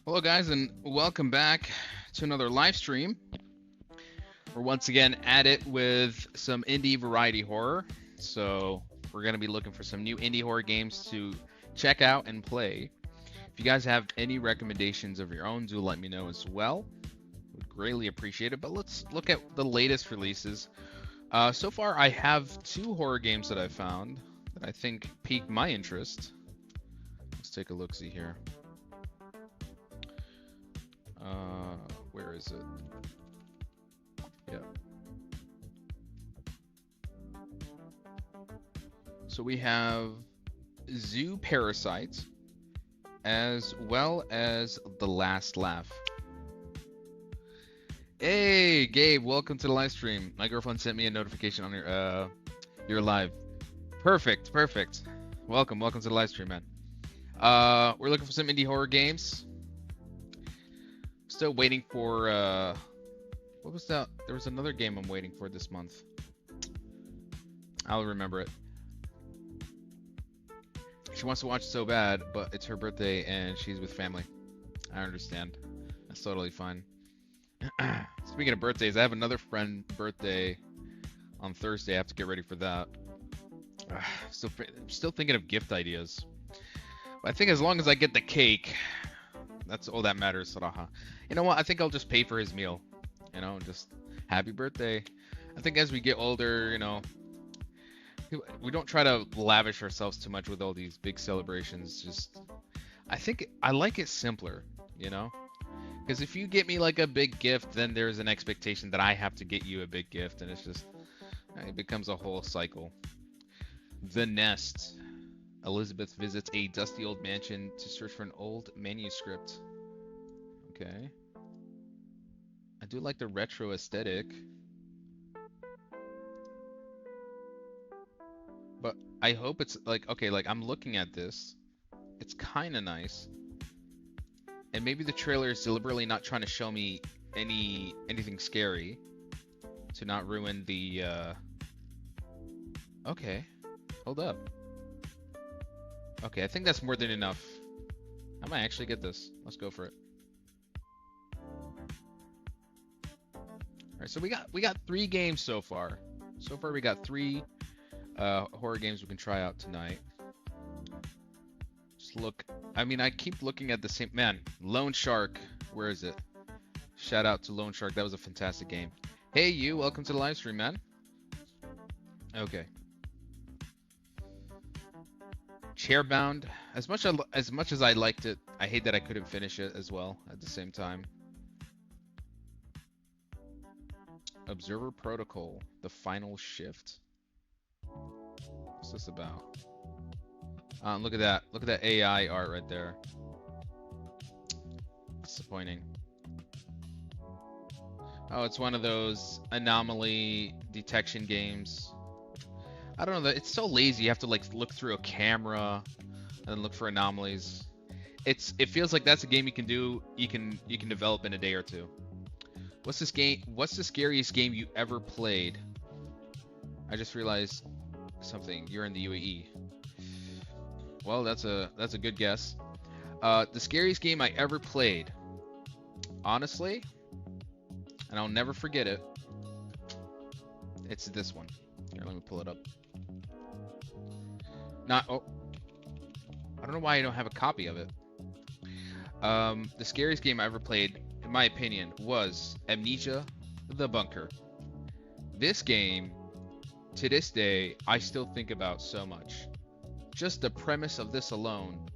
Hello, guys, and welcome back to another live stream. We're once again at it with some indie variety horror. So we're going to be looking for some new indie horror games to check out and play. If you guys have any recommendations of your own, do let me know as well. Would greatly appreciate it. But let's look at the latest releases. So far, I have 2 horror games that I've found that I think piqued my interest. Let's take a look-see here. Where is it? Yeah. So we have Zoo Parasite, as well as The Last Laugh. Hey, Gabe, welcome to the live stream. My girlfriend sent me a notification on your live. Perfect. Welcome to the live stream, man. We're looking for some indie horror games. Still waiting for, what was that? There was another game I'm waiting for this month. I'll remember it. She wants to watch it so bad, but it's her birthday and she's with family. I understand. That's totally fine. Speaking of birthdays, I have another friend's birthday on Thursday. I have to get ready for that. Still thinking of gift ideas. But I think as long as I get the cake, that's all that matters, Saraha. You know what? I think I'll just pay for his meal. You know, just happy birthday. I think as we get older, you know, we don't try to lavish ourselves too much with all these big celebrations. Just, I think I like it simpler, you know? Because if you get me like a big gift, then there's an expectation that I have to get you a big gift, and it's just, it becomes a whole cycle. The Nest. Elizabeth visits a dusty old mansion to search for an old manuscript. Okay. I do like the retro aesthetic. But I hope it's like, okay, like I'm looking at this. It's kind of nice. And maybe the trailer is deliberately not trying to show me anything scary to not ruin the, Okay. Hold up. Okay, I think that's more than enough. I might actually get this. Let's go for it. right, so we got 3 games so far. So far we got 3 horror games we can try out tonight. Just look. I mean, I keep looking at the same man. Lone Shark. Where is it? Shout out to Lone Shark. That was a fantastic game. Hey, you. Welcome to the live stream, man. Okay. Chairbound. As much as I liked it, I hate that I couldn't finish it as well at the same time. Observer Protocol. The Final Shift. What's this about? Look at that. Look at that AI art right there. Disappointing. Oh, it's one of those anomaly detection games. I don't know. It's so lazy. You have to like look through a camera and look for anomalies. It feels like that's a game you can do. You can develop in a day or two. What's this game? What's the scariest game you ever played? I just realized something. You're in the UAE. Well, that's a good guess. The scariest game I ever played, honestly, and I'll never forget it. It's this one. Here, let me pull it up. Oh, I don't know why I don't have a copy of it. The scariest game I ever played, in my opinion, was Amnesia: The Bunker. This game, to this day, I still think about so much. Just the premise of this alone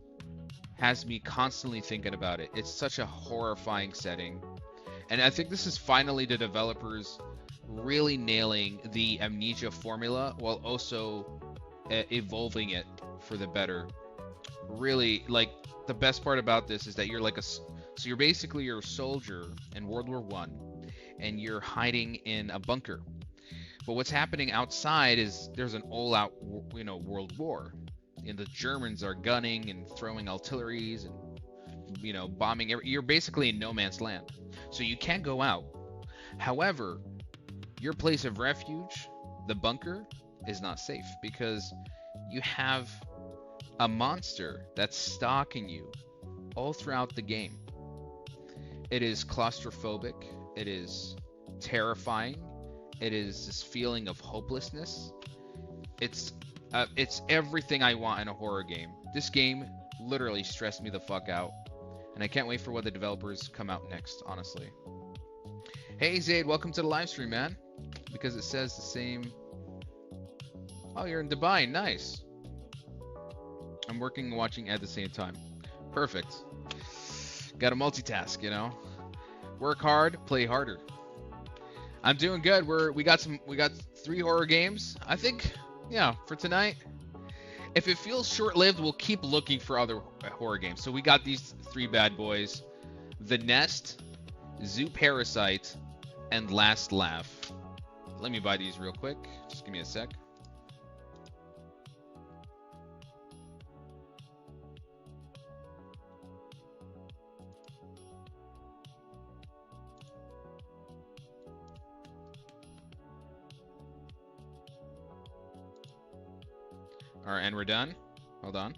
has me constantly thinking about it. It's such a horrifying setting. And I think this is finally the developers really nailing the Amnesia formula while also evolving it for the better. Really, like, the best part about this is that you're like so you're basically a soldier in World War I, and you're hiding in a bunker. But what's happening outside is there's an all-out, world war. And the Germans are gunning and throwing artilleries and, bombing. You're basically in no man's land. So you can't go out. However, your place of refuge, the bunker, is not safe because you have a monster that's stalking you all throughout the game. It is claustrophobic. It is terrifying. It is this feeling of hopelessness. It's everything I want in a horror game. This game literally stressed me the fuck out. And I can't wait for what the developers come out next, honestly. Hey, Zaid, welcome to the live stream, man. Because it says the same... Oh, you're in Dubai. Nice. I'm working and watching at the same time. Perfect. Gotta multitask, Work hard, play harder. I'm doing good. We got 3 horror games. I think... Yeah, for tonight, if it feels short-lived, we'll keep looking for other horror games. So we got these 3 bad boys: The Nest, Zoo Parasite, and Last Laugh. Let me buy these real quick. Just give me a sec. All right, and we're done. Hold on.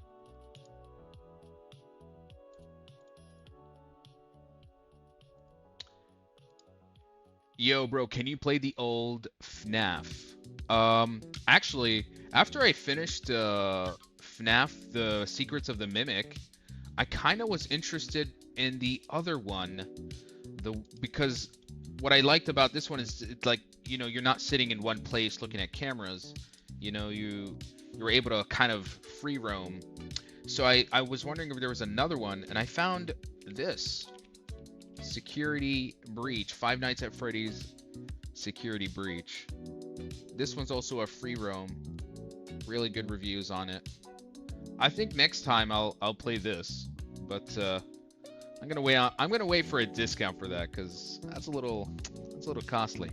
Yo, bro, can you play the old FNAF? Actually, after I finished FNAF: The Secrets of the Mimic, I kind of was interested in the other one. Because what I liked about this one is it's like, you're not sitting in one place looking at cameras. You were able to kind of free roam. So I was wondering if there was another one, and I found this. Security Breach. Five Nights at Freddy's Security Breach. This one's also a free roam. Really good reviews on it. I think next time I'll play this, but I'm gonna wait for a discount for that because that's a little costly.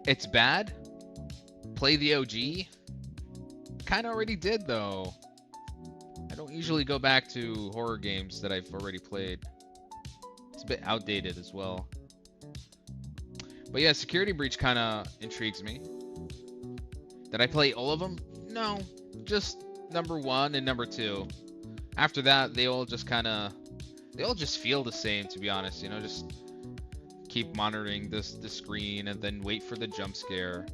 It's bad. Play the OG. Kind of already did though. I don't usually go back to horror games that I've already played. It's a bit outdated as well. But yeah, Security Breach kind of intrigues me. Did I play all of them? No, just number 1 and number 2. After that, they all just feel the same, to be honest. Just keep monitoring the screen and then wait for the jump scare.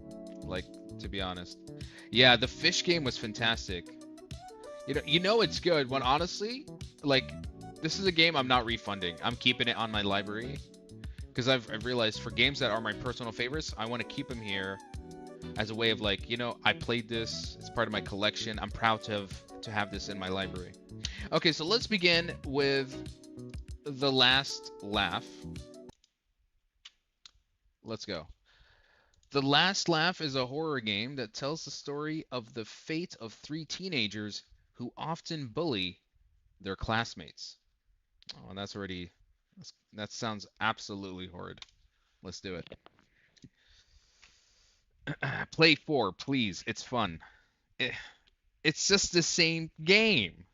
Like, to be honest. Yeah, the fish game was fantastic. You know it's good when honestly, like, this is a game I'm not refunding. I'm keeping it on my library because I've realized for games that are my personal favorites, I want to keep them here as a way of like, I played this. It's part of my collection. I'm proud to have this in my library. Okay, so let's begin with The Last Laugh. Let's go. The Last Laugh is a horror game that tells the story of the fate of three teenagers who often bully their classmates. Oh, that sounds absolutely horrid. Let's do it. Play 4, please. It's fun. Eh, It's just the same game.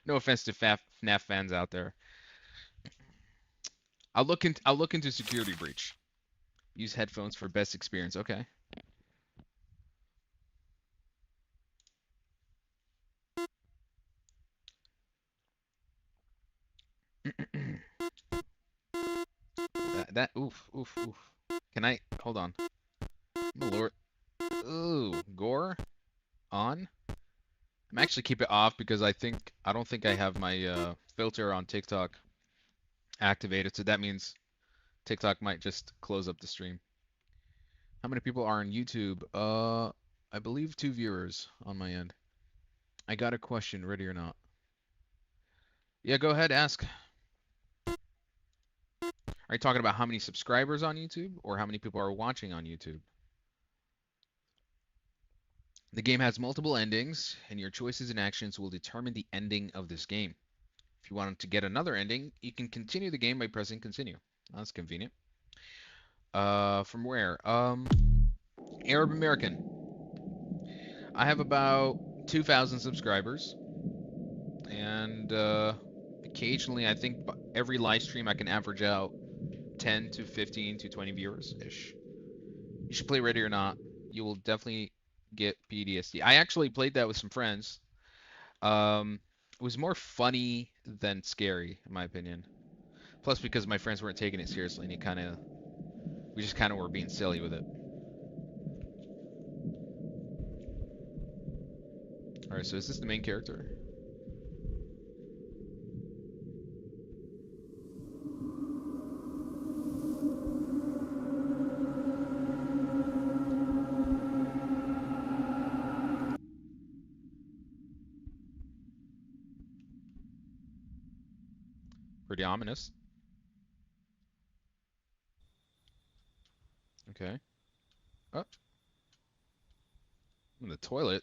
No offense to FNAF fans out there. I'll look into security breach. Use headphones for best experience. Okay. that oof oof oof. Can I hold on? My lord. Ooh, gore on. I'm actually keep it off because I don't think I have my filter on TikTok activated, so that means TikTok might just close up the stream. How many people are on YouTube? I believe 2 viewers on my end. I got a question, ready or not. Yeah, go ahead, ask. Are you talking about how many subscribers on YouTube or how many people are watching on YouTube? The game has multiple endings, and your choices and actions will determine the ending of this game. If you want to get another ending, you can continue the game by pressing continue. That's convenient. From where? Arab American. I have about 2,000 subscribers, and occasionally, I think every live stream I can average out 10 to 15 to 20 viewers ish. You should play Ready or Not. You will definitely get PTSD. I actually played that with some friends. It was more funny than scary, in my opinion. Plus, because my friends weren't taking it seriously, and we just kind of were being silly with it. All right, so is this the main character? Pretty ominous. Okay. Oh, in the toilet.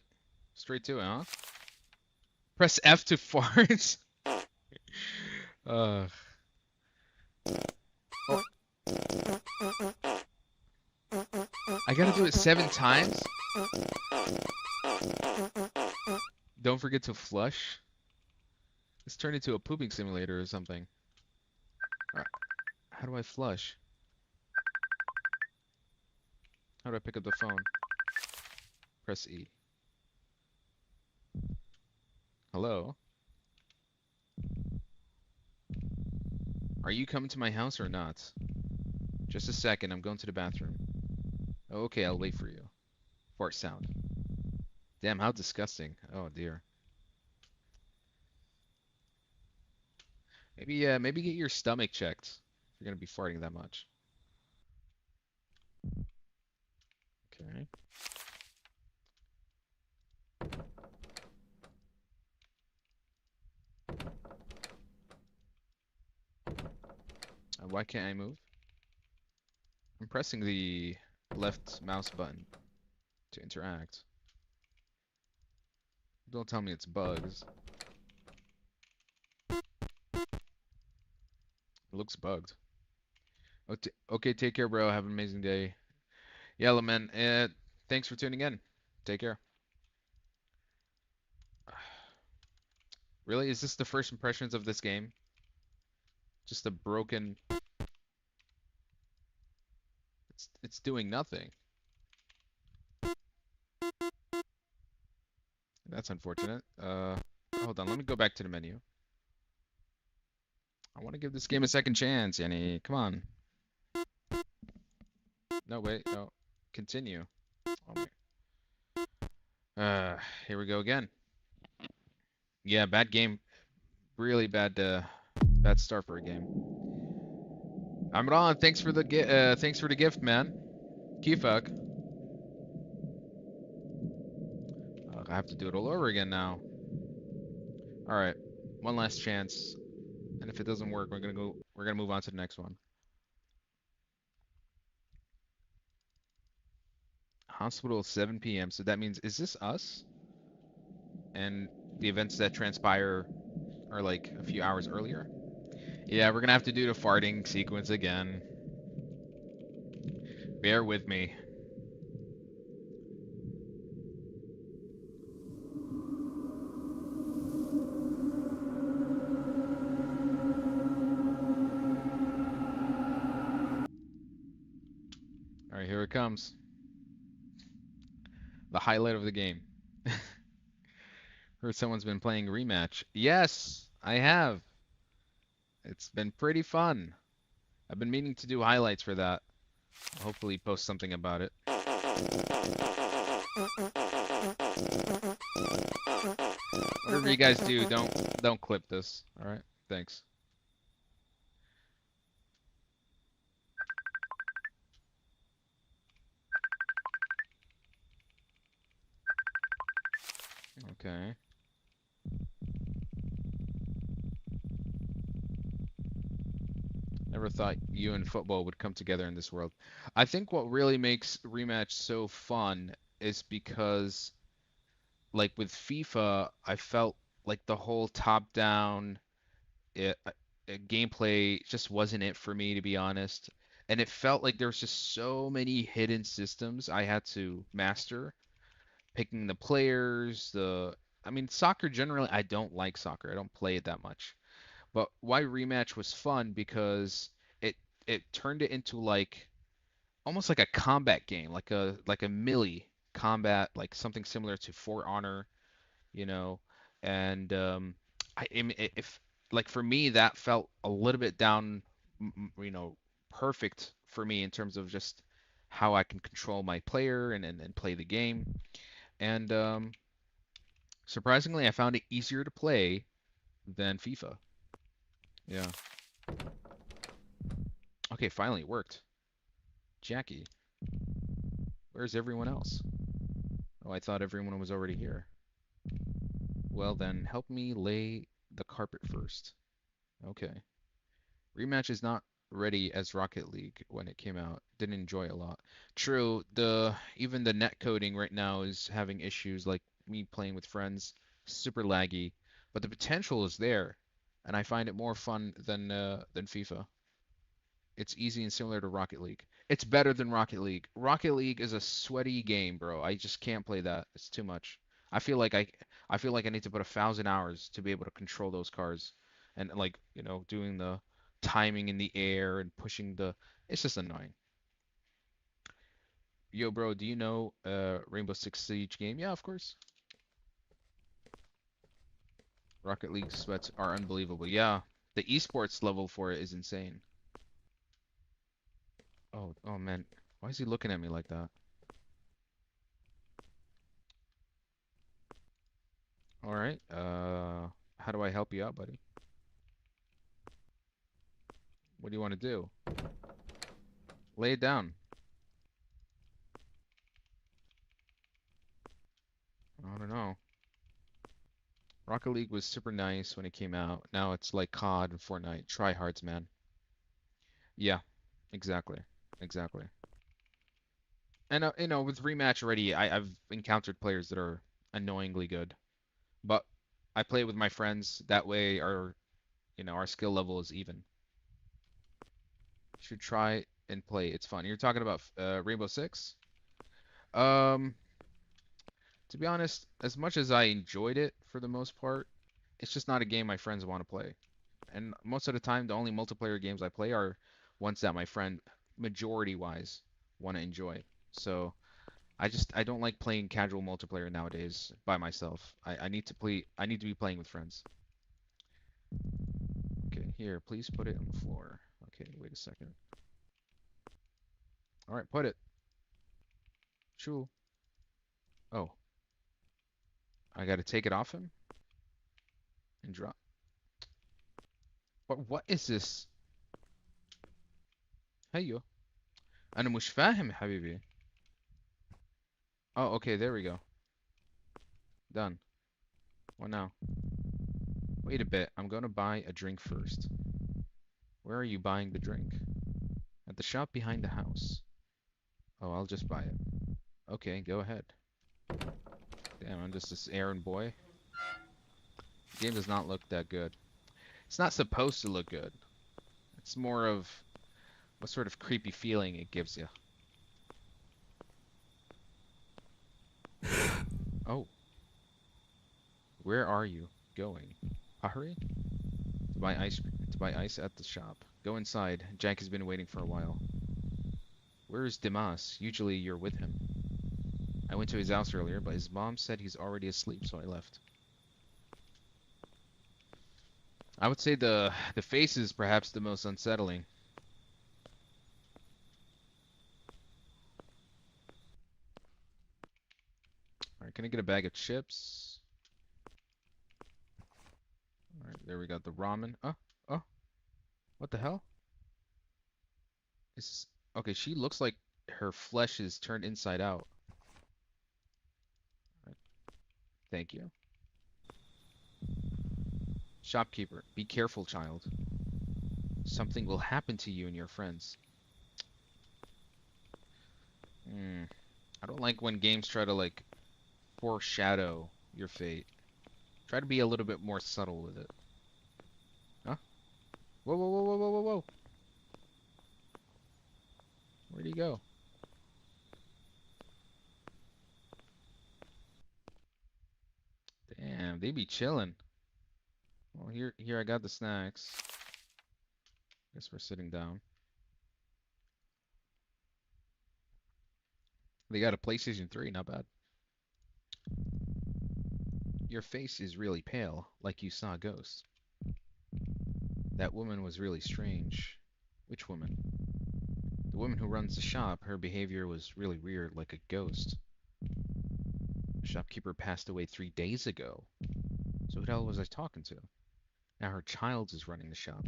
Straight to it, huh? Press F to fart. uh. Oh, I gotta do it 7 times. Don't forget to flush. This turned into a pooping simulator or something. How do I flush? How do I pick up the phone? Press E. Hello? Are you coming to my house or not? Just a second, I'm going to the bathroom. Okay, I'll wait for you. Fart sound. Damn, how disgusting. Oh dear. Maybe get your stomach checked if you're gonna be farting that much. Okay. Why can't I move? I'm pressing the left mouse button to interact. Don't tell me it's bugs. It looks bugged. Okay, take care, bro. Have an amazing day. Yellow man. Thanks for tuning in. Take care. Really? Is this the first impressions of this game? Just a broken. It's doing nothing. That's unfortunate. Hold on. Let me go back to the menu. I want to give this game a second chance, Yanni. Come on. No, wait. No. Continue. Oh my. Here we go again. Yeah, bad game. Really bad start for a game. I'm on. Thanks for the gift, man. Kifak. I have to do it all over again now. All right. One last chance. And if it doesn't work, we're gonna move on to the next one. Hospital 7 p.m. So that means, is this us? And the events that transpire are like a few hours earlier? Yeah, we're gonna have to do the farting sequence again. Bear with me. All right, here it comes. The highlight of the game. Heard someone's been playing rematch. Yes, I have. It's been pretty fun. I've been meaning to do highlights for that. I'll hopefully post something about it. Whatever you guys do, don't clip this. All right? Thanks. Okay. Never thought you and football would come together in this world. I think what really makes rematch so fun is because, like with FIFA, I felt like the whole top-down gameplay just wasn't it for me, to be honest. And it felt like there was just so many hidden systems I had to master. Picking the players, I mean, soccer generally, I don't like soccer. I don't play it that much. But why rematch was fun because it it turned it into like almost like a combat game, like a melee combat, like something similar to For Honor, you know. And if like for me that felt a little bit down, you know, perfect for me in terms of just how I can control my player and play the game. And surprisingly, I found it easier to play than FIFA. Yeah. Okay, finally it worked. Jackie, where's everyone else? Oh, I thought everyone was already here. Well then, help me lay the carpet first. Okay. Rematch is not ready as Rocket League when it came out. Didn't enjoy it a lot. True, the even the net coding right now is having issues like me playing with friends, super laggy, but the potential is there, and I find it more fun than FIFA. It's easy and similar to Rocket League. It's better than Rocket League. Rocket League is a sweaty game, bro. I just can't play that. It's too much. I feel like I feel like I need to put 1,000 hours to be able to control those cars, and like doing the timing in the air and pushing the. It's just annoying. Yo, bro, do you know Rainbow Six Siege game? Yeah, of course. Rocket League sweats are unbelievable. Yeah, the esports level for it is insane. Oh man, why is he looking at me like that? All right. How do I help you out, buddy? What do you want to do? Lay it down. I don't know. Rocket League was super nice when it came out. Now it's like COD and Fortnite. Tryhards, man. Yeah, exactly. Exactly. And with rematch already, I've encountered players that are annoyingly good. But I play with my friends. That way our skill level is even. You should try and play. It's fun. You're talking about Rainbow Six? Um, To be honest, as much as I enjoyed it for the most part, it's just not a game my friends want to play. And most of the time, the only multiplayer games I play are ones that my friend, majority wise, want to enjoy. So I don't like playing casual multiplayer nowadays by myself. I need to play. I need to be playing with friends. Okay, here, please put it on the floor. Okay, wait a second. All right, put it. Shoo. Oh, I gotta take it off him and drop. What is this? Hey, أنا مش فاهم يا حبيبي. Oh, okay, there we go. Done. What now? Wait a bit. I'm gonna buy a drink first. Where are you buying the drink? At the shop behind the house. Oh, I'll just buy it. Okay, go ahead. Damn, I'm just this errand boy. The game does not look that good. It's not supposed to look good. It's more of what sort of creepy feeling it gives you. Oh, where are you going? Hurry? To buy ice at the shop. Go inside. Jack has been waiting for a while. Where is Dimas? Usually you're with him. I went to his house earlier, but his mom said he's already asleep, so I left. I would say the face is perhaps the most unsettling. Alright, can I get a bag of chips? Alright, there we got the ramen. Oh, what the hell? Is this... Okay, she looks like her flesh is turned inside out. Alright, thank you. Shopkeeper, be careful, child. Something will happen to you and your friends. I don't like when games try to like foreshadow your fate. Try to be a little bit more subtle with it. Huh? Whoa, whoa, whoa, whoa, whoa, whoa, whoa. Where'd he go? Damn, they be chilling. Well, here I got the snacks. Guess we're sitting down. They got a PlayStation 3, not bad. Your face is really pale, like you saw a ghost. That woman was really strange. Which woman? The woman who runs the shop. Her behavior was really weird, like a ghost. The shopkeeper passed away 3 days ago. So who the hell was I talking to? Now her child is running the shop.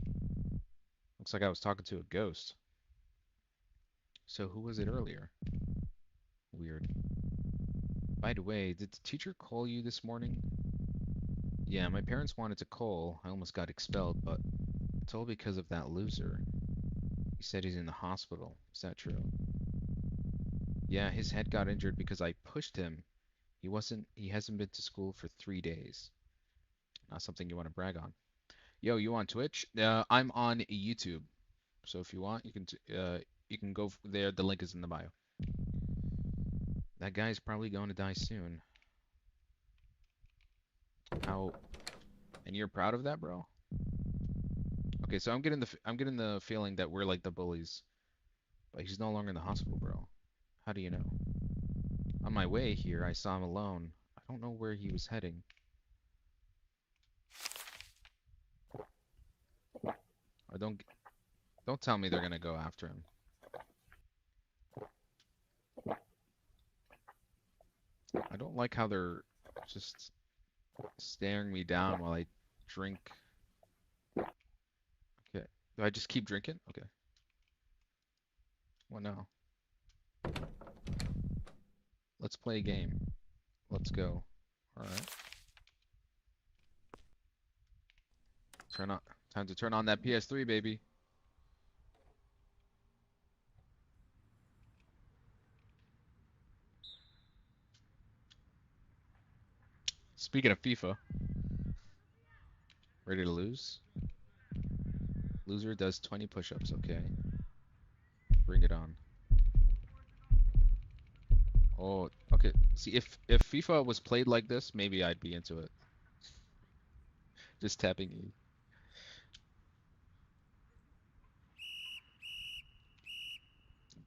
Looks like I was talking to a ghost. So who was it earlier? Weird. By the way, did the teacher call you this morning? Yeah, my parents wanted to call. I almost got expelled, but it's all because of that loser. He said he's in the hospital. Is that true? Yeah, his head got injured because I pushed him. He hasn't been to school for 3 days. Not something you want to brag on. Yo, you on Twitch? I'm on YouTube. So if you want, you can go there. The link is in the bio. That guy's probably going to die soon. How? And you're proud of that, bro? Okay, so I'm getting the feeling that we're like the bullies, but he's no longer in the hospital, bro. How do you know? On my way here, I saw him alone. I don't know where he was heading. Or don't tell me they're gonna go after him. I don't like how they're just staring me down while I drink. Okay. Do I just keep drinking? Okay. What now? Let's play a game. Let's go. Alright. Turn on. Time to turn on that PS3, baby. Speaking of FIFA, ready to lose? Loser does 20 push-ups, okay. Bring it on. Oh, okay. See, if FIFA was played like this, maybe I'd be into it. Just tapping E.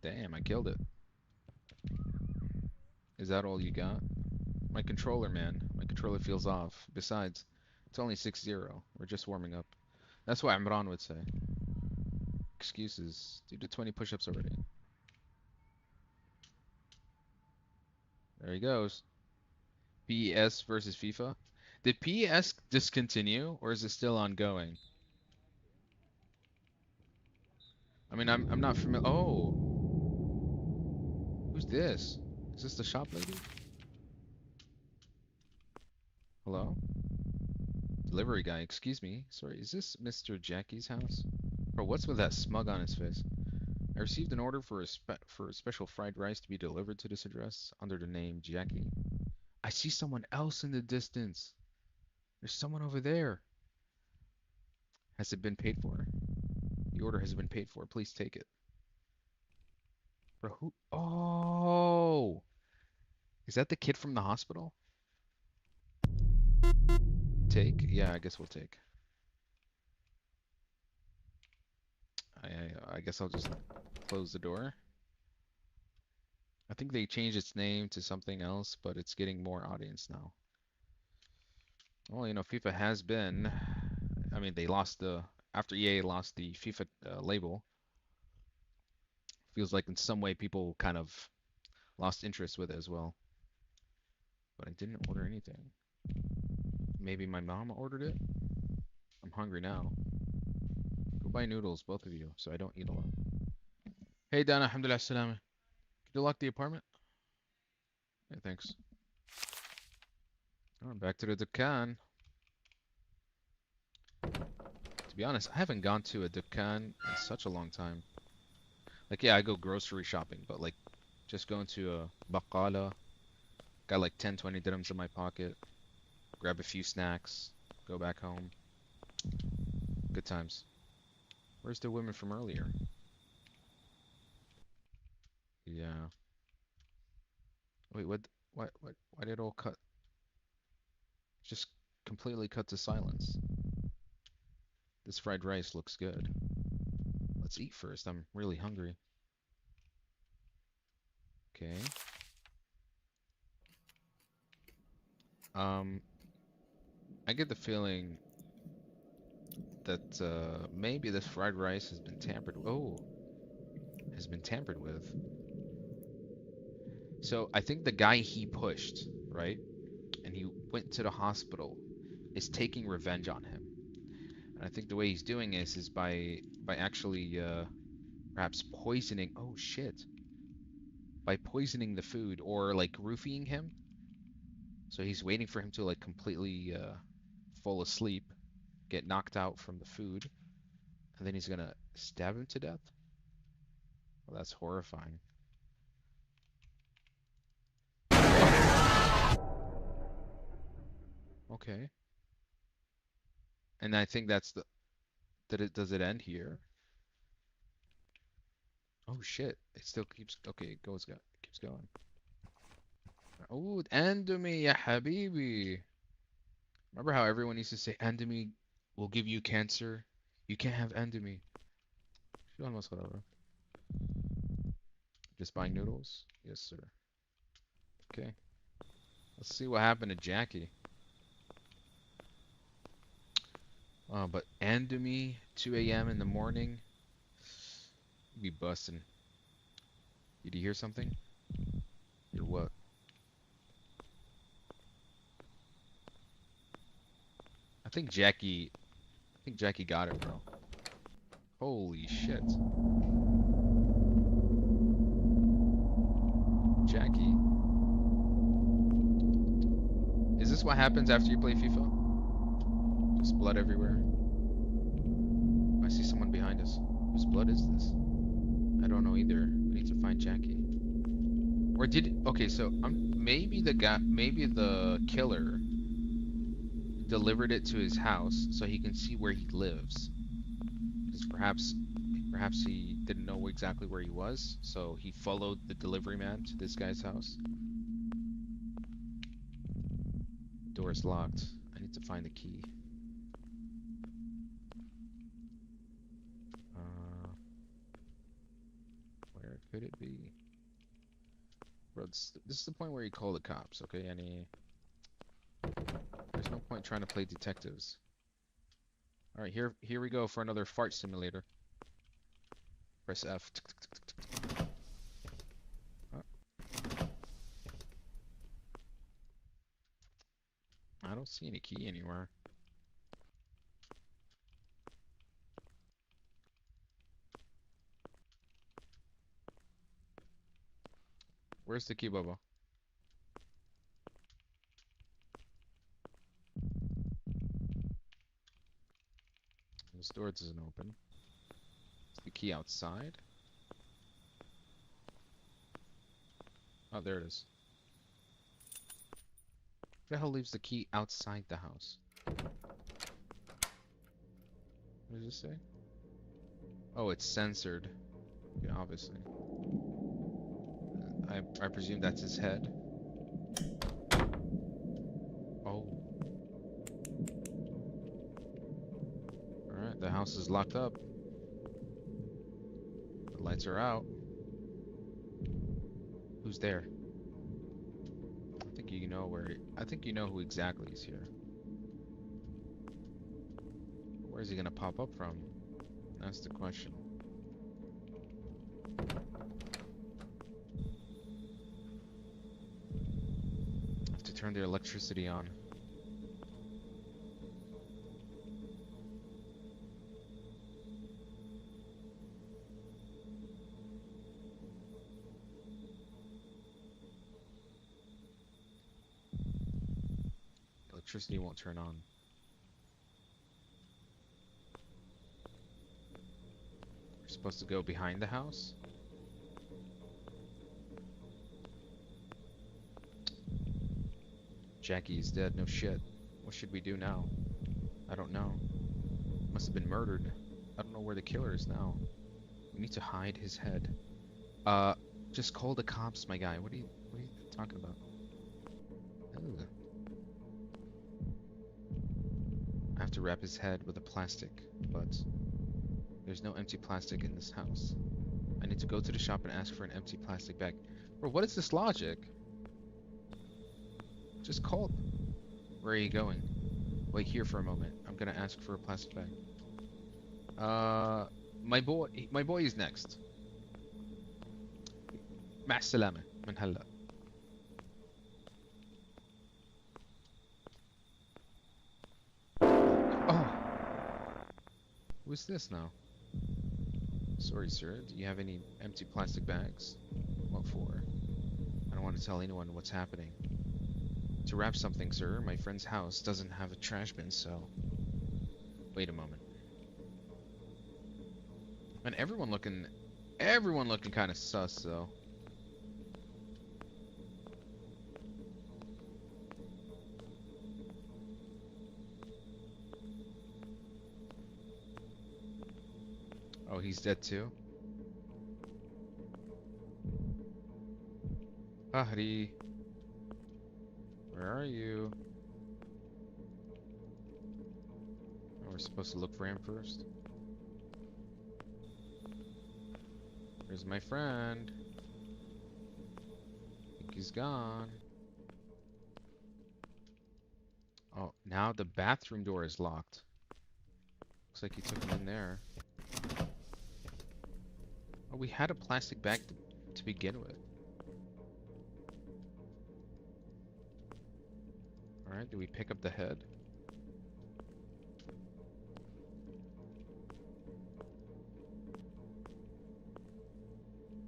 Damn, I killed it. Is that all you got? My controller, man. My controller feels off. Besides, it's only 6-0. We're just warming up. That's what Imran would say. Excuses. Do the 20 push-ups already. There he goes. PES versus FIFA. Did PES discontinue or is it still ongoing? I mean, I'm not familiar. Oh, who's this? Is this the shop lady? Hello? Delivery guy, excuse me. Sorry, is this Mr. Jackie's house? Bro, what's with that smug on his face? I received an order for a special fried rice to be delivered to this address under the name Jackie. I see someone else in the distance. There's someone over there. Has it been paid for? The order has been paid for. Please take it. Bro, who? Oh, is that the kid from the hospital? Take? Yeah, I guess we'll take. I guess I'll just close the door. I think they changed its name to something else, but it's getting more audience now. Well, you know, FIFA has been. I mean, they lost the after EA lost the FIFA label. Feels like in some way people kind of lost interest with it as well. But I didn't order anything. Maybe my mom ordered it? I'm hungry now. Go buy noodles, both of you, so I don't eat a lot. Hey, Dana, alhamdulillah, salama. Can you lock the apartment? Yeah, thanks. Oh, back to the Dukkan. To be honest, I haven't gone to a Dukkan in such a long time. Like, yeah, I go grocery shopping, but like, just going to a Baqala, got like 10, 20 dirhams in my pocket, grab a few snacks, go back home. Good times. Where's the women from earlier? Yeah. Wait, what? Why did it all cut? Just completely cut to silence. This fried rice looks good. Let's eat first. I'm really hungry. Okay. Um, I get the feeling that maybe this fried rice has been tampered. Oh, has been tampered with. So I think the guy he pushed, right, and he went to the hospital, is taking revenge on him. And I think the way he's doing this is by actually perhaps poisoning. Oh shit! By poisoning the food or like roofing him. So he's waiting for him to like completely fall asleep, get knocked out from the food, and then he's gonna stab him to death. Well, that's horrifying. Okay. And I think that's the that it does it end here? Oh shit! It still keeps. Okay, it keeps going. Oh, Endomy, ya habibi. Remember how everyone used to say Endomy will give you cancer? You can't have Endomy. شو هالمسخرة bro? Just buying noodles? Yes, sir. Okay. Let's see what happened to Jackie. But Endomy, 2 a.m. in the morning. You be busting. Did you hear something? Or what? I think Jackie got it, bro. Holy shit. Jackie. Is this what happens after you play FIFA? Just blood everywhere. I see someone behind us. Whose blood is this? I don't know either. We need to find Jackie. Or did okay, so maybe the guy, maybe the killer delivered it to his house so he can see where he lives. Because perhaps he didn't know exactly where he was, so he followed the delivery man to this guy's house. Door is locked. I need to find the key. Where could it be? Bro, this is the point where you call the cops, okay? There's no point trying to play detectives. All right, here we go for another fart simulator. Press F. Oh, don't see any key anywhere. Where's the key, Bubba? This door doesn't open. Is the key outside? Oh, there it is. Who the hell leaves the key outside the house? What does it say? Oh, it's censored. Yeah, obviously. I presume that's his head. Oh. Alright, the house is locked up. The lights are out. Who's there? I think you know where. I think you know who exactly is here. Where's he gonna pop up from? That's the question. I have to turn the electricity on. Electricity won't turn on. We're supposed to go behind the house? Jackie is dead, no shit. What should we do now? I don't know. Must have been murdered. I don't know where the killer is now. We need to hide his head. Just call the cops, my guy. What are you talking about? Ugh. I have to wrap his head with a plastic, but there's no empty plastic in this house. I need to go to the shop and ask for an empty plastic bag. Bro, what is this logic? Just call. Where are you going? Wait here for a moment. I'm gonna ask for a plastic bag. My boy is next. مع السلامة من هلا. Oh, who's this now? Sorry, sir. Do you have any empty plastic bags? What for? I don't want to tell anyone what's happening. To wrap something, sir. My friend's house doesn't have a trash bin, so... Wait a moment. And everyone looking kind of sus, though. Oh, he's dead too? Ahri. Where are you? Oh, we're supposed to look for him first. Where's my friend? I think he's gone. Oh, now the bathroom door is locked. Looks like he took him in there. Oh, we had a plastic bag to begin with. Alright, do we pick up the head?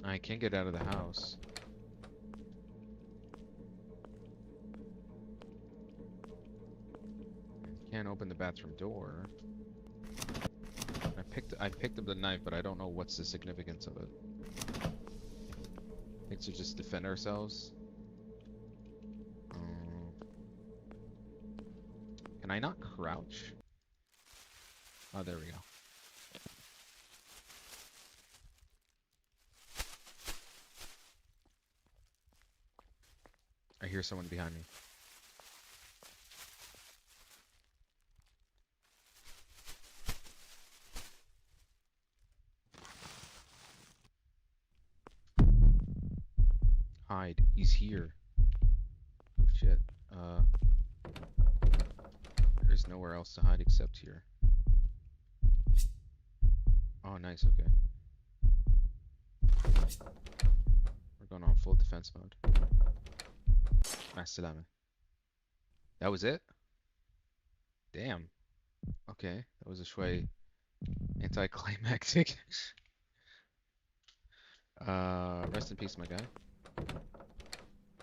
I can't get out of the house. Can't open the bathroom door. I picked up the knife, but I don't know what's the significance of it. I think to just defend ourselves. Can I not crouch? Oh, there we go. I hear someone behind me. Hide. He's here. Oh shit. There's nowhere else to hide except here. Oh, nice. Okay. We're going on full defense mode. Masalame. That was it? Damn. Okay, that was a shway anticlimactic. Rest in peace, my guy.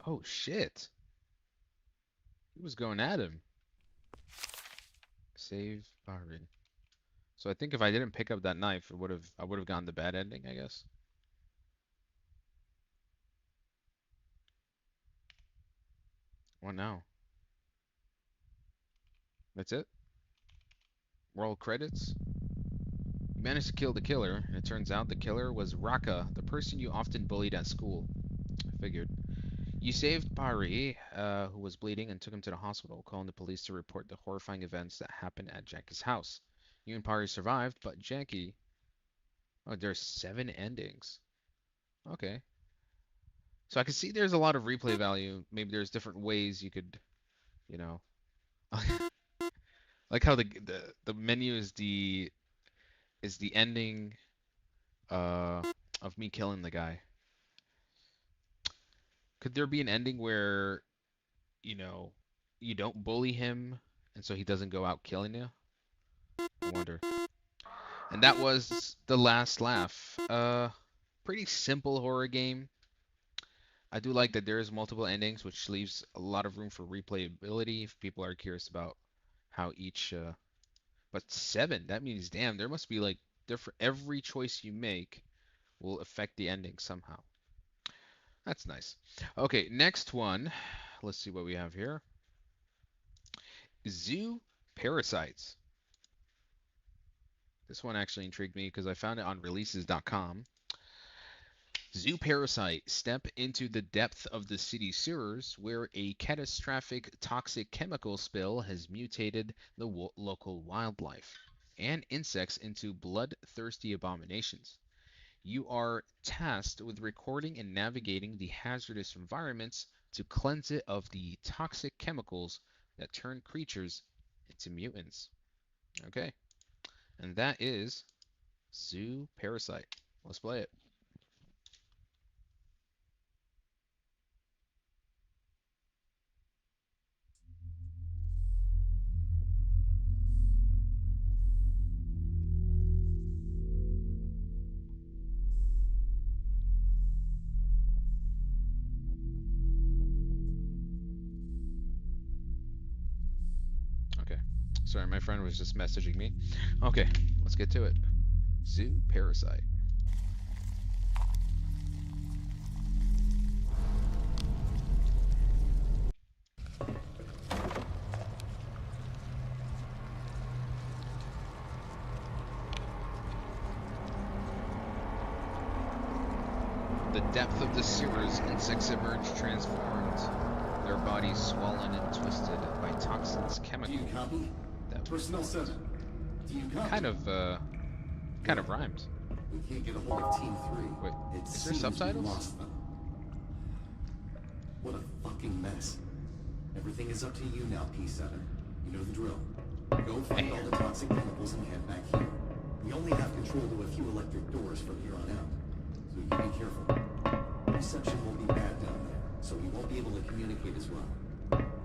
Oh shit. He was going at him. Save Byron. So I think if I didn't pick up that knife, I would have gotten the bad ending, I guess. What now? That's it? Roll credits? You managed to kill the killer, and it turns out the killer was Raka, the person you often bullied at school. I figured. You saved Pari, who was bleeding, and took him to the hospital, calling the police to report the horrifying events that happened at Jackie's house. You and Pari survived, but Jackie... Oh, there's 7 endings. Okay. So I can see there's a lot of replay value. Maybe there's different ways you could, you know... like how the menu is the ending uh of me killing the guy. Could there be an ending where, you know, you don't bully him and so he doesn't go out killing you? I wonder. And that was The Last Laugh. Pretty simple horror game. I do like that there is multiple endings, which leaves a lot of room for replayability if people are curious about how each but 7, that means damn, there must be like different every choice you make will affect the ending somehow. That's nice. Okay, next one. Let's see what we have here. Zoo Parasites. This one actually intrigued me because I found it on releases.com. Zoo Parasite. Step into the depth of the city sewers where a catastrophic toxic chemical spill has mutated the local wildlife and insects into bloodthirsty abominations. You are tasked with recording and navigating the hazardous environments to cleanse it of the toxic chemicals that turn creatures into mutants. Okay, and that is Zoo Parasite. Let's play it. Okay, sorry, my friend was just messaging me. Okay, let's get to it. Zoo Parasite. The depth of the sewers, insects emerge transformed, their bodies swollen and twisted by toxins, chemicals. Do you copy? That Personnel 7. Do you copy? Kind of rhymed. We can't get a hold of Team 3. Wait, It is there seems subtitles? we lost them. What a fucking mess. Everything is up to you now, P7. You know the drill. Go find all the toxic chemicals and head back here. We only have control to a few electric doors from here on out. So you be careful. Reception won't be bad down there, so we won't be able to communicate as well.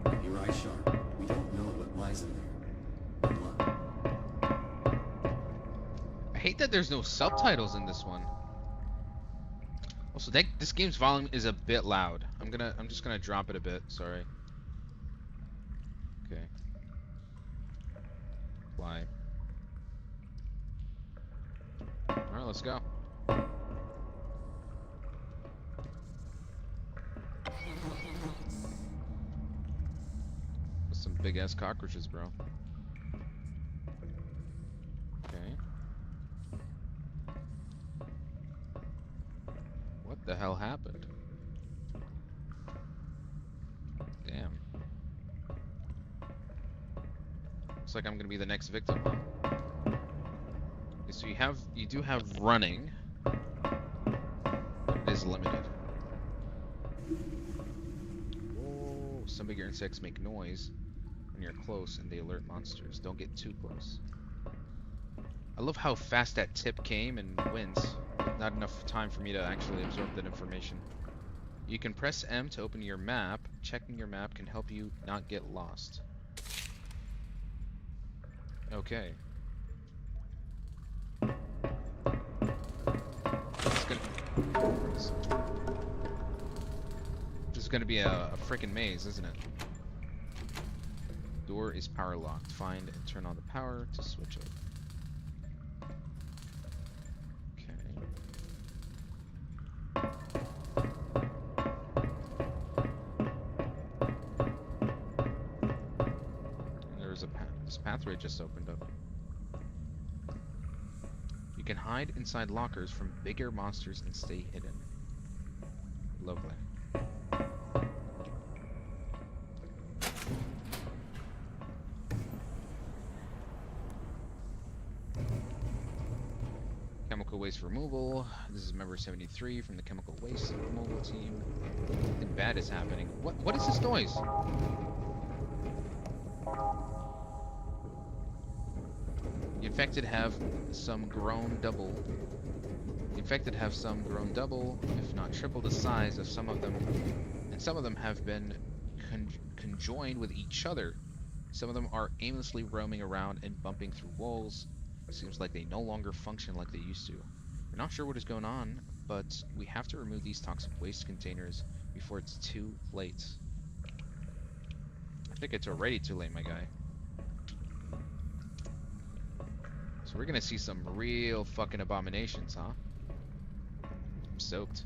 Keep your eyes sharp. We don't know what lies in there. Good luck. I hate that there's no subtitles in this one. Also, this game's volume is a bit loud. I'm just gonna drop it a bit. Sorry. Okay. Fly. All right, let's go. With some big ass cockroaches, bro. Okay. What the hell happened? Damn. Looks like I'm gonna be the next victim. Okay, so you do have running, but it is limited. Whoa, some bigger insects make noise when you're close and they alert monsters. Don't get too close. I love how fast that tip came and went. Not enough time for me to actually absorb that information. You can press M to open your map. Checking your map can help you not get lost. Okay. It's gonna, this, this is gonna be a freaking maze, isn't it? Door is power locked. Find and turn on the power to switch it. Okay. And there's a path. This pathway just opened up. You can hide inside lockers from bigger monsters and stay hidden. Lovely. Chemical waste removal. This is member 73 from the chemical waste removal team. Something bad is happening. What is this noise? The infected have some grown double. The infected have some grown double, if not triple the size of some of them, and some of them have been conjoined with each other. Some of them are aimlessly roaming around and bumping through walls. Seems like they no longer function like they used to. We're not sure what is going on, but we have to remove these toxic waste containers before it's too late. I think it's already too late, my guy. So we're gonna see some real fucking abominations, huh? I'm soaked.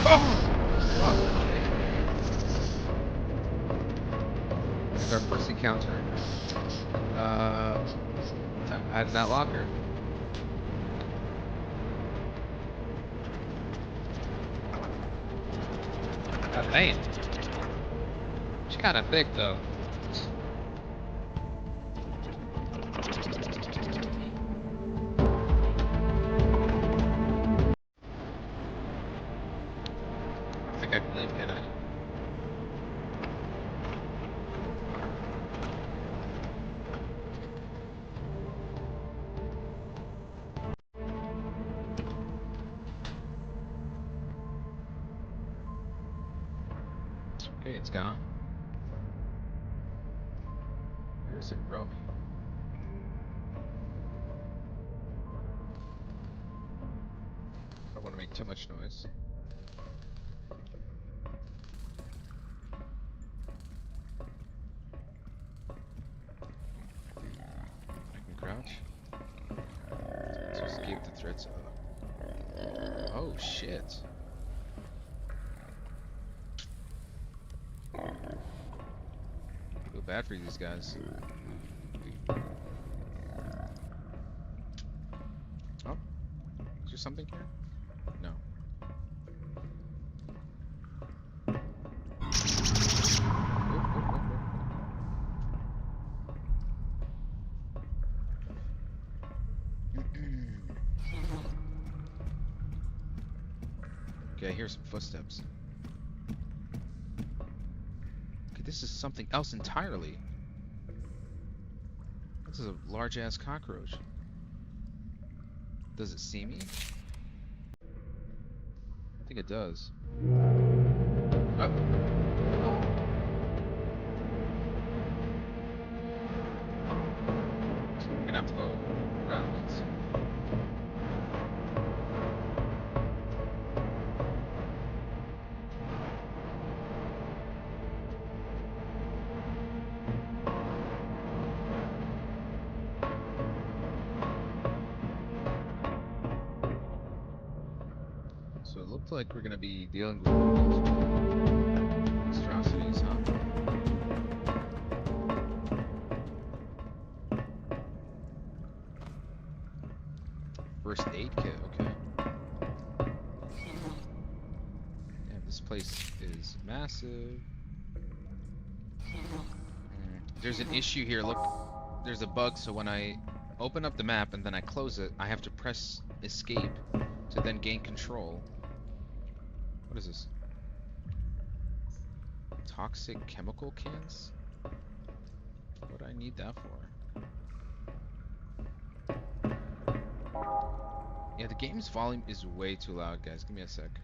Oh! It's our first encounter. Time to hide in that locker. God damn. She's kinda thick though. I think I can leave, can I? Okay, it's gone. Where's it roaming? I don't want to make too much noise. I can crouch. To escape the threats. Oh shit. Feel bad for these guys. Oh, is there something here? No. Okay, I hear some footsteps. Okay, this is something else entirely. This is a large-ass cockroach. Does it see me? I think it does. Oh. I'm gonna have to go around it. So it looked like we're gonna be dealing with monstrosities, huh? First aid kit, okay. Damn, this place is massive. There's an issue here, look. There's a bug, so when I open up the map and then I close it, I have to press escape to then gain control. What is this? Toxic chemical cans? What do I need that for? Yeah, the game's volume is way too loud, guys. Give me a sec.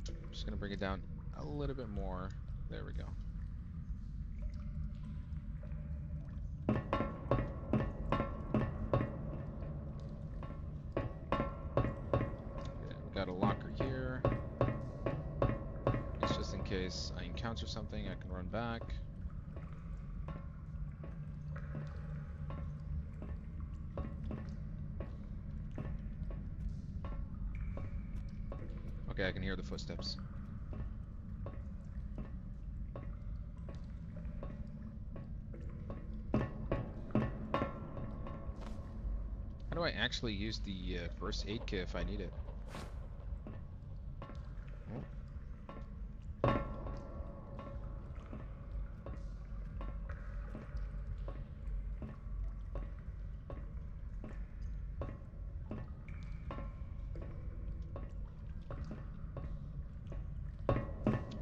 I'm just gonna bring it down a little bit more. There we go. Okay, we got a locker here. It's just in case I encounter something, I can run back. Okay, I can hear the footsteps. How do I actually use the first aid kit if I need it?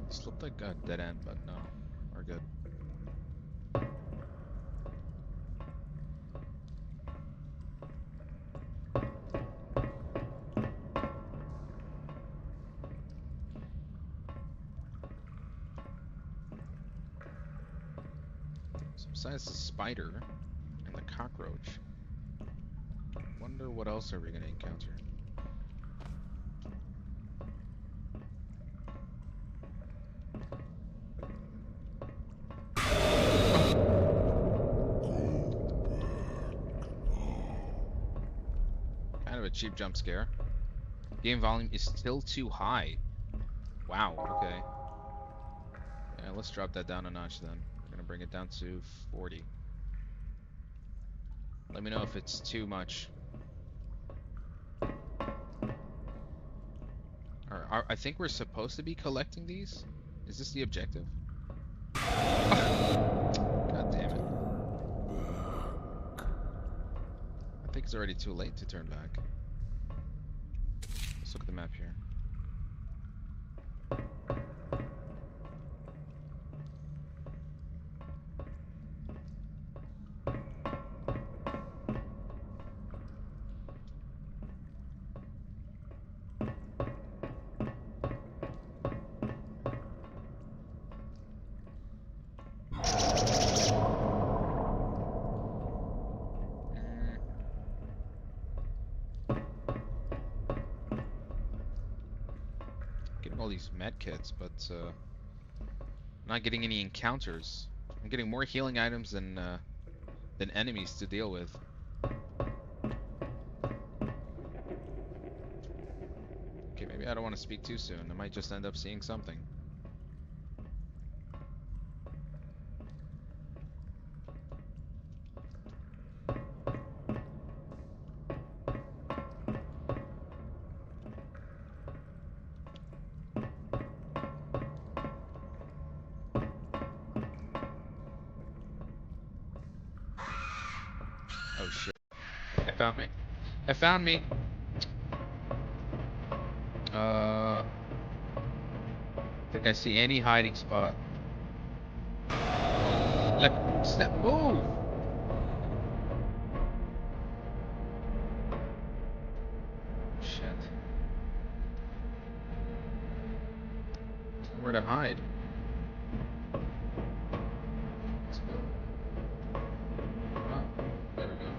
This looked like a dead end, but no, we're good. So besides the spider and the cockroach, wonder what else are we gonna encounter? Kind of a cheap jump scare. Game volume is still too high. Wow, okay. Yeah, let's drop that down a notch then. We're gonna bring it down to 40. Let me know if it's too much. I think we're supposed to be collecting these? Is this the objective? God damn it. I think it's already too late to turn back. Let's look at the map here. Getting all these med kits, but not getting any encounters. I'm getting more healing items than enemies to deal with. Okay, maybe I don't want to speak too soon. I might just end up seeing something. Oh shit. It found me. It found me. Think I see any hiding spot. Like, snap, move! Shit. Where to hide? Let's go. Oh, there we go.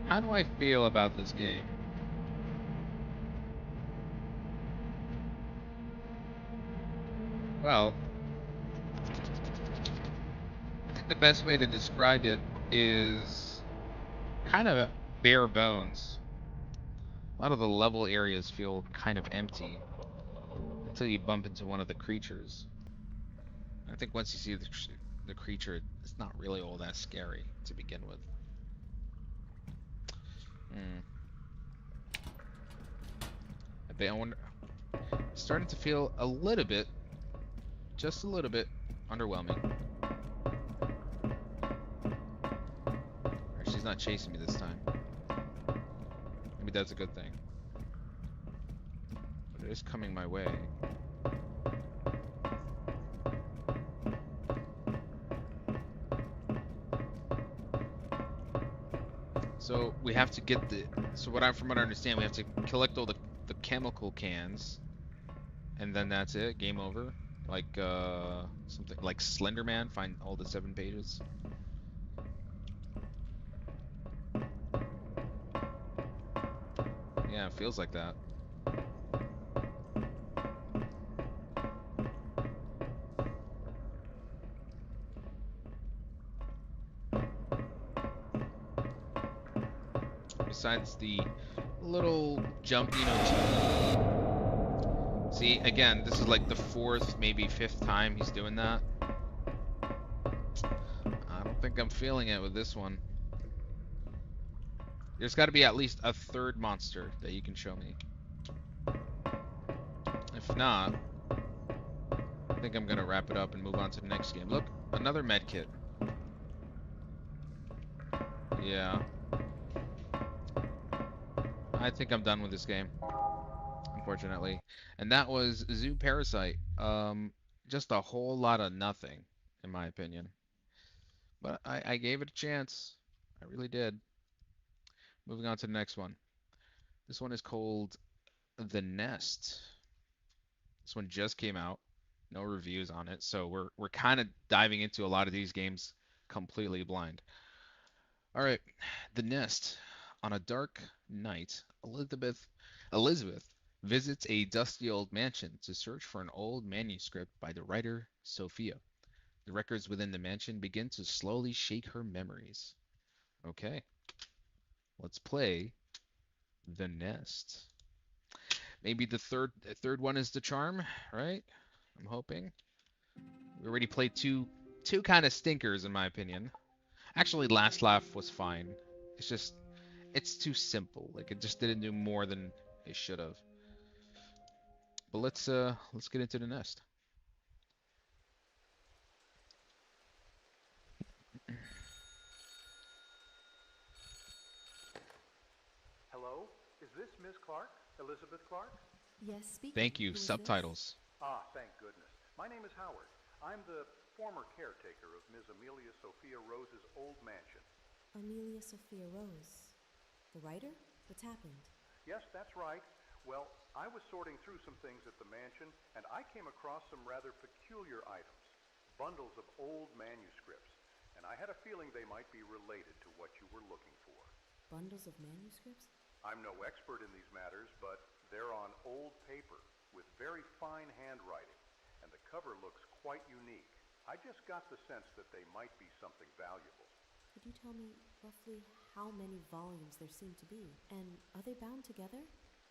How do I feel about this game? Well, I think the best way to describe it is kind of bare bones. A lot of the level areas feel kind of empty until you bump into one of the creatures. I think once you see the creature, it's not really all that scary to begin with. Hmm. I wonder. Starting to feel a little bit, just a little bit, underwhelming. She's not chasing me this time. Maybe that's a good thing. But it is coming my way. So we have to get the. So from what I understand, we have to collect all the chemical cans, and then that's it. Game over. Like something like Slender Man. Find all the 7 pages. Yeah, it feels like that. Besides the little jump, see, again, this is like the fourth, maybe fifth time he's doing that. I don't think I'm feeling it with this one. There's got to be at least a third monster that you can show me. If not, I think I'm gonna wrap it up and move on to the next game. Look, another med kit. Yeah. I think I'm done with this game, unfortunately. And that was Zoo Parasite. Just a whole lot of nothing, in my opinion. But I gave it a chance. I really did. Moving on to the next one. This one is called The Nest. This one just came out. No reviews on it, so we're kind of diving into a lot of these games completely blind. All right, The Nest. On a dark night, Elizabeth visits a dusty old mansion to search for an old manuscript by the writer Sophia. The records within the mansion begin to slowly shake her memories. Okay, let's play The Nest. Maybe the third one is the charm, right? I'm hoping. We already played two kind of stinkers in my opinion. Actually, Last Laugh was fine. It's just it's too simple. Like it just didn't do more than it should have. But let's get into the nest. Hello? Is this Miss Clark? Elizabeth Clark? Yes, speaking. Thank you. Who is this? Subtitles. Ah, thank goodness. My name is Howard. I'm the former caretaker of Ms. Amelia Sophia Rose's old mansion. Amelia Sophia Rose. The writer? What's happened? Yes, that's right. Well, I was sorting through some things at the mansion, and I came across some rather peculiar items. Bundles of old manuscripts. And I had a feeling they might be related to what you were looking for. Bundles of manuscripts? I'm no expert in these matters, but they're on old paper with very fine handwriting, and the cover looks quite unique. I just got the sense that they might be something valuable. Could you tell me roughly how many volumes there seem to be? And are they bound together?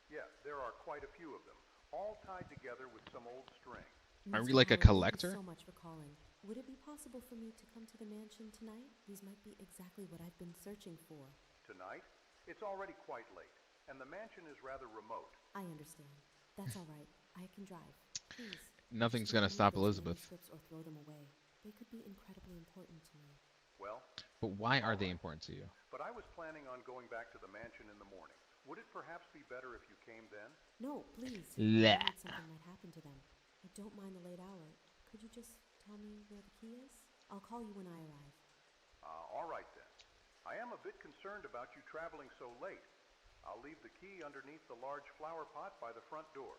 Yeah, there are quite a few of them, all tied together with some old string. Are we Mr. like a Howard, collector? Thank you so much for calling. Would it be possible for me to come to the mansion tonight? These might be exactly what I've been searching for. Tonight? It's already quite late, and the mansion is rather remote. I understand. That's all right. I can drive. Please. Nothing's just gonna don't stop leave those Elizabeth. manuscripts or throw them away. They could be incredibly important to me. Well, But why are they important to you? but I was planning on going back to the mansion in the morning. Would it perhaps be better if you came then? No, please. Bleh. I'm worried something might happen to them. I don't mind the late hour. Could you just tell me where the key is? I'll call you when I arrive. All right then. I am a bit concerned about you traveling so late. I'll leave the key underneath the large flower pot by the front door.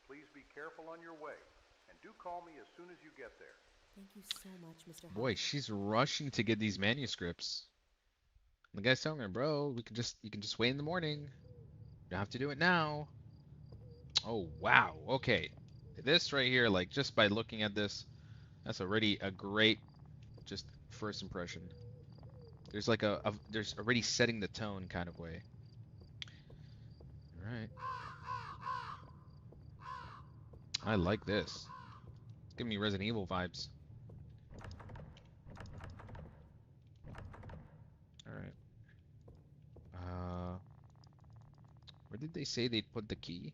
Please be careful on your way, and do call me as soon as you get there. Thank you so much, Mr. Boy, Howard. she's rushing to get these manuscripts. The guy's telling her, bro, you can just wait in the morning. You don't have to do it now. Oh wow. Okay. This right here, like just by looking at this, that's already a great just first impression. There's like there's already setting the tone kind of way. All right. I like this. It's giving me Resident Evil vibes. All right. Where did they say they'd put the key?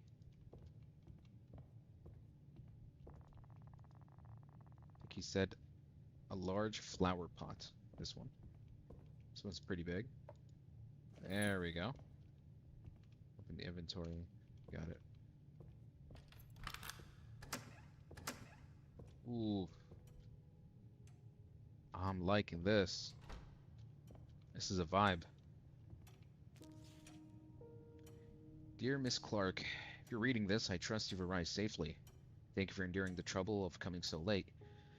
I think he said a large flower pot. This one. This one's pretty big. There we go. Open the inventory. Got it. Ooh. I'm liking this. This is a vibe. Dear Miss Clark, if you're reading this, I trust you've arrived safely. Thank you for enduring the trouble of coming so late.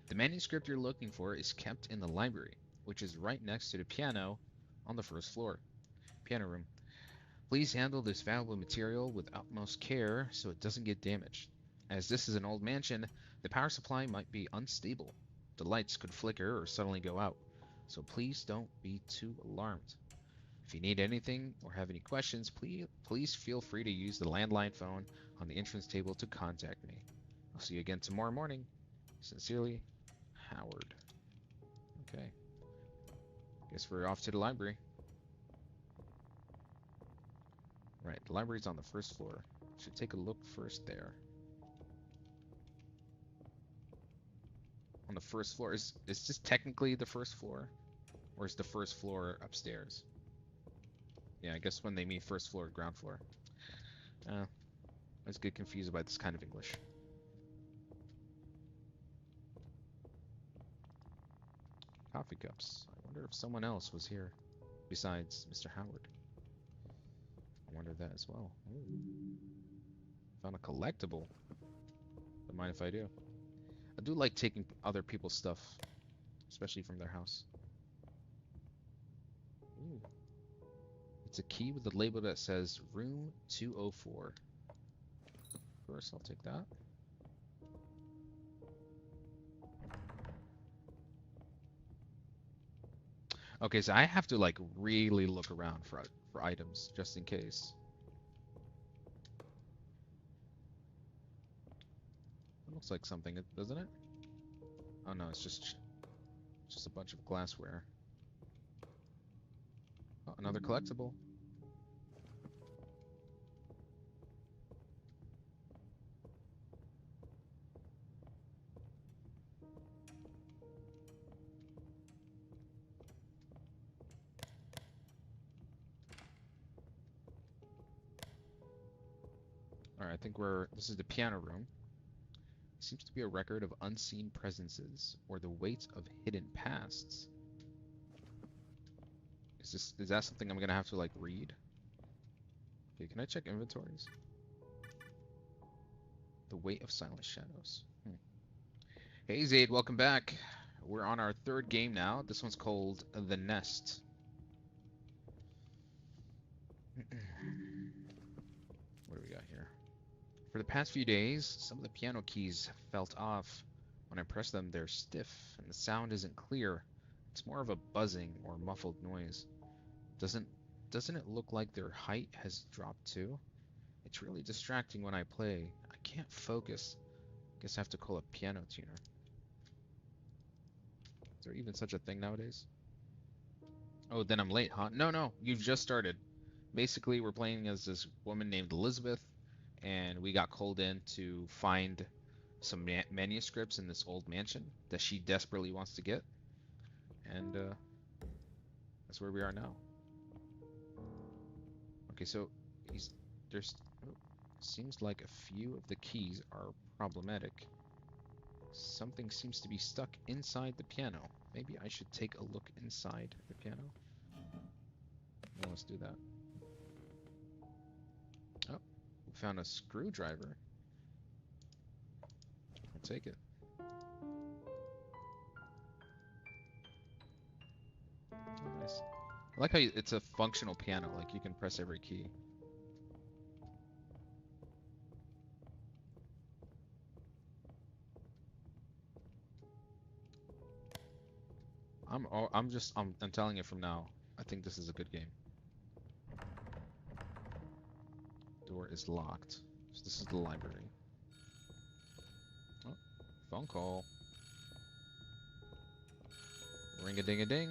The manuscript you're looking for is kept in the library, which is right next to the piano on the first floor. Piano room. Please handle this valuable material with utmost care so it doesn't get damaged. As this is an old mansion, the power supply might be unstable. The lights could flicker or suddenly go out, so please don't be too alarmed. If you need anything or have any questions, please feel free to use the landline phone on the entrance table to contact me. I'll see you again tomorrow morning. Sincerely, Howard. Okay. Guess we're off to the library. Right, the library's on the first floor. Should take a look first there. On the first floor, is this technically the first floor? Or is the first floor upstairs? Yeah, I guess when they mean first floor, ground floor. I always get confused by this kind of English. Coffee cups. I wonder if someone else was here besides Mr. Howard. I wonder that as well. Ooh. Found a collectible. Don't mind if I do. I do like taking other people's stuff, especially from their house. Ooh. It's a key with a label that says Room 204. Of course, I'll take that. Okay, so I have to like really look around for items just in case. It looks like something, doesn't it? Oh no, it's just a bunch of glassware. Oh, another collectible. Alright, I think this is the piano room. Seems to be a record of unseen presences or the weight of hidden pasts. Is that something I'm gonna have to like read? Okay, can I check inventories? The weight of silent shadows. Hey Zaid, welcome back. We're on our third game now. This one's called The Nest. What do we got here? For the past few days, some of the piano keys have felt off. When I press them, they're stiff, and the sound isn't clear. It's more of a buzzing or muffled noise. Doesn't it look like their height has dropped too? It's really distracting when I play. I can't focus. Guess I have to call a piano tuner. Is there even such a thing nowadays? Oh, then I'm late, huh? No, you've just started. Basically, we're playing as this woman named Elizabeth, and we got called in to find some manuscripts in this old mansion that she desperately wants to get. And that's where we are now. Okay, so seems like a few of the keys are problematic. Something seems to be stuck inside the piano. Maybe I should take a look inside the piano. Well, let's do that. Oh, we found a screwdriver. I'll take it. Oh, nice. I like how it's a functional piano, like you can press every key. I'm telling you from now, I think this is a good game. Door is locked. So this is the library. Oh, phone call. Ring-a-ding-a-ding.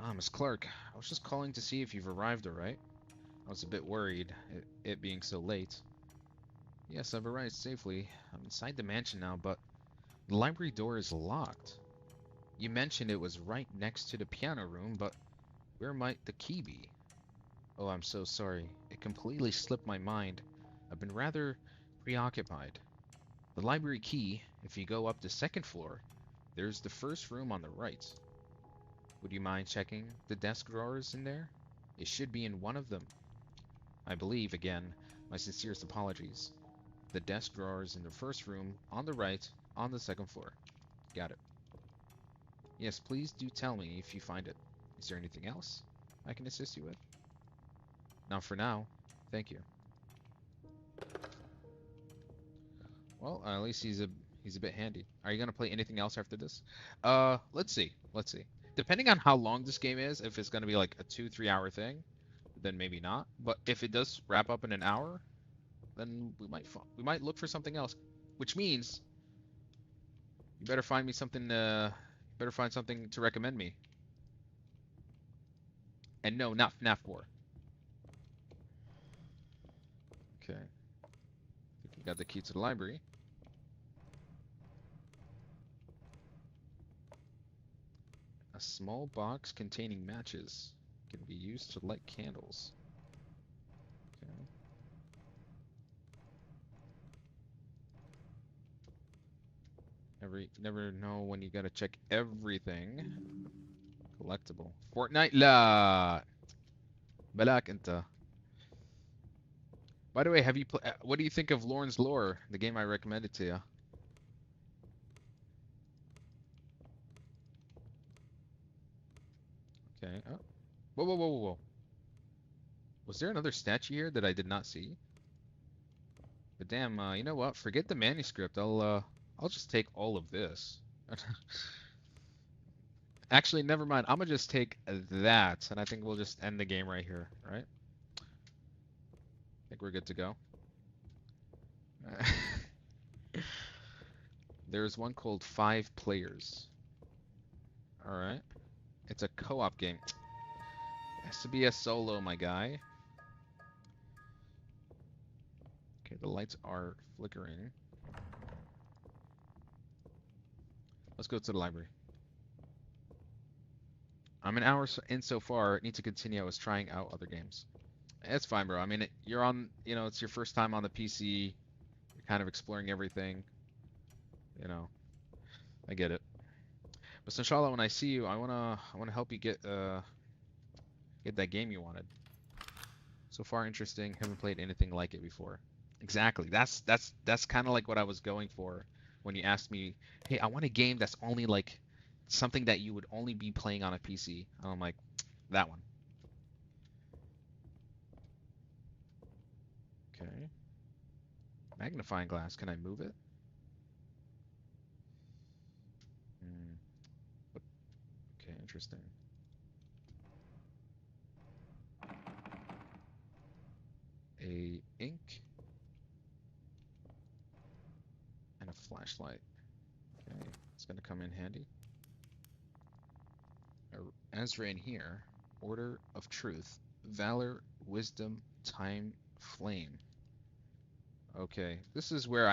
Ah, Miss Clark, I was just calling to see if you've arrived alright. I was a bit worried, it being so late. Yes, I've arrived safely. I'm inside the mansion now, but the library door is locked. You mentioned it was right next to the piano room, but where might the key be? Oh, I'm so sorry. It completely slipped my mind. I've been rather preoccupied. The library key, if you go up the second floor, there's the first room on the right. Would you mind checking the desk drawers in there? It should be in one of them. I believe, again, my sincerest apologies. The desk drawers in the first room, on the right, on the second floor. Got it. Yes, please do tell me if you find it. Is there anything else I can assist you with? Not for now. Thank you. Well, at least he's a bit handy. Are you gonna play anything else after this? Let's see. Let's see. Depending on how long this game is, if it's gonna be like a 2-3 hour thing, then maybe not. But if it does wrap up in an hour, then we might look for something else. Which means you better find me something. Better find something to recommend me. And no, not FNAF 4. Okay. I think we got the key to the library. A small box containing matches can be used to light candles. Okay. Never know when you gotta check everything. Collectible. Fortnite لا بلاك انت. By the way, what do you think of Lauren's Lore, the game I recommended to you? Okay. Oh. Whoa, whoa, whoa, whoa, whoa. Was there another statue here that I did not see? But damn, you know what? Forget the manuscript. I'll just take all of this. Actually, never mind. I'm gonna just take that, and I think we'll just end the game right here, right? I think we're good to go. There's one called 5 Players. Alright. It's a co-op game. It has to be a solo, my guy. Okay, the lights are flickering. Let's go to the library. I'm an hour in so far. Need to continue. I was trying out other games. It's fine, bro. I mean, you're on, it's your first time on the PC. You're kind of exploring everything. I get it. But inshallah, when I see you, I wanna help you get that game you wanted. So far, interesting. Haven't played anything like it before. Exactly. That's kind of like what I was going for when you asked me, "Hey, I want a game that's only like something that you would only be playing on a PC." And I'm like, that one. Okay. Magnifying glass. Can I move it? Hmm. Okay, interesting. A ink and a flashlight. Okay, it's gonna come in handy. Ezra in here. Order of Truth. Valor, Wisdom, Time, Flame. Okay, this is where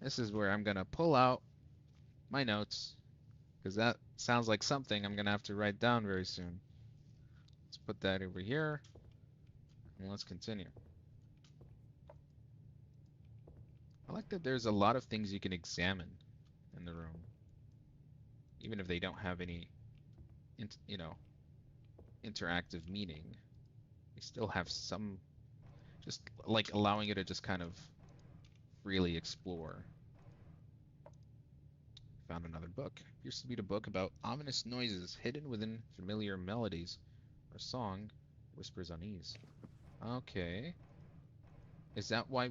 this is where I'm gonna pull out my notes, because that sounds like something I'm gonna have to write down very soon. Let's put that over here, and let's continue. I like that there's a lot of things you can examine in the room, even if they don't have any, interactive meaning. They still have some, just like allowing you to just kind of freely explore. Found another book. Appears to be the book about ominous noises hidden within familiar melodies. Or song, whispers unease. Okay. Is that why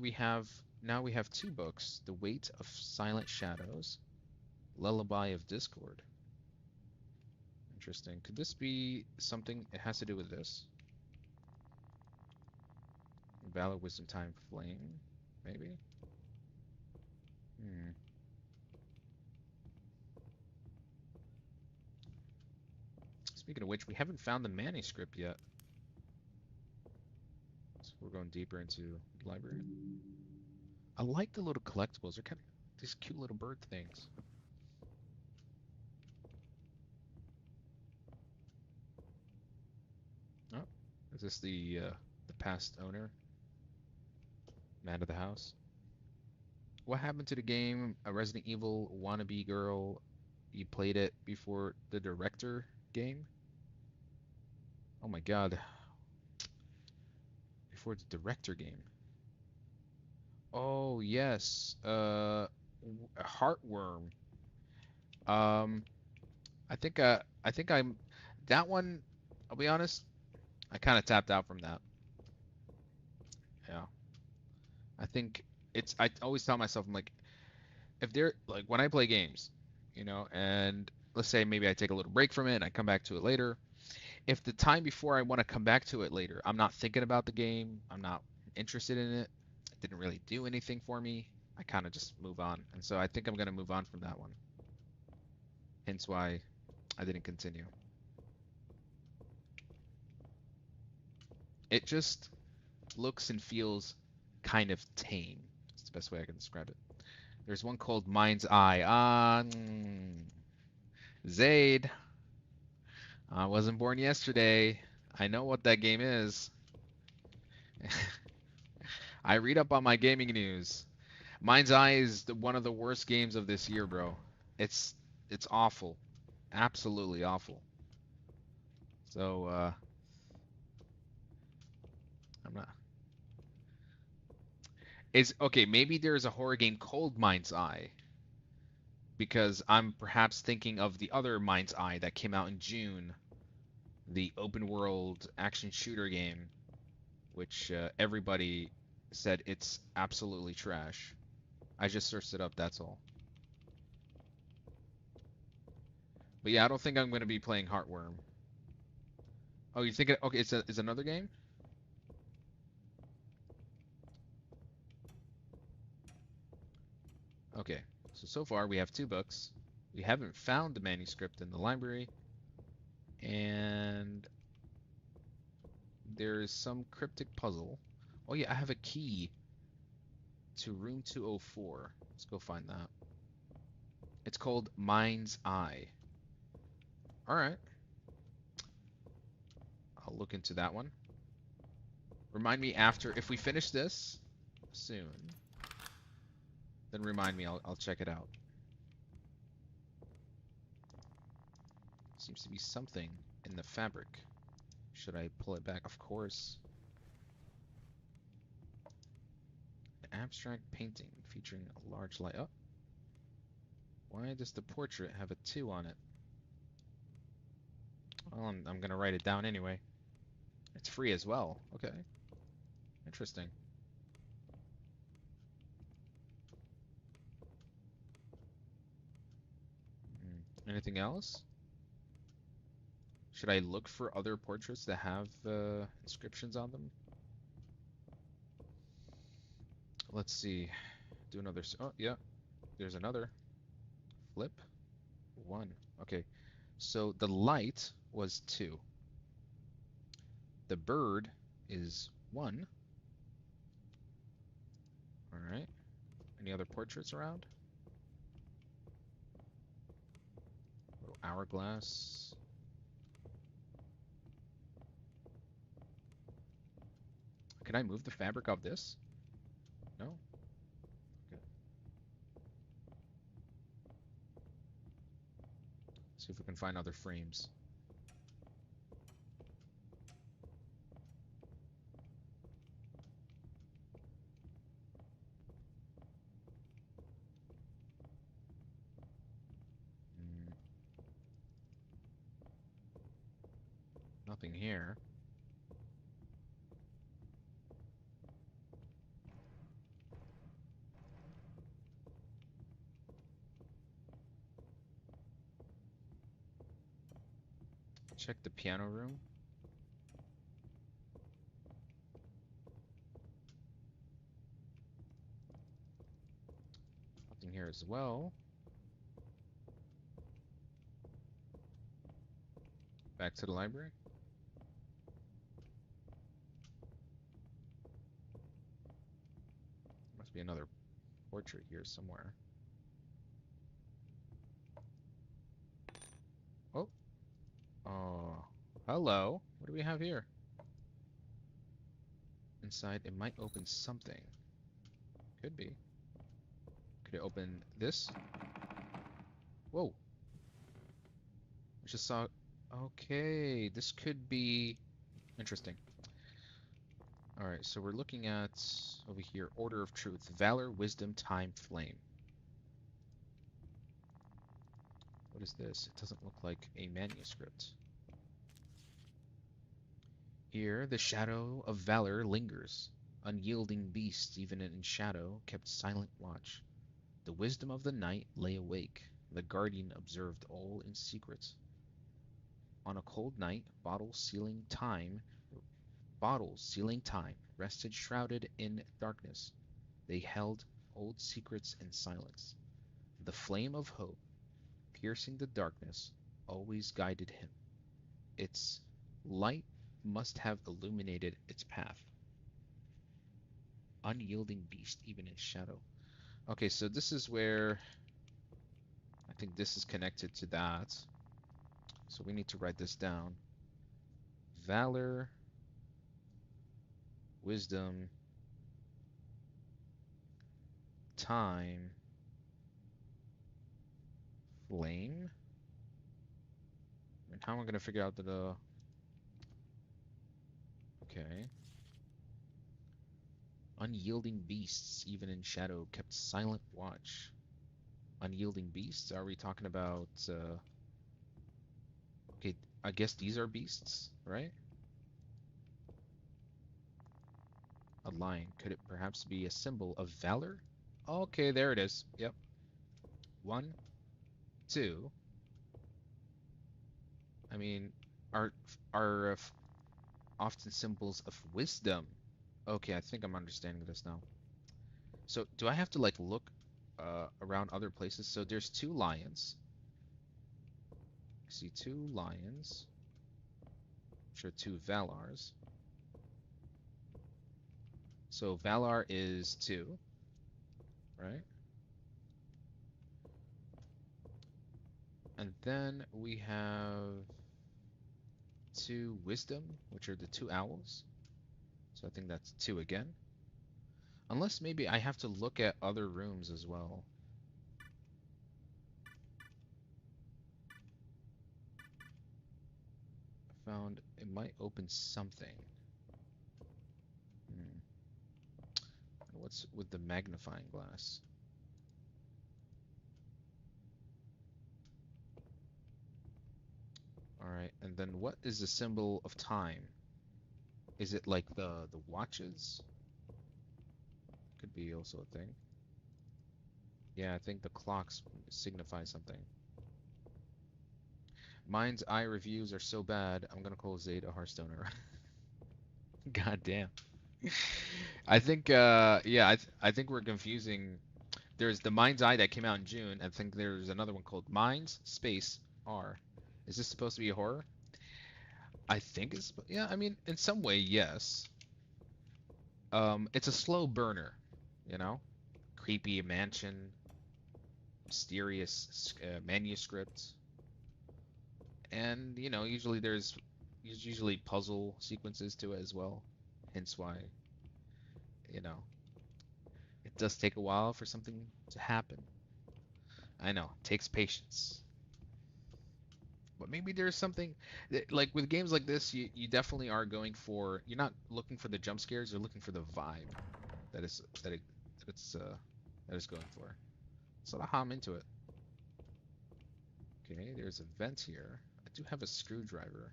now we have 2 books? The Weight of Silent Shadows, Lullaby of Discord. Interesting. Could this be something it has to do with this? Valor, Wisdom, Time, Flame, maybe? Hmm. Speaking of which, we haven't found the manuscript yet. So we're going deeper into the library. I like the little collectibles. They're kind of these cute little bird things. Oh, is this the past owner? Man of the house? What happened to the game? A Resident Evil wannabe girl. You played it before the director game? Oh my god. Before the director game. Oh yes. Heartworm. Um, I think I'm that one. I'll be honest. I kind of tapped out from that. Yeah. I think it's. I always tell myself, I'm like, if they're like when I play games, and let's say maybe I take a little break from it and I come back to it later. If the time before I want to come back to it later, I'm not thinking about the game, I'm not interested in it, it didn't really do anything for me, I kind of just move on. And so I think I'm going to move on from that one. Hence why I didn't continue. It just looks and feels kind of tame. That's the best way I can describe it. There's one called Mind's Eye. Zaid. I wasn't born yesterday. I know what that game is. I read up on my gaming news. Mind's Eye is one of the worst games of this year, bro. It's it's awful. Absolutely awful. So I'm not. Is okay, maybe there's a horror game called Mind's Eye because I'm perhaps thinking of the other Mind's Eye that came out in June, the open world action shooter game, which everybody said it's absolutely trash. I just searched it up, that's all. But yeah, I don't think I'm going to be playing Heartworm. Oh, you think it? Okay, it's another game? Okay, so far we have two books. We haven't found the manuscript in the library, and there's some cryptic puzzle. Oh yeah, I have a key to room 204. Let's go find that. It's called Mind's Eye. All right, I'll look into that one. Remind me after, if we finish this soon, then remind me, I'll check it out. Seems to be something in the fabric. Should I pull it back? Of course. An abstract painting featuring a large light. Oh, why does the portrait have a 2 on it? Well, I'm gonna write it down anyway. It's free as well. Okay. Interesting. Anything else? Should I look for other portraits that have inscriptions on them? Let's see. Do another. Oh, yeah. There's another. Flip. 1. Okay. So the light was 2. The bird is 1. All right. Any other portraits around? Little hourglass. Can I move the fabric of this? No? Okay. See if we can find other frames. Mm, nothing here. Check the piano room. Nothing here as well. Back to the library. Must be another portrait here somewhere. Oh. Oh. Hello. What do we have here? Inside, it might open something. Could be. Could it open this? Whoa. I just saw... Okay, this could be Interesting. All right, so we're looking at over here, Order of Truth, Valor, Wisdom, Time, Flame. What is this? It doesn't look like a manuscript. Here, the shadow of valor lingers. Unyielding beasts, even in shadow, kept silent watch. The wisdom of the night lay awake. The guardian observed all in secret. On a cold night, bottles sealing time, rested shrouded in darkness. They held old secrets in silence. The flame of hope, piercing the darkness, always guided him. Its light must have illuminated its path. Unyielding beast, even in shadow. Okay, so this is where I think this is connected to that. So we need to write this down. Valor, wisdom, time, flame. And how am I going to figure out the... Okay. Unyielding beasts, even in shadow, kept silent watch. Unyielding beasts? Are we talking about... Okay, I guess these are beasts, right? A lion. Could it perhaps be a symbol of valor? Okay, there it is. Yep. 1, 2. I mean, are often symbols of wisdom. Okay, I think I'm understanding this now. So do I have to like look around other places? So there's 2 lions. I see 2 lions. Which are 2 Valars. So Valar is 2, right? And then we have 2 Wisdom, which are the 2 owls. So I think that's 2 again. Unless maybe I have to look at other rooms as well. I found it might open something. Hmm. What's with the magnifying glass? All right, and then what is the symbol of time? Is it like the watches? Could be also a thing. Yeah, I think the clocks signify something. Mind's Eye reviews are so bad, I'm gonna call Zayd a Hearthstoner. God damn. I think yeah, I think we're confusing. There's the Mind's Eye that came out in June. I think there's another one called Minds Space R. Is this supposed to be a horror? I think it's yeah, I mean in some way yes. It's a slow burner, you know? Creepy mansion, mysterious manuscript, and you know usually there's usually puzzle sequences to it as well. Hence why you know it does take a while for something to happen. I know, takes patience. But maybe there's something like with games like this, you definitely are going for you're not looking for the jump scares, you're looking for the vibe that is that it's that is going for. So I'm into it. Okay, there's a vent here. I do have a screwdriver.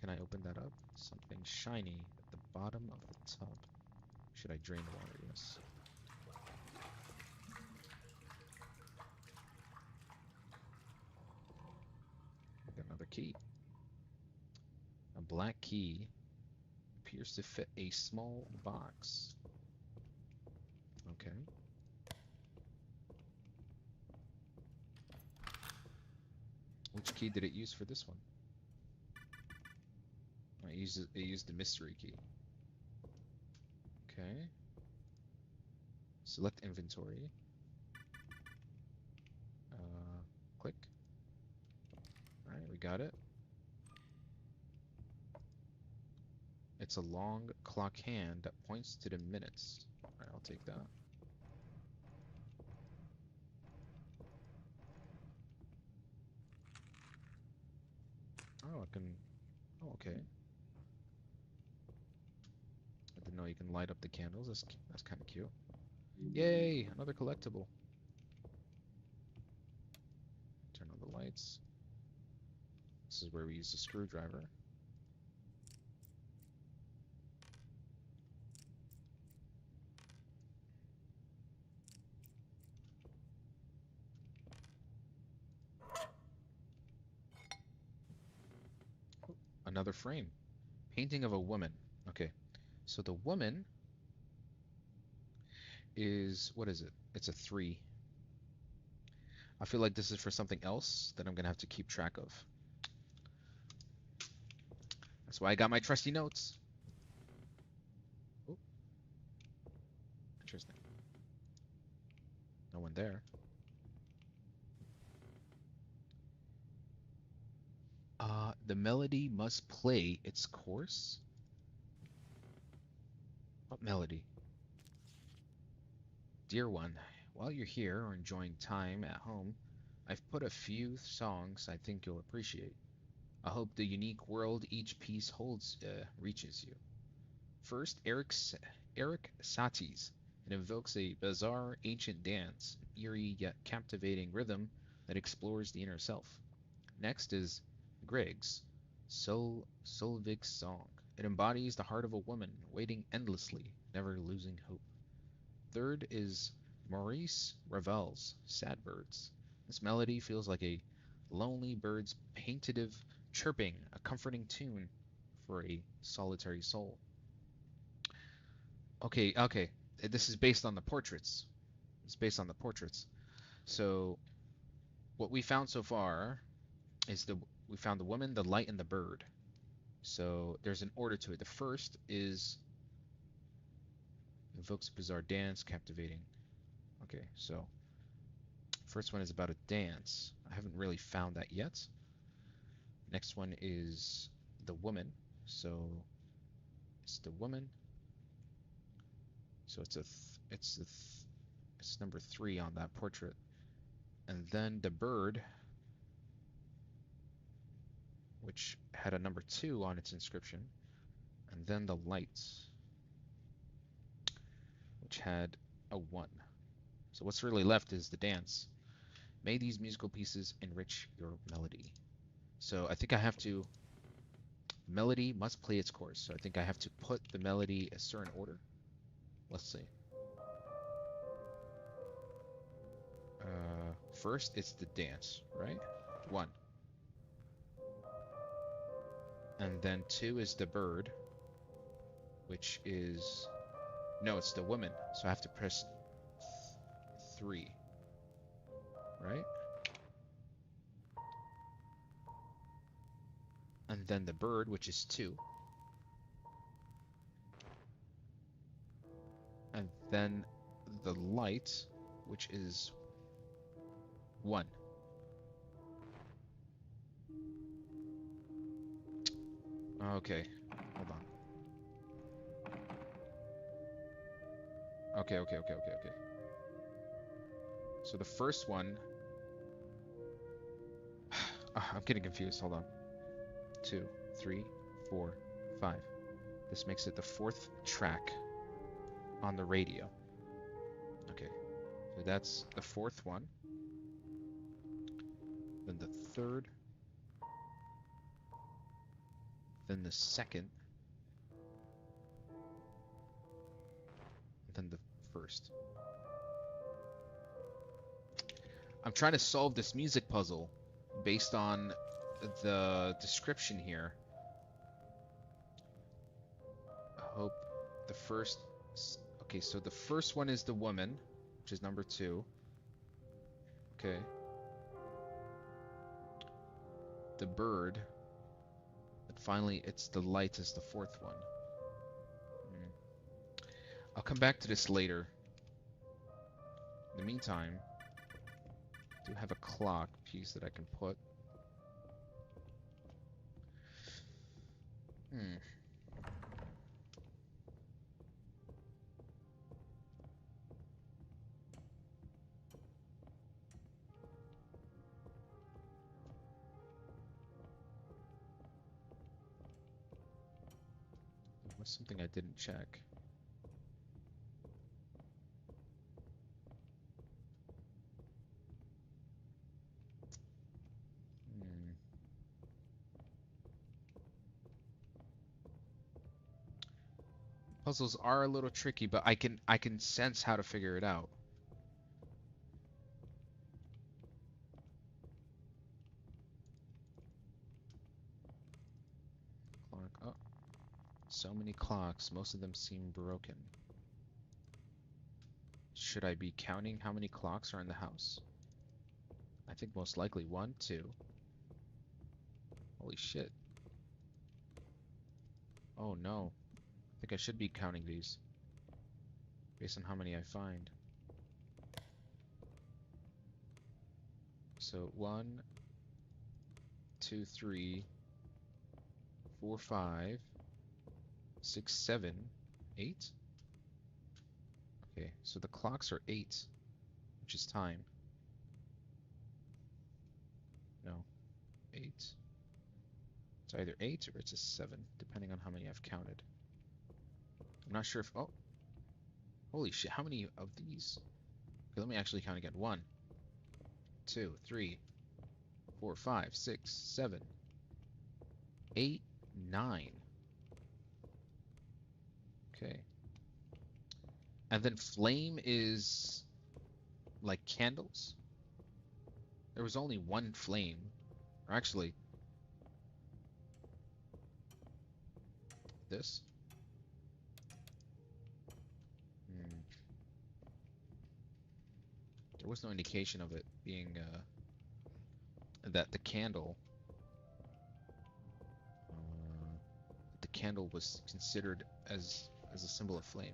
Can I open that up? Something shiny at the bottom of the tub. Should I drain the water? Yes. Got another key. A black key appears to fit a small box. Okay. Which key did it use for this one? It used the mystery key. Okay. Select inventory. Click. Alright, we got it. It's a long clock hand that points to the minutes. Alright, I'll take that. Oh, I can... Oh, okay. know, you can light up the candles. That's kind of cute. Yay, another collectible. Turn on the lights. This is where we use the screwdriver. Another frame. Painting of a woman. Okay, so the woman is, what is it? It's a 3. I feel like this is for something else that I'm gonna have to keep track of. That's why I got my trusty notes. Oh, interesting. No one there. The melody must play its course? What melody? Dear one, while you're here or enjoying time at home, I've put a few songs I think you'll appreciate. I hope the unique world each piece holds reaches you. First, Eric Satie's. It invokes a bizarre ancient dance, an eerie yet captivating rhythm that explores the inner self. Next is Greg's Solvig's song. It embodies the heart of a woman waiting endlessly, never losing hope. Third is Maurice Ravel's Sad Birds. This melody feels like a lonely bird's plaintive chirping, a comforting tune for a solitary soul. Okay. This is based on the portraits. It's based on the portraits. So what we found so far is we found the woman, the light, and the bird. So there's an order to it. The first is evokes a bizarre dance, captivating. Okay, so first one is about a dance. I haven't really found that yet. Next one is the woman. So it's the woman. So it's number 3 on that portrait. And then the bird, which had a number 2 on its inscription. And then the lights, which had a 1. So what's really left is the dance. May these musical pieces enrich your melody. So I think I have to, melody must play its course. So I think I have to put the melody a certain order. Let's see. First, it's the dance, right? 1. And then 2 is the bird, which is, no, it's the woman. So I have to press 3, right? And then the bird, which is 2. And then the light, which is 1. Okay, hold on. Okay. So the first one, I'm getting confused. Hold on. 2, 3, 4, 5. This makes it the 4th track on the radio. Okay, so that's the 4th one. Then the 3rd. Then the 2nd. Then the 1st. I'm trying to solve this music puzzle based on the description here. I hope the first... Okay, so the first one is the woman, which is number 2. Okay. The bird. And finally, it's the light is the 4th one. I'll come back to this later. In the meantime, I do have a clock piece that I can put. What's something I didn't check? puzzles are a little tricky, but I can sense how to figure it out. Clock. Oh, so many clocks. Most of them seem broken. Should I be counting how many clocks are in the house? I think most likely one, two. Holy shit. Oh no. I think I should be counting these based on how many I find. So 1, 2, 3, 4, 5, 6, 7, 8. Okay, so the clocks are 8, which is time. No, 8. It's either 8 or it's a 7, depending on how many I've counted. I'm not sure if... Oh! Holy shit, how many of these? Okay, let me actually count again. 1, 2, 3, 4, 5, 6, 7, 8, 9. Okay. And then flame is like candles? There was only one flame. Or actually, this? There was no indication of it being that the candle was considered as a symbol of flame.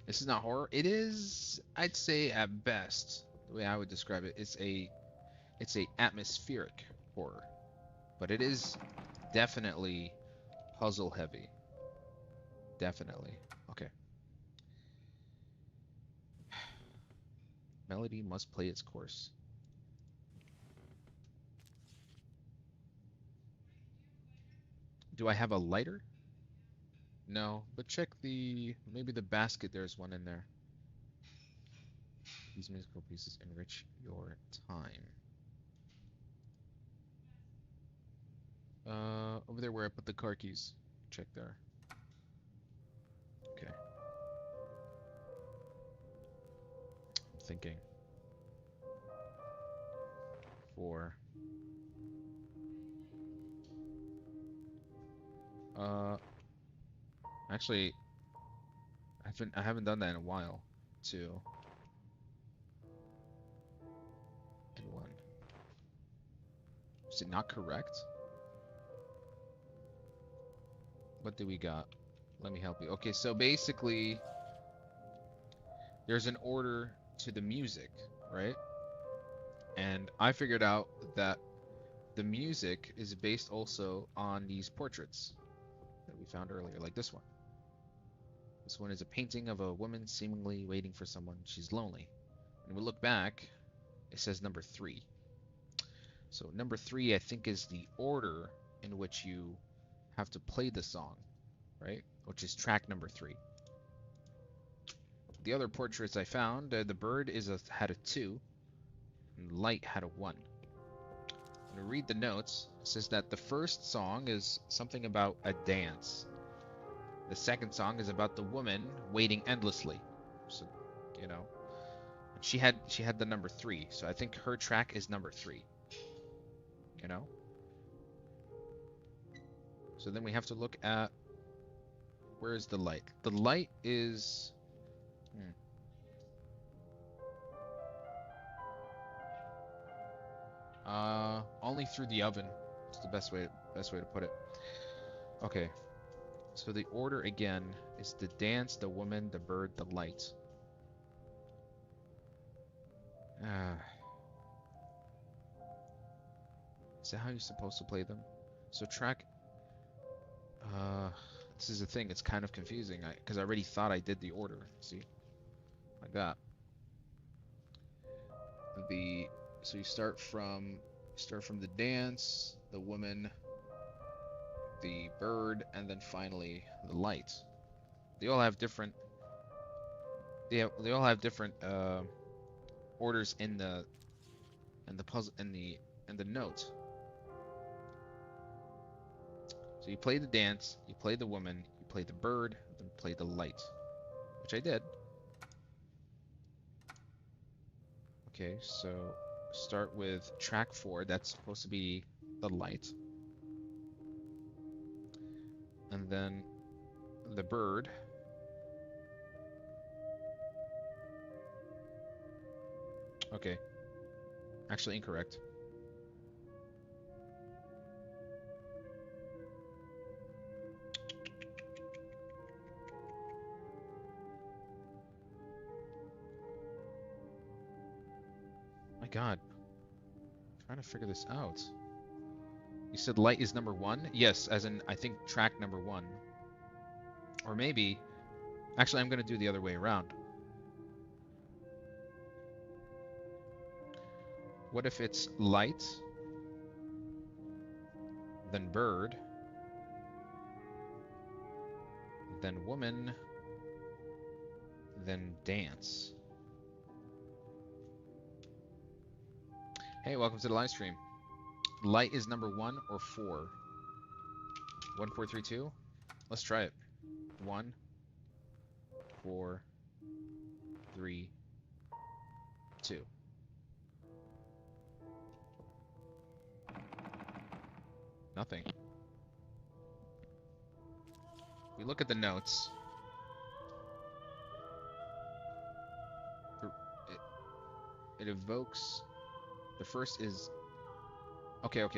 This is not horror. It is, I'd say at best, the way I would describe it, it's a atmospheric horror, but it is definitely puzzle heavy. Definitely. Okay. Melody must play its course. Do I have a lighter? No, but check maybe the basket, there's one in there. These musical pieces enrich your time. Over there where I put the car keys. Check there. Okay. I'm thinking. 4. Actually, I haven't done that in a while. 2. And 1. Is it not correct? What do we got? Let me help you. Okay, so basically, there's an order to the music, right? And I figured out that the music is based also on these portraits that we found earlier, like this one. This one is a painting of a woman seemingly waiting for someone. She's lonely. And we look back, it says number 3. So number 3, I think, is the order in which you have to play the song, right? Which is track number 3. The other portraits I found, the bird had a 2, and light had a 1. When we read the notes, it says that the first song is something about a dance. The second song is about the woman waiting endlessly. So, you know, she had the number 3, so I think her track is number 3. You know? So then we have to look at, where is the light? The light is only through the oven. It's the best way to put it. Okay. So the order again is the dance, the woman, the bird, the light. Is that how you're supposed to play them? So track... this is the thing, it's kind of confusing, because I already thought I did the order, see? Like that. So you start from the dance, the woman, the bird, and then finally the light. They all have different... They all have different orders in the puzzle, in the note. So you play the dance, you play the woman, you play the bird, then play the light, which I did. Okay, so start with track 4. That's supposed to be the light. And then the bird. Okay, actually incorrect. My God, I'm trying to figure this out. You said light is number 1? Yes, as in, I think track number 1. Or maybe, actually, I'm going to do the other way around. What if it's light, then bird, then woman, then dance? Hey, welcome to the live stream. Light is number 1 or 4? 1, 4, 3, 2? Let's try it. 1, 4, 3, 2. Nothing. We look at the notes. It evokes. The first is. Okay. I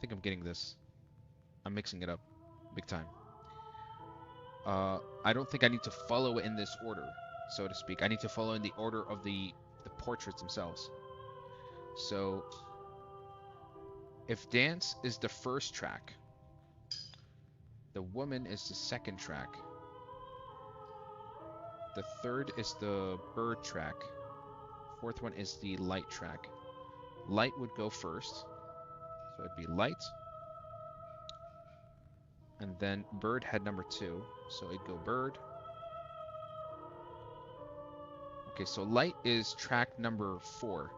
think I'm getting this. I'm mixing it up big time. I don't think I need to follow it in this order, so to speak. I need to follow in the order of the portraits themselves. So, if dance is the first track, the woman is the second track, the third is the bird track, fourth one is the light track. Light would go first, so it'd be light, and then bird had number 2, so it'd go bird. Okay, so light is track number 4.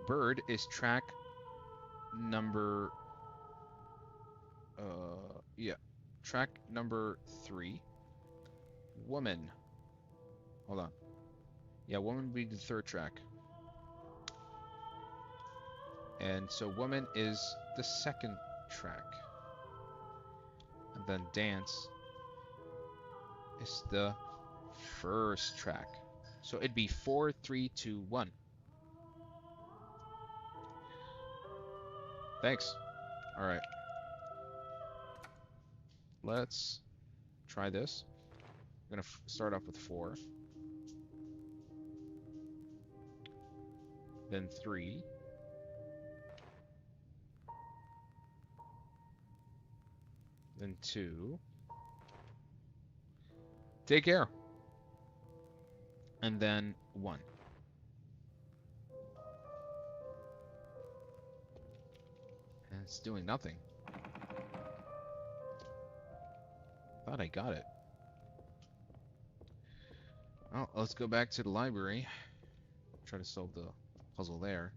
Bird is track number track number 3. Woman. Hold on. Yeah, woman would be the third track. And so woman is the second track. And then dance is the first track. So it'd be 4, 3, 2, 1. Thanks. All right. Let's try this. I'm going to start off with 4. Then 3. Then 2. Take care. And then 1. And it's doing nothing. Thought I got it. Oh, let's go back to the library. Try to solve the puzzle there.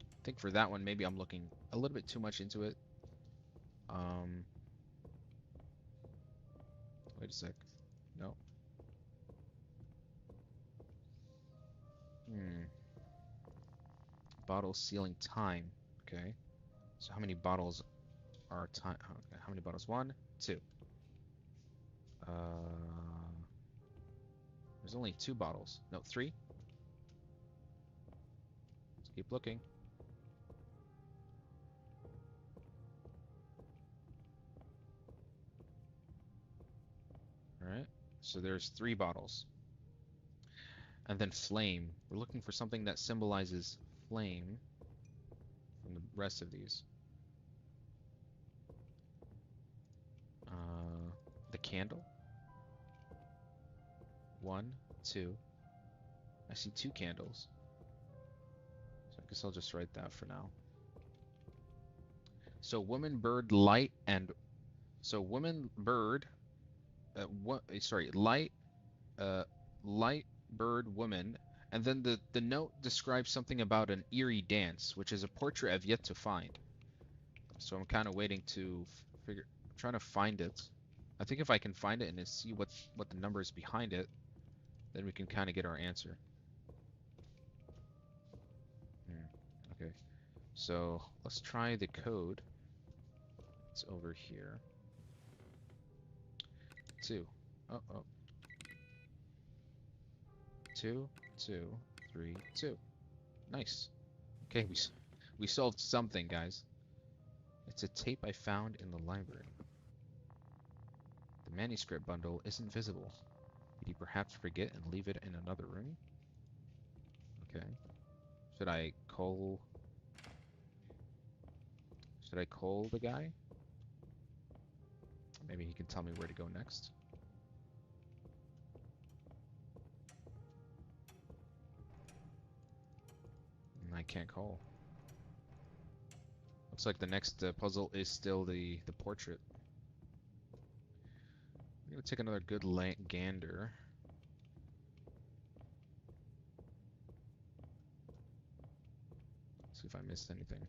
I think for that one, maybe I'm looking a little bit too much into it. Wait a sec. No. Bottle sealing time. Okay. So how many bottles are time? Okay. How many bottles? 1, 2. There's only 2 bottles. No, 3. Let's keep looking. Alright, so there's 3 bottles. And then flame. We're looking for something that symbolizes flame from the rest of these. The candle. 1, 2. I see 2 candles. So I guess I'll just write that for now. So woman, bird, light, and... So woman, bird... light, light, bird, woman, And then the note describes something about an eerie dance, which is a portrait I've yet to find. So I'm kind of waiting to figure, trying to find it. I think if I can find it and then see what the number is behind it, then we can kind of get our answer. Okay, so let's try the code. It's over here. 2. Oh. 2, 2, 3, 2. Nice. Okay, we solved something, guys. It's a tape I found in the library. The manuscript bundle isn't visible. Did he perhaps forget and leave it in another room? Okay. Should I call... Should I call the guy? Maybe he can tell me where to go next. I can't call. Looks like the next puzzle is still the portrait. I'm gonna take another good gander. See if I missed anything.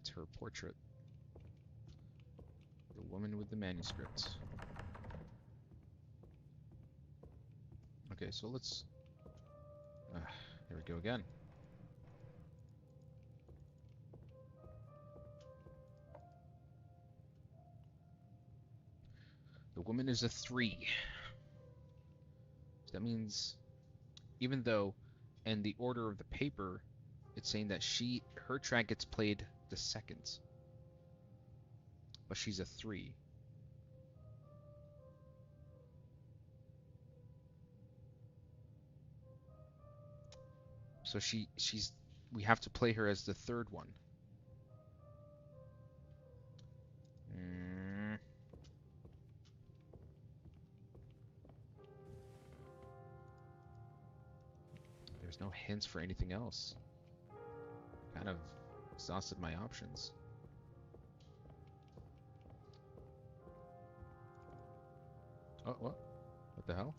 It's her portrait. The woman with the manuscript. Okay, so let's... here we go again. The woman is a 3. So that means, even though in the order of the paper, it's saying that her track gets played the second. But she's a 3. So we have to play her as the 3rd one. There's no hints for anything else. Kind of exhausted my options. Oh, what? What the hell?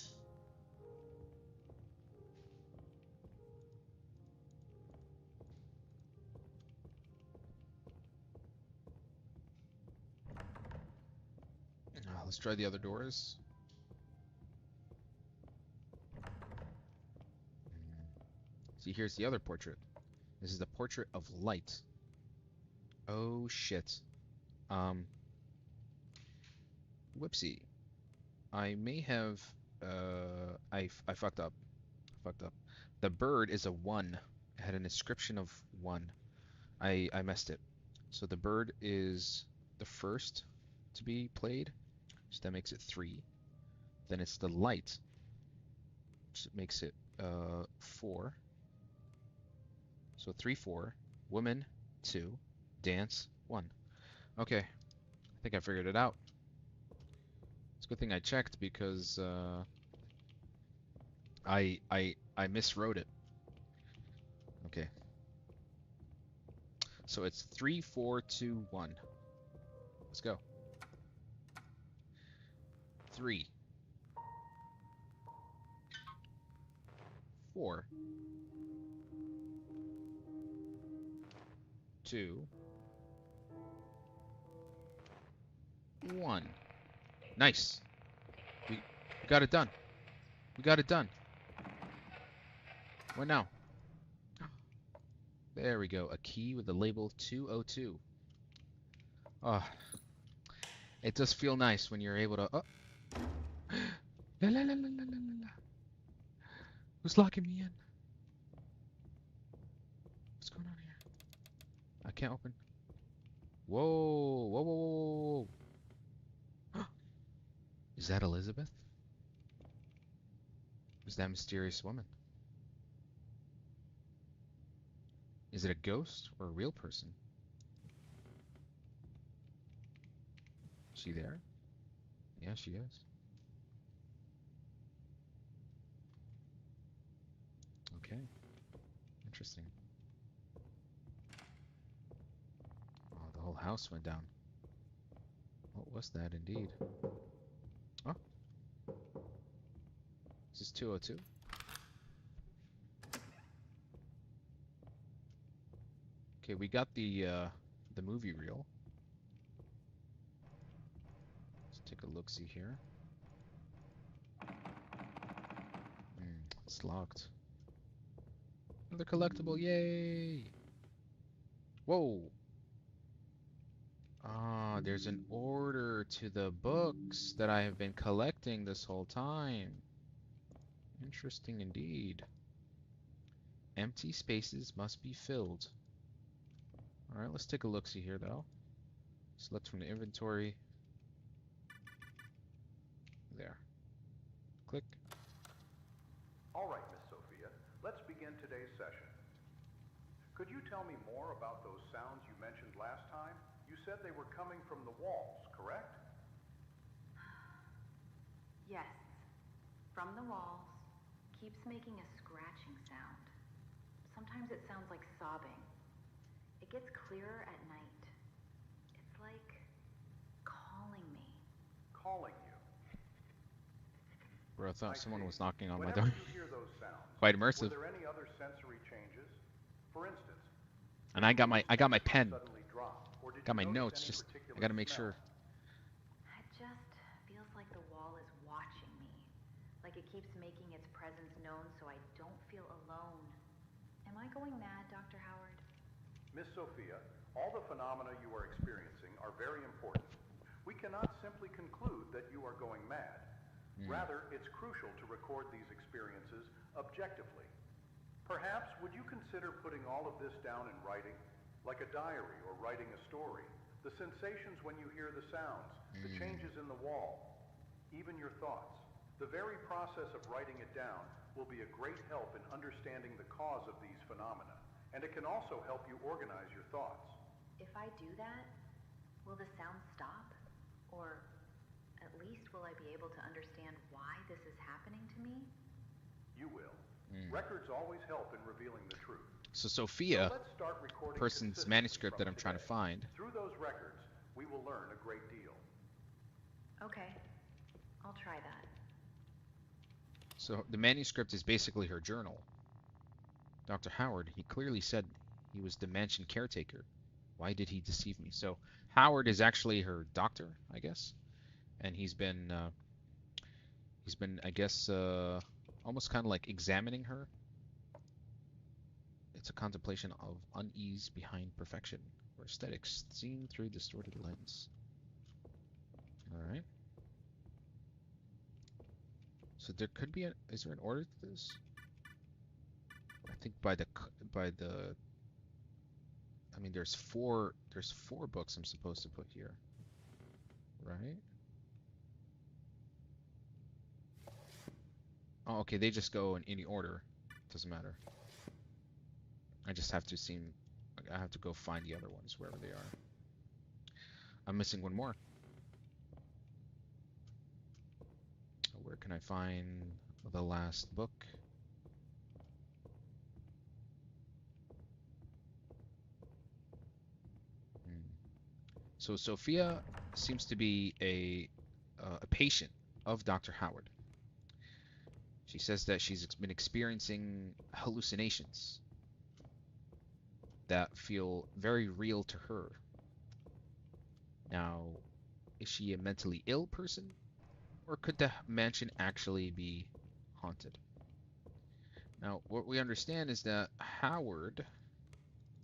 Let's try the other doors. See, here's the other portrait. This is the portrait of light. Oh shit. Whoopsie. I may have I fucked up. Fucked up. The bird is a 1. It had an inscription of 1. I messed it. So the bird is the first to be played. So that makes it 3. Then it's the light, which makes it 4. So 3, 4. Woman, 2. Dance, 1. Okay. I think I figured it out. It's a good thing I checked because I miswrote it. Okay. So it's 3, 4, 2, 1. Let's go. 3. 4. 2. 1. Nice. We got it done. We got it done. What now? There we go. A key with the label 202. Ah, it does feel nice when you're able to... Oh. La, la, la, la, la, la, la. Who's locking me in? What's going on here? I can't open. Whoa, whoa, whoa, whoa, whoa. Is that Elizabeth? Who's that mysterious woman? Is it a ghost or a real person? She there? Yeah, she is. Okay. Interesting. Oh, the whole house went down. What was that indeed? Oh, this is 202. Okay, we got the movie reel. Let's take a look-see here. It's locked. Another collectible, yay! Whoa! Ah, there's an order to the books that I have been collecting this whole time. Interesting indeed. Empty spaces must be filled. Alright, let's take a look-see here though. Select from the inventory. There. Click. All right, Miss Sophia, let's begin today's session. Could you tell me more about those sounds you mentioned last time? You said they were coming from the walls, correct? Yes. From the walls. Keeps making a scratching sound. Sometimes it sounds like sobbing. It gets clearer at night. It's like calling me. Calling you. Bro, I thought someone was knocking on my Whenever door. you hear those sounds, Quite were immersive. there any other sensory changes? For instance, And I got my pen. suddenly drop, or did Got my you notice notes. any Just particular I gotta make smell? sure. It just feels like the wall is watching me. Like it keeps making its presence known so I don't feel alone. Am I going mad, Dr. Howard? Miss Sophia, all the phenomena you are experiencing are very important. We cannot simply conclude that you are going mad. Rather, it's crucial to record these experiences objectively. Perhaps would you consider putting all of this down in writing, like a diary or writing a story? The sensations when you hear the sounds, the changes in the wall, even your thoughts. The very process of writing it down will be a great help in understanding the cause of these phenomena, and it can also help you organize your thoughts. If I do that, will the sound stop? Or at least will I be able to understand why this is happening to me? You will. Records always help in revealing the truth. So Sophia, So let's start recording person's consistently manuscript from that I'm trying to today. find. Through those records, we will learn a great deal. Okay, I'll try that. So the manuscript is basically her journal. Dr. Howard, he clearly said he was the mansion caretaker. Why did he deceive me? So Howard is actually her doctor, I guess, and he's been, I guess, almost kind of like examining her. It's a contemplation of unease behind perfection, or aesthetics seen through distorted lens. All right. So there could be is there an order to this? I think I mean there's four books I'm supposed to put here. Right? Oh, okay, they just go in any order. Doesn't matter. I just have to I have to go find the other ones wherever they are. I'm missing one more. Where can I find the last book? So Sophia seems to be a patient of Dr. Howard. She says that she's been experiencing hallucinations that feel very real to her. Now, is she a mentally ill person? Or could the mansion actually be haunted? Now, what we understand is that Howard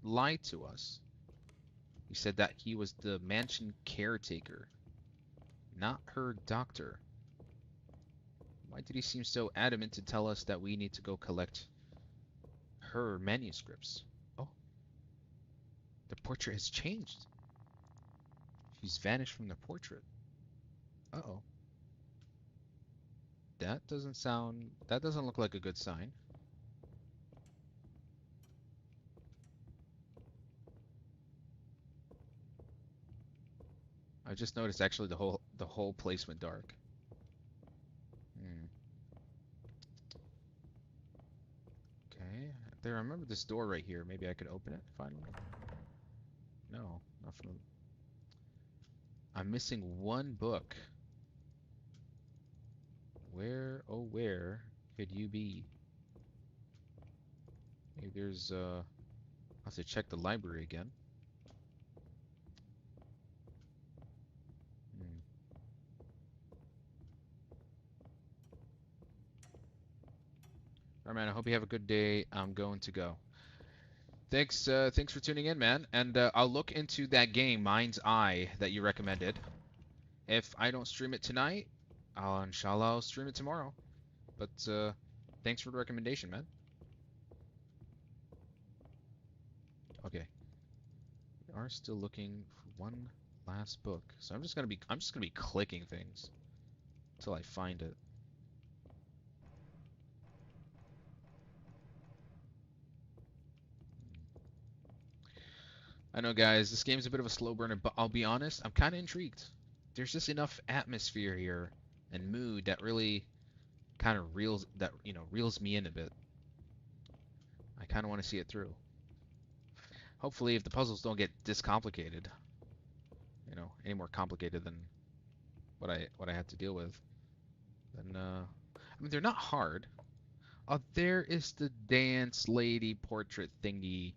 lied to us. He said that he was the mansion caretaker, not her doctor. Why did he seem so adamant to tell us that we need to go collect her manuscripts? Oh, the portrait has changed. She's vanished from the portrait. Uh-oh. That doesn't look like a good sign. just noticed actually the whole place went dark. Hmm. Okay. There, I remember this door right here. Maybe I could open it finally. No, not from. I'm missing one book. Where, oh where could you be? Maybe there's I'll have to check the library again. Hmm. All right, man. I hope you have a good day. I'm going to go. Thanks for tuning in, man. And I'll look into that game, Mind's Eye, that you recommended. If I don't stream it tonight, inshallah I'll stream it tomorrow. But thanks for the recommendation, man. Okay, we are still looking for one last book, so I'm just gonna be clicking things until I find it. I know, guys, this game's a bit of a slow burner, but I'll be honest, I'm kind of intrigued. There's just enough atmosphere here and mood that really kind of reels me in a bit. I kind of want to see it through. Hopefully, if the puzzles don't get this complicated, any more complicated than what I had to deal with, then I mean they're not hard. Oh, there is the dance lady portrait thingy.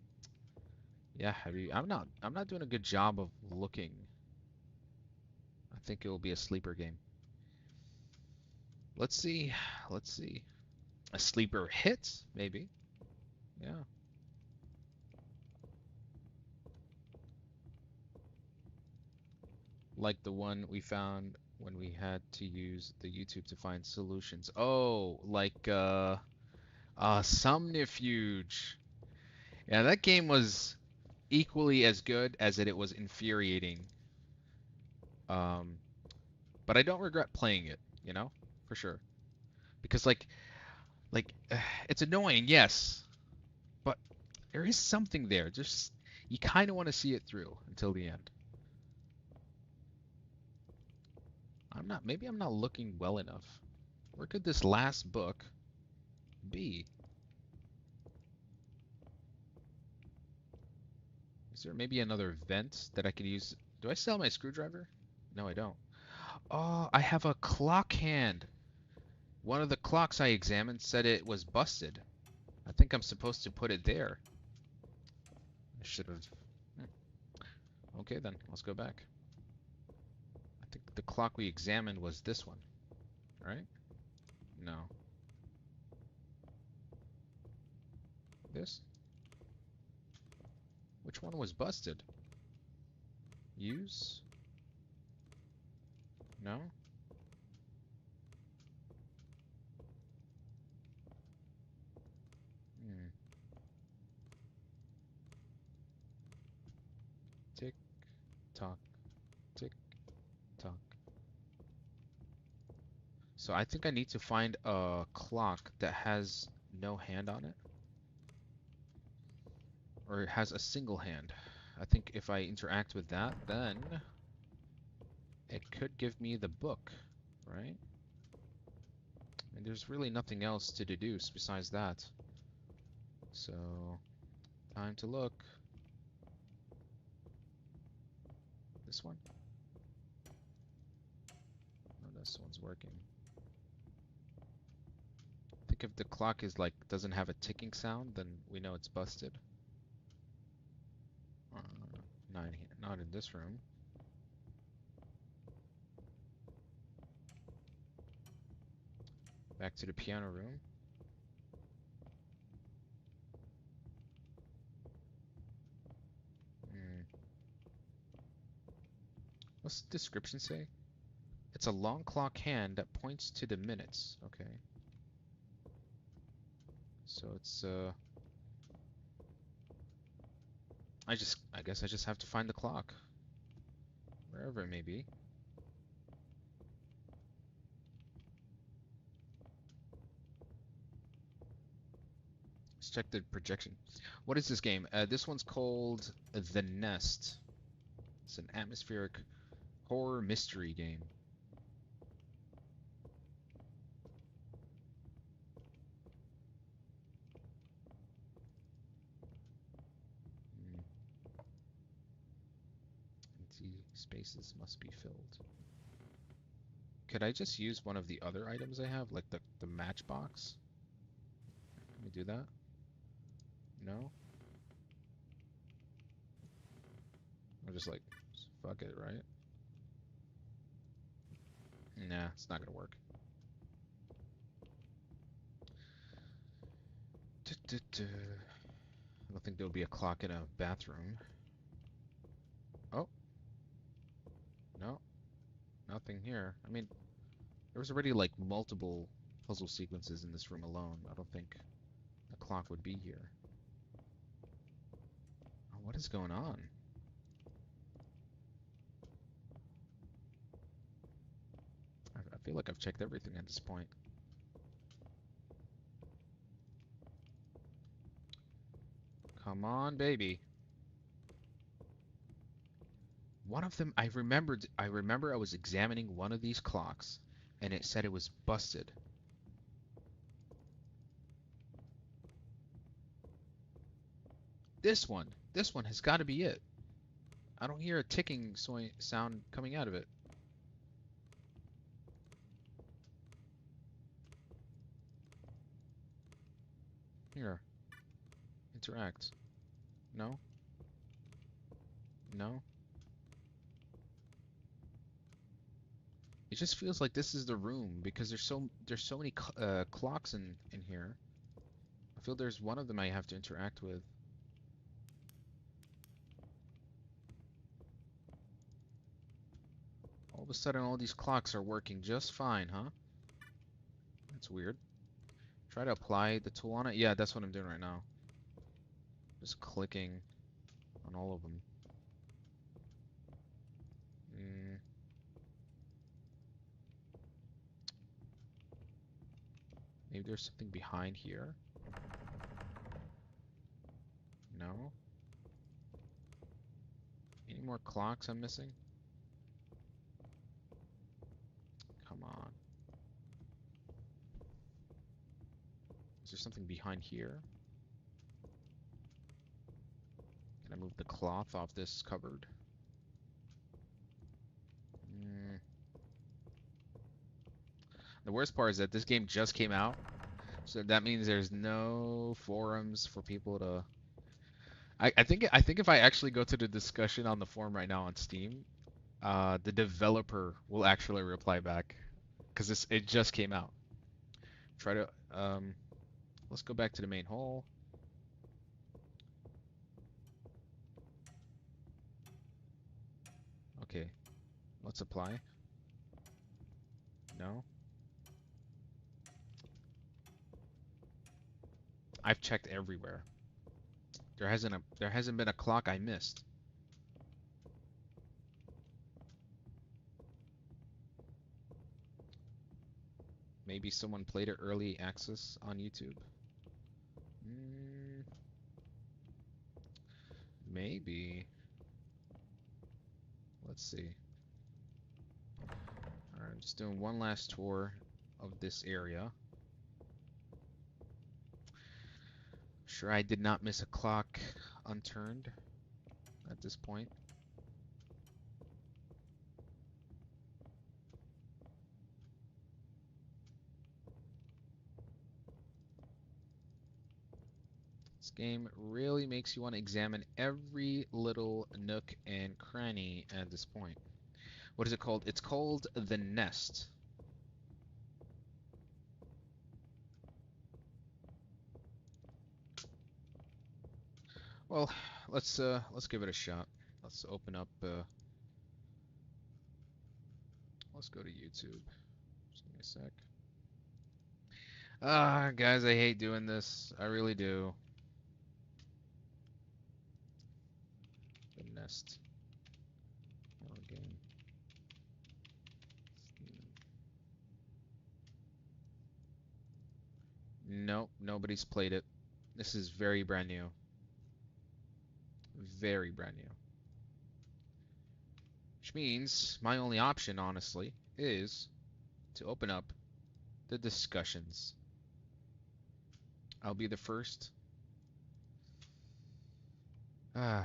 Yeah, I'm not doing a good job of looking. I think it will be a sleeper game. Let's see. Let's see. A sleeper hit, maybe. Yeah. Like the one we found when we had to use the YouTube to find solutions. Oh, like Somnifuge. Yeah, that game was equally as good as it was infuriating. Um, but I don't regret playing it, for sure. Because like it's annoying, yes, but there is something there. Just you kind of want to see it through until the end. Maybe I'm not looking well enough. Where could this last book be? Is there maybe another vent that I could use? Do I sell my screwdriver? No, I don't. Oh, I have a clock hand. One of the clocks I examined said it was busted. I think I'm supposed to put it there. I should have. Okay, then. Let's go back. I think the clock we examined was this one, right? No. This? Which one was busted? Use? No? Hmm. Tick, tock, tick, tock. So I think I need to find a clock that has no hand on it. Or it has a single hand. I think if I interact with that, then it could give me the book, right? And there's really nothing else to deduce besides that. So, time to look. This one? No, this one's working. I think if the clock is doesn't have a ticking sound, then we know it's busted. Uh, not in this room. Back to the piano room. Hmm. What's the description say? It's a long clock hand that points to the minutes. Okay. So it's I guess I just have to find the clock. Wherever it may be. Let's check the projection. What is this game? This one's called The Nest. It's an atmospheric Horror mystery game. Hmm. Empty spaces must be filled. Could I just use one of the other items I have, like the matchbox? Let me do that. No? Or just like, fuck it, right? Nah, it's not gonna work. I don't think there'll be a clock in a bathroom. Oh, no, nothing here. I mean, there was already like multiple puzzle sequences in this room alone. I don't think a clock would be here. Oh, what is going on? I feel like I've checked everything at this point. Come on, baby. One of them, I remember I was examining one of these clocks and it said it was busted. This one has got to be it. I don't hear a ticking sound coming out of it. Here, interact. No? No? It just feels like this is the room because there's so many clocks in here. I feel there's one of them I have to interact with. All of a sudden, all these clocks are working just fine, huh? That's weird. Try to apply the tool on it. Yeah, that's what I'm doing right now. Just clicking on all of them. Mm. Maybe there's something behind here. No? Any more clocks I'm missing? Come on. Is there something behind here? Can I move the cloth off this cupboard? Mm. The worst part is that this game just came out, so that means there's no forums for people to. I think if I actually go to the discussion on the forum right now on Steam, the developer will actually reply back because it just came out. Try to let's go back to the main hall. Okay, let's apply. No, I've checked everywhere. There hasn't been a clock I missed. Maybe someone played it early access on YouTube. Mm, maybe. Let's see. Alright, I'm just doing one last tour of this area. Sure, I did not miss a clock unturned at this point. This game really makes you want to examine every little nook and cranny at this point. What is it called? It's called The Nest. Well, let's give it a shot. Let's open up let's go to YouTube. Just give me a sec. Ah, guys, I hate doing this. I really do. The Nest. Horror game. Nope, nobody's played it. This is very brand new. Very brand new. Which means my only option, honestly, is to open up the discussions. I'll be the first. I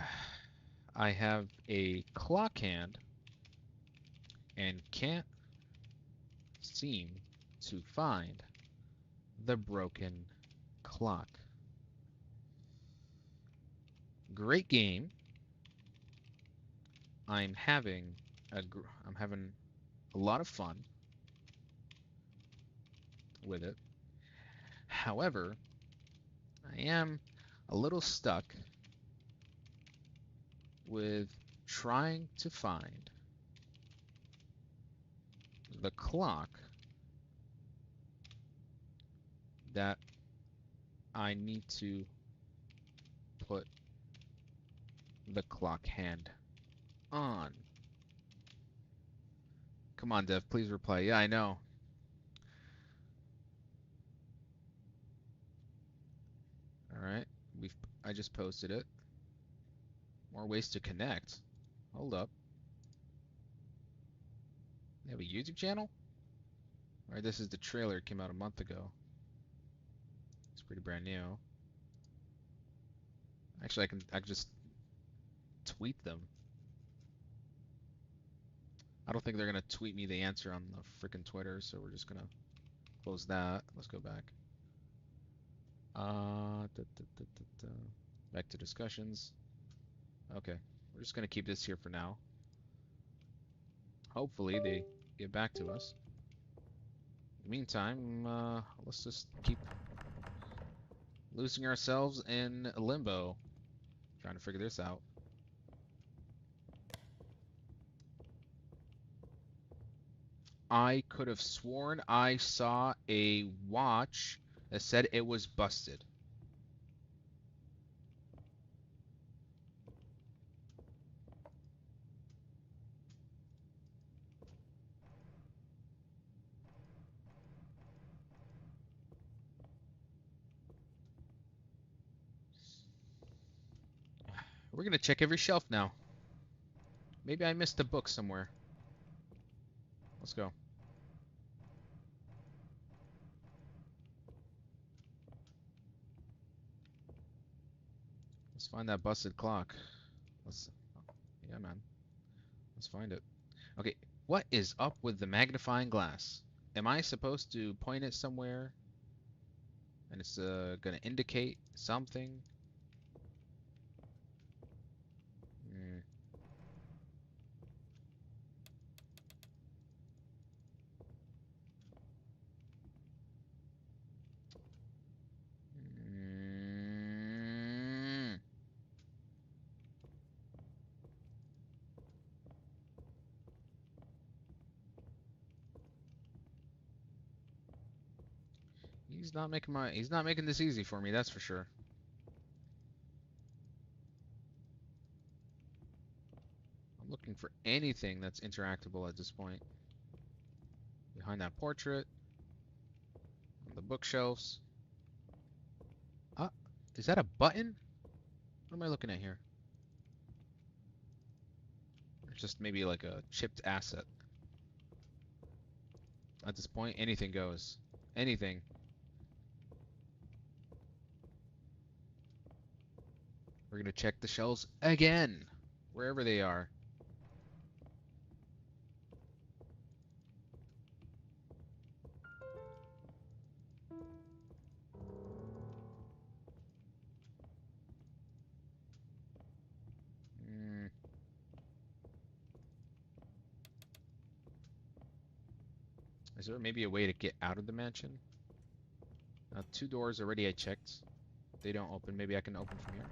have a clock hand and can't seem to find the broken clock. Great game. I'm having a lot of fun with it. However, I am a little stuck with trying to find the clock that I need to put the clock hand on. Come on, Dev, please reply. Yeah, I know. All right, I just posted it. More ways to connect. Hold up. They have a YouTube channel? Or this is the trailer. It came out a month ago. It's pretty brand new. Actually, I can just tweet them. I don't think they're gonna tweet me the answer on the freaking Twitter, so we're just gonna close that. Let's go back. Back to discussions. Okay, we're just gonna keep this here for now. Hopefully they get back to us. In the meantime, let's just keep losing ourselves in limbo, trying to figure this out. I could have sworn I saw a watch that said it was busted. We're gonna check every shelf now. Maybe I missed a book somewhere. Let's go. Let's find that busted clock. Yeah, man. Let's find it. Okay, what is up with the magnifying glass? Am I supposed to point it somewhere? And it's gonna indicate something? Hmm. Mm. He's not making this easy for me, that's for sure. I'm looking for anything that's interactable at this point. Behind that portrait, on the bookshelves. Ah, is that a button? What am I looking at here? Or just maybe like a chipped asset. At this point, anything goes. Anything. We're gonna check the shelves again, wherever they are. Mm. Is there maybe a way to get out of the mansion? Two doors already I checked. They don't open. Maybe I can open from here.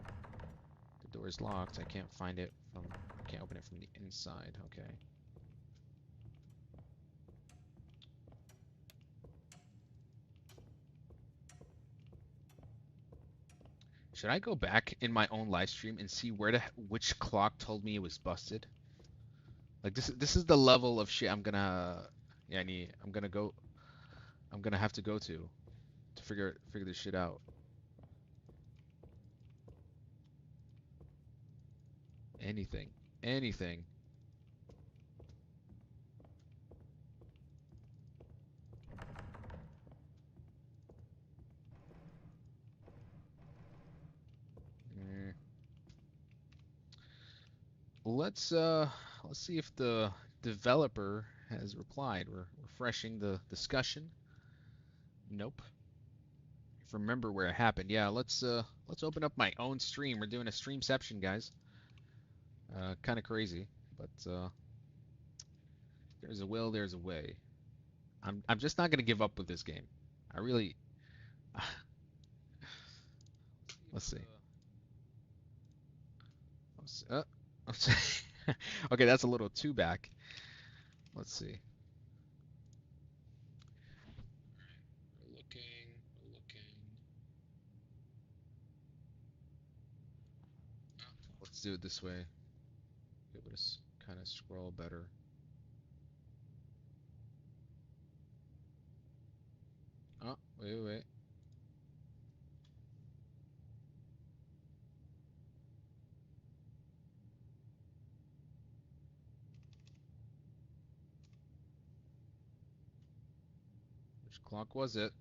The door is locked. I can't find it from... I can't open it from the inside. Okay. Should I go back in my own live stream and see which clock told me it was busted? Like this is the level of shit I'm gonna I'm gonna have to go to figure this shit out. Anything. Anything. let's see if the developer has replied. We're refreshing the discussion. Nope. If remember where it happened. Yeah, let's open up my own stream. We're doing a streamception, guys. Kind of crazy, but there's a will, there's a way. I'm just not gonna give up with this game. I really. Let's see. Let's, let's see. Okay, that's a little too back. Let's see. We're looking, we're looking. Let's do it this way. Be able to kind of scroll better. Oh, wait. Which clock was it?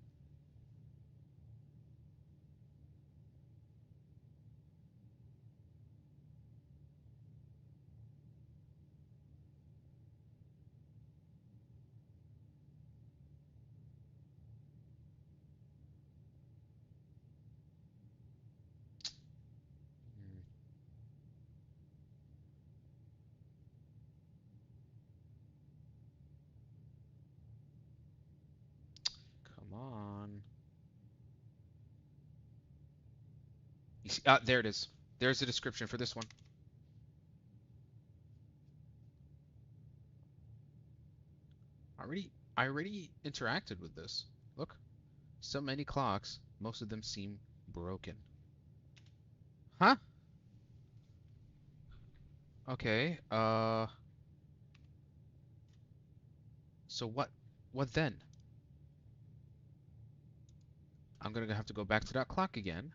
Hmm, come on. You see, there it is. There's the description for this one. I already interacted with this. Look, so many clocks. Most of them seem broken. Huh? Okay. So what? What then? I'm gonna have to go back to that clock again.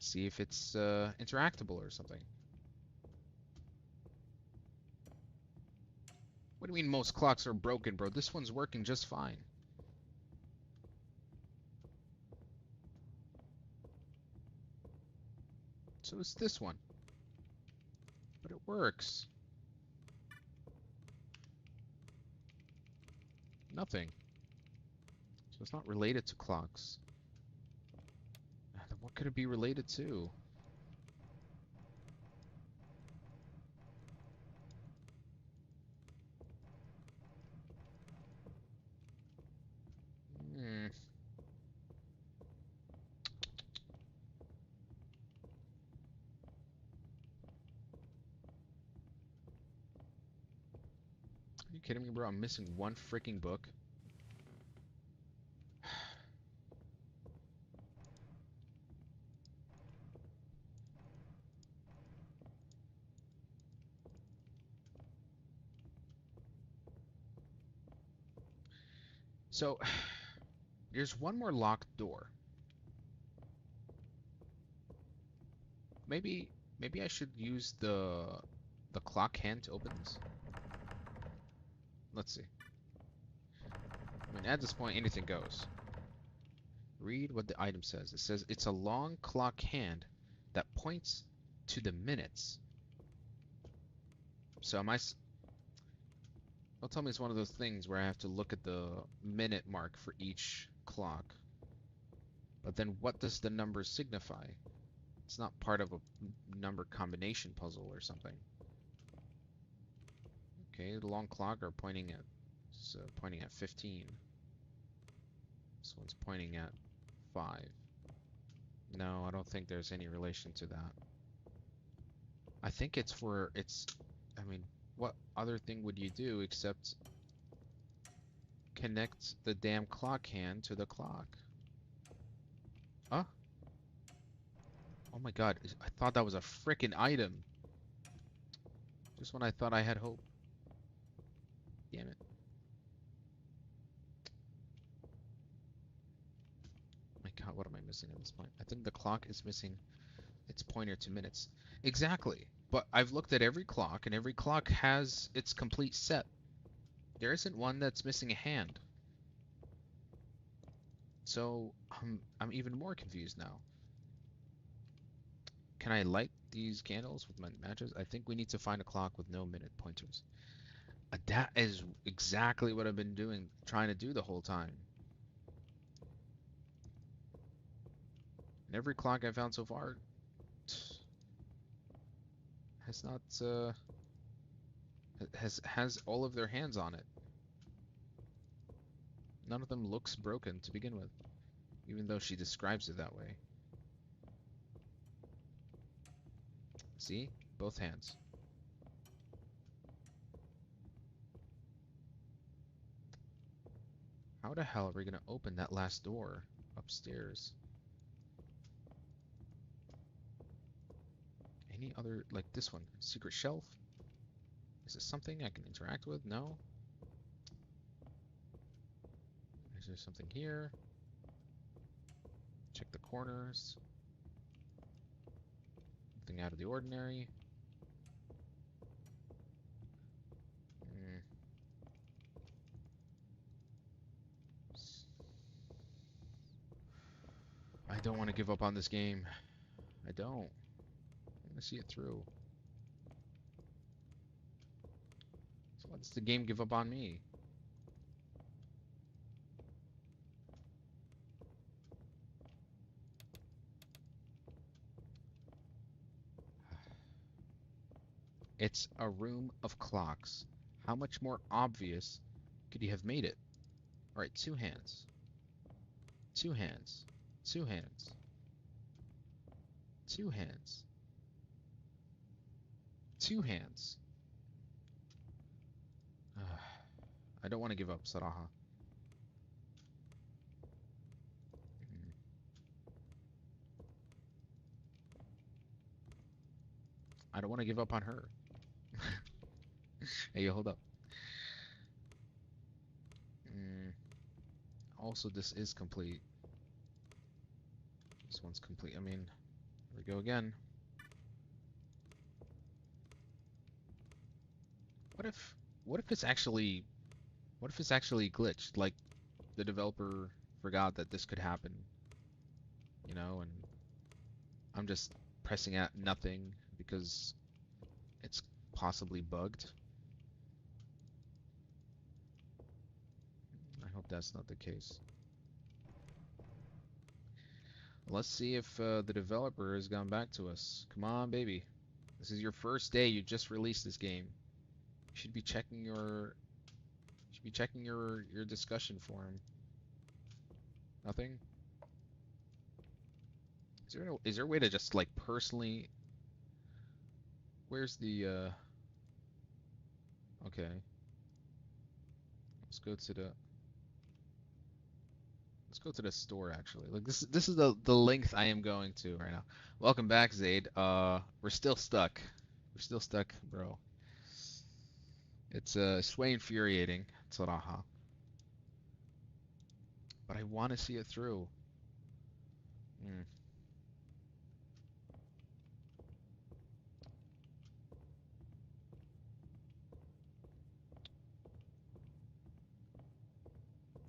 See if it's interactable or something. What do you mean most clocks are broken, bro? This one's working just fine. So it's this one. But it works. Nothing. So it's not related to clocks. Then what could it be related to? Hmm. Are you kidding me, bro? I'm missing one freaking book. So, there's one more locked door. Maybe maybe I should use the clock hand to open this. Let's see. I mean, at this point, anything goes. Read what the item says. It says it's a long clock hand that points to the minutes. So am I? Don't tell me it's one of those things where I have to look at the minute mark for each clock. But then what does the number signify? It's not part of a number combination puzzle or something. Okay, the long clock are pointing at 15. This one's pointing at 5. No, I don't think there's any relation to that. I think I mean, what other thing would you do except connect the damn clock hand to the clock? Huh? Oh my god, I thought that was a frickin' item. Just when I thought I had hope. Damn it. My god, what am I missing at this point? I think the clock is missing its pointer to minutes. Exactly. But I've looked at every clock, and every clock has its complete set. There isn't one that's missing a hand. So I'm even more confused now. Can I light these candles with my matches. I think we need to find a clock with no minute pointers. That is exactly what I've been doing, trying to do the whole time. And every clock I've found so far has not has all of their hands on it. None of them looks broken to begin with, even though she describes it that way. See? Both hands. How the hell are we gonna open that last door upstairs? Any other, like this one? Secret shelf? Is this something I can interact with? No? Is there something here? Check the corners. Nothing out of the ordinary. Mm. I don't want to give up on this game. I don't. I want to see it through. So why does the game give up on me? It's a room of clocks. How much more obvious could you have made it? Alright, two hands. Two hands. Two hands. Two hands. Two hands. I don't want to give up, Saraha. I don't want to give up on her. Hey, hold up. Also, this is complete. This one's complete. I mean, here we go again. What if it's actually glitched? Like the developer forgot that this could happen, you know, and I'm just pressing at nothing because it's possibly bugged. I hope that's not the case. Let's see if the developer has gone back to us. Come on, baby. This is your first day. You just released this game. You should be checking your your discussion forum. Nothing? Is there a way to just like personally? Where's the okay. Let's go to the store actually. Like this is the length I am going to right now. Welcome back, Zaid. We're still stuck. We're still stuck, bro. It's way infuriating, Tsaraha. But I want to see it through.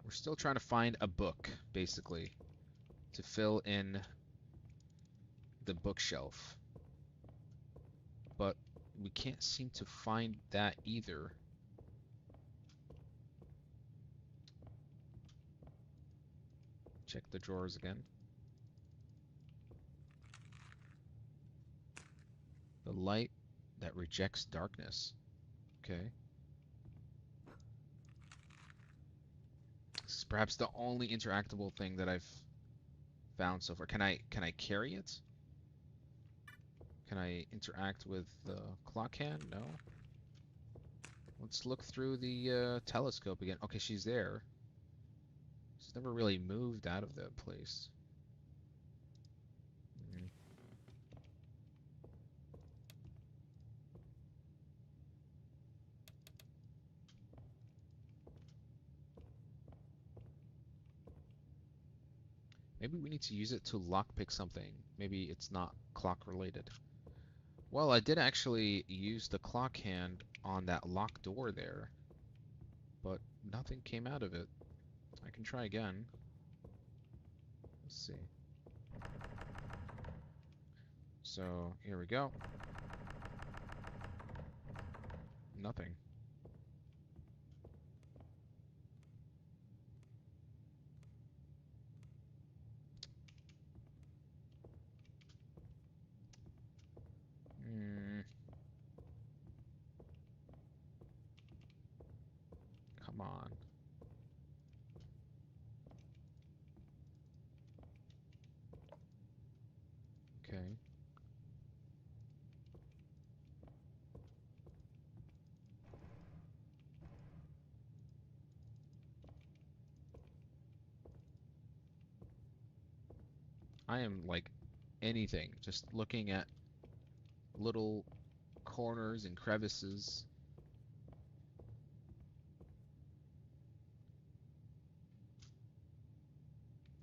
We're still trying to find a book, basically, to fill in the bookshelf. But we can't seem to find that either. Check the drawers again. The light that rejects darkness. Okay. This is perhaps the only interactable thing that I've found so far. Can I carry it? Can I interact with the clock hand? No. Let's look through the telescope again. Okay, she's there. She's never really moved out of that place. Maybe we need to use it to lockpick something. Maybe it's not clock related. Well, I did actually use the clock hand on that locked door there, but nothing came out of it. I can try again. Let's see. So here we go. Nothing. Hmm. Come on. Okay. I am like anything, just looking at little corners and crevices.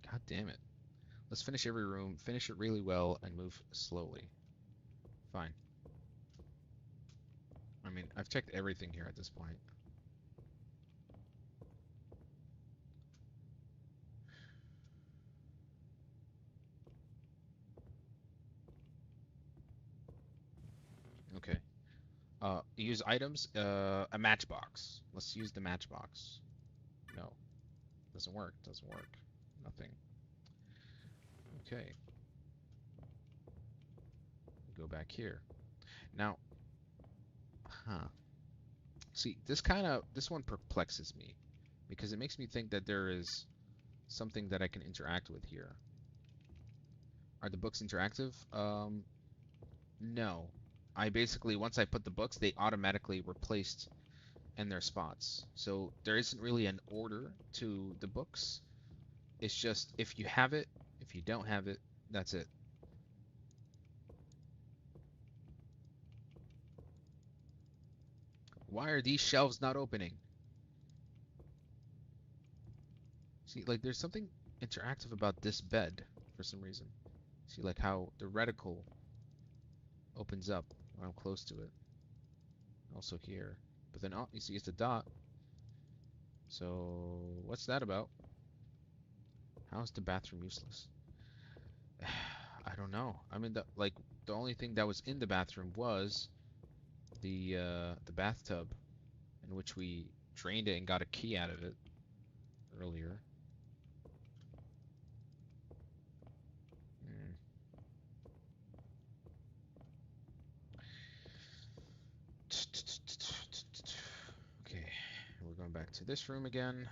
God damn it. Let's finish every room, finish it really well, and move slowly. Fine. I mean, I've checked everything here at this point. Okay. Use items. A matchbox. Let's use the matchbox. No. Doesn't work. Doesn't work. Nothing. Okay. Go back here. Now, huh. See, this one perplexes me because it makes me think that there is something that I can interact with here. Are the books interactive? No. I basically, once I put the books, they automatically replaced in their spots. So there isn't really an order to the books. It's just if you have it, if you don't have it, that's it. Why are these shelves not opening? See, like there's something interactive about this bed for some reason. See, like how the reticle opens up when I'm close to it. Also here. But then, oh, you see it's a dot. So, what's that about? How is the bathroom useless? I don't know. I mean, the only thing that was in the bathroom was the bathtub, in which we drained it and got a key out of it earlier. Hmm. Okay, we're going back to this room again.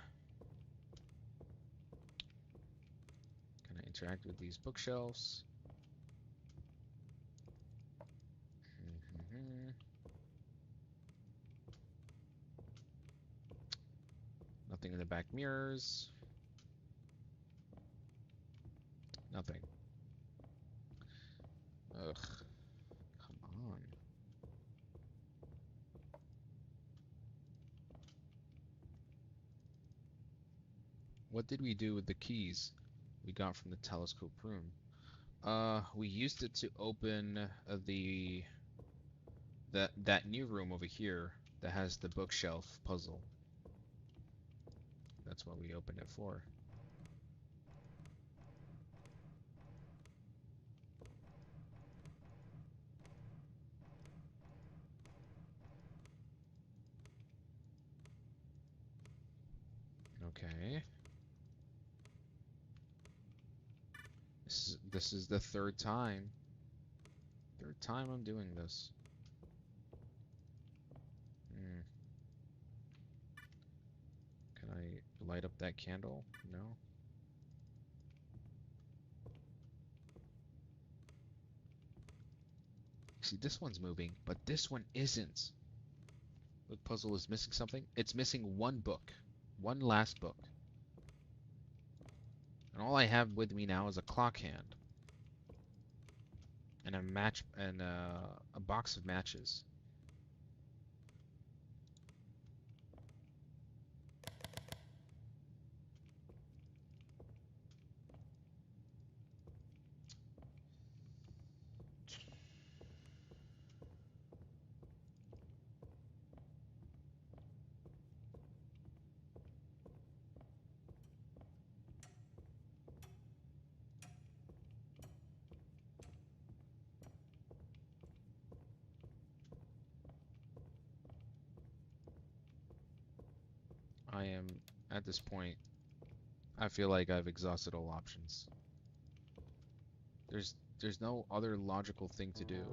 Can I interact with these bookshelves? Mm-hmm. Nothing in the back mirrors. Nothing. Ugh. Come on. What did we do with the keys we got from the telescope room? We used it to open that new room over here that has the bookshelf puzzle. That's what we opened it for. Okay. This is the third time. Third time I'm doing this. Hmm. Can I light up that candle? No. See, this one's moving, but this one isn't. The puzzle is missing something. It's missing one book. One last book. And all I have with me now is a clock hand. And a match and a box of matches. I am, at this point, I feel like I've exhausted all options. There's no other logical thing to do.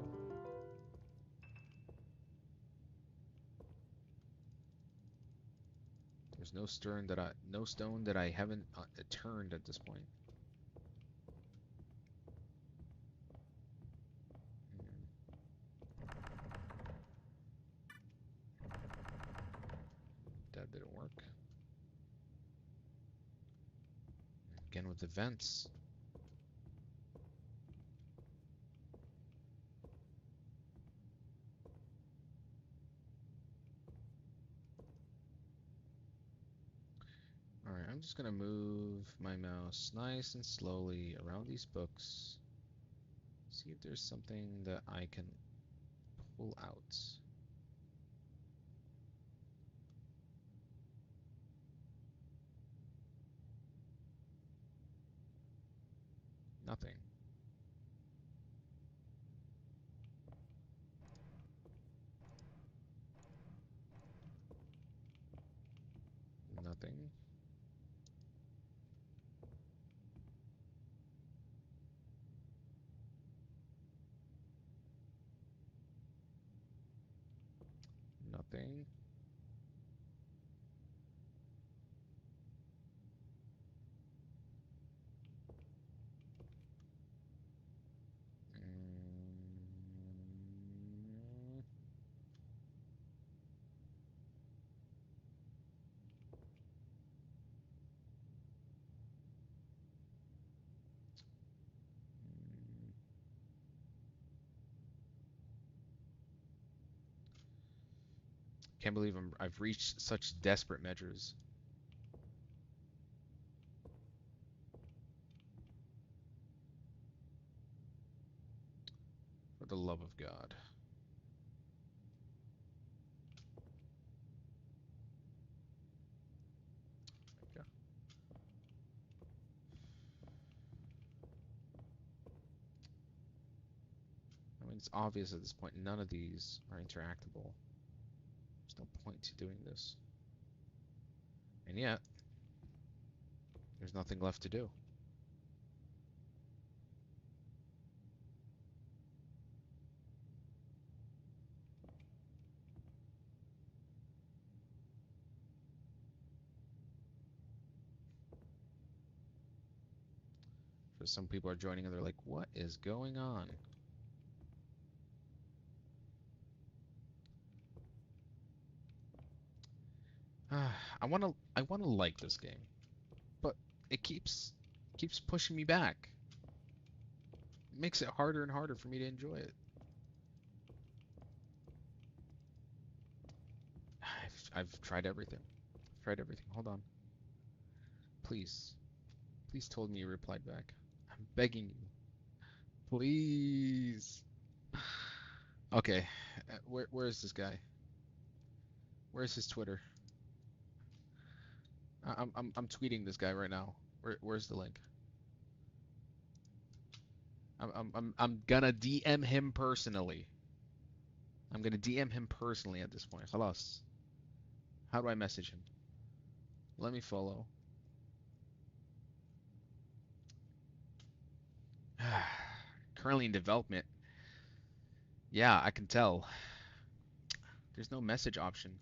There's no stone that I haven't turned at this point. That didn't work. Again with the vents. Alright, I'm just gonna move my mouse nice and slowly around these books. See if there's something that I can pull out. Nothing. Nothing. Nothing. Mm, Can't believe I've reached such desperate measures. For the love of God. Okay. I mean, it's obvious at this point none of these are interactable. There's no point to doing this. And yet, there's nothing left to do. For some people are joining and they're like, what is going on? I wanna like this game, but it keeps pushing me back. It makes it harder and harder for me to enjoy it. I've tried everything. I've tried everything. Hold on. Please. Please tell me you replied back. I'm begging you. Please. Okay. Where is this guy? Where's his Twitter? I'm tweeting this guy right now. Where's the link? I'm gonna DM him personally. I'm gonna DM him personally at this point. Halas. How do I message him? Let me follow. Currently in development. Yeah, I can tell. There's no message option.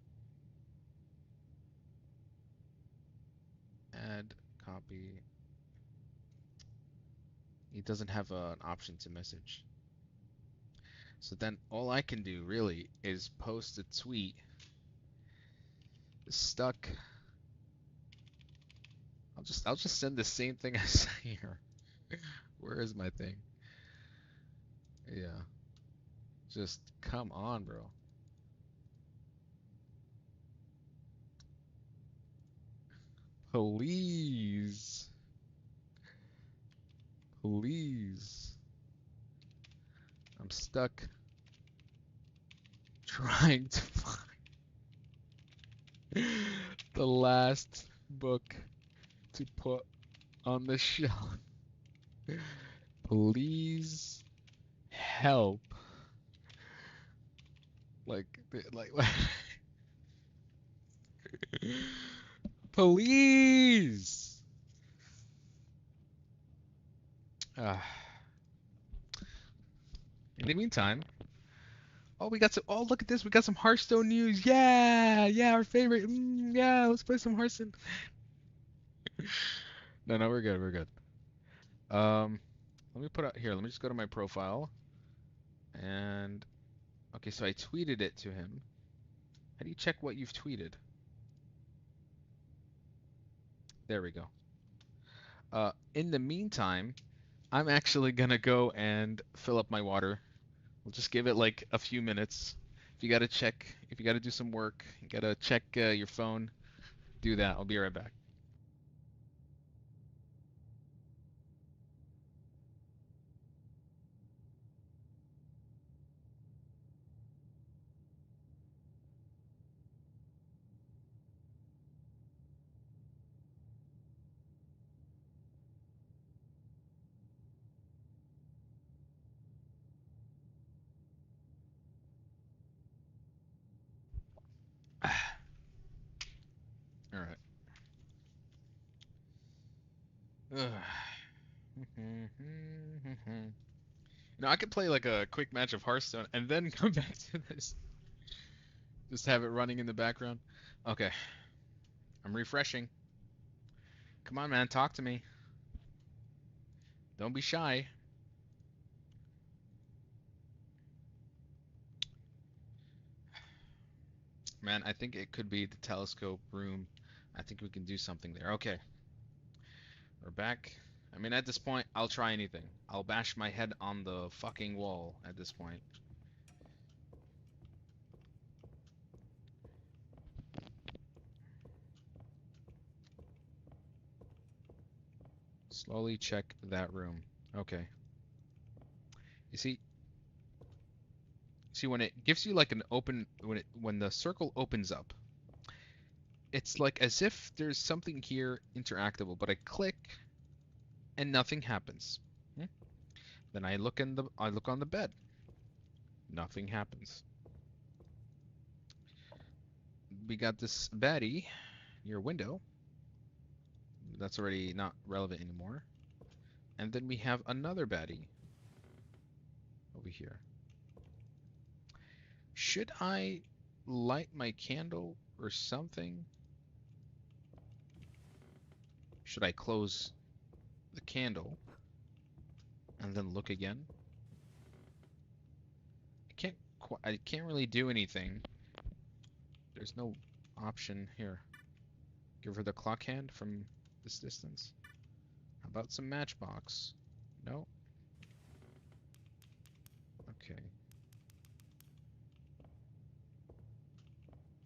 Add copy. He doesn't have an option to message. So then all I can do really is post a tweet. Stuck. I'll just send the same thing I sent here. Where is my thing? Yeah. Just come on, bro. Please. Please. I'm stuck trying to find the last book to put on the shelf. Please help. Like Please. Uh, in the meantime, oh, we got some. Oh, look at this. We got some Hearthstone news. Yeah, yeah, our favorite. Yeah, let's play some Hearthstone. No, no, we're good. We're good. Um, let me put out here. Let me just go to my profile. And okay, so I tweeted it to him. How do you check what you've tweeted? There we go. In the meantime, I'm actually gonna go and fill up my water. We'll just give it like a few minutes. If you gotta check, if you gotta do some work, you gotta check your phone, do that. I'll be right back. All right. I could play like a quick match of Hearthstone and then come back to this. Just have it running in the background. Okay, I'm refreshing. Come on, man, talk to me. Don't be shy. Man, I think it could be the telescope room. I think we can do something there. Okay, we're back. I mean, at this point, I'll try anything. I'll bash my head on the fucking wall at this point. Slowly check that room. Okay. You see when it gives you like an open when the circle opens up, it's like as if there's something here interactable, but I click and nothing happens. Hmm? Then I look on the bed. Nothing happens. We got this baddie near window. That's already not relevant anymore. And then we have another baddie over here. Should I light my candle or something? Should I close the candle and then look again? I can't really do anything. There's no option here. Give her the clock hand from this distance. How about some matchbox? No. Okay.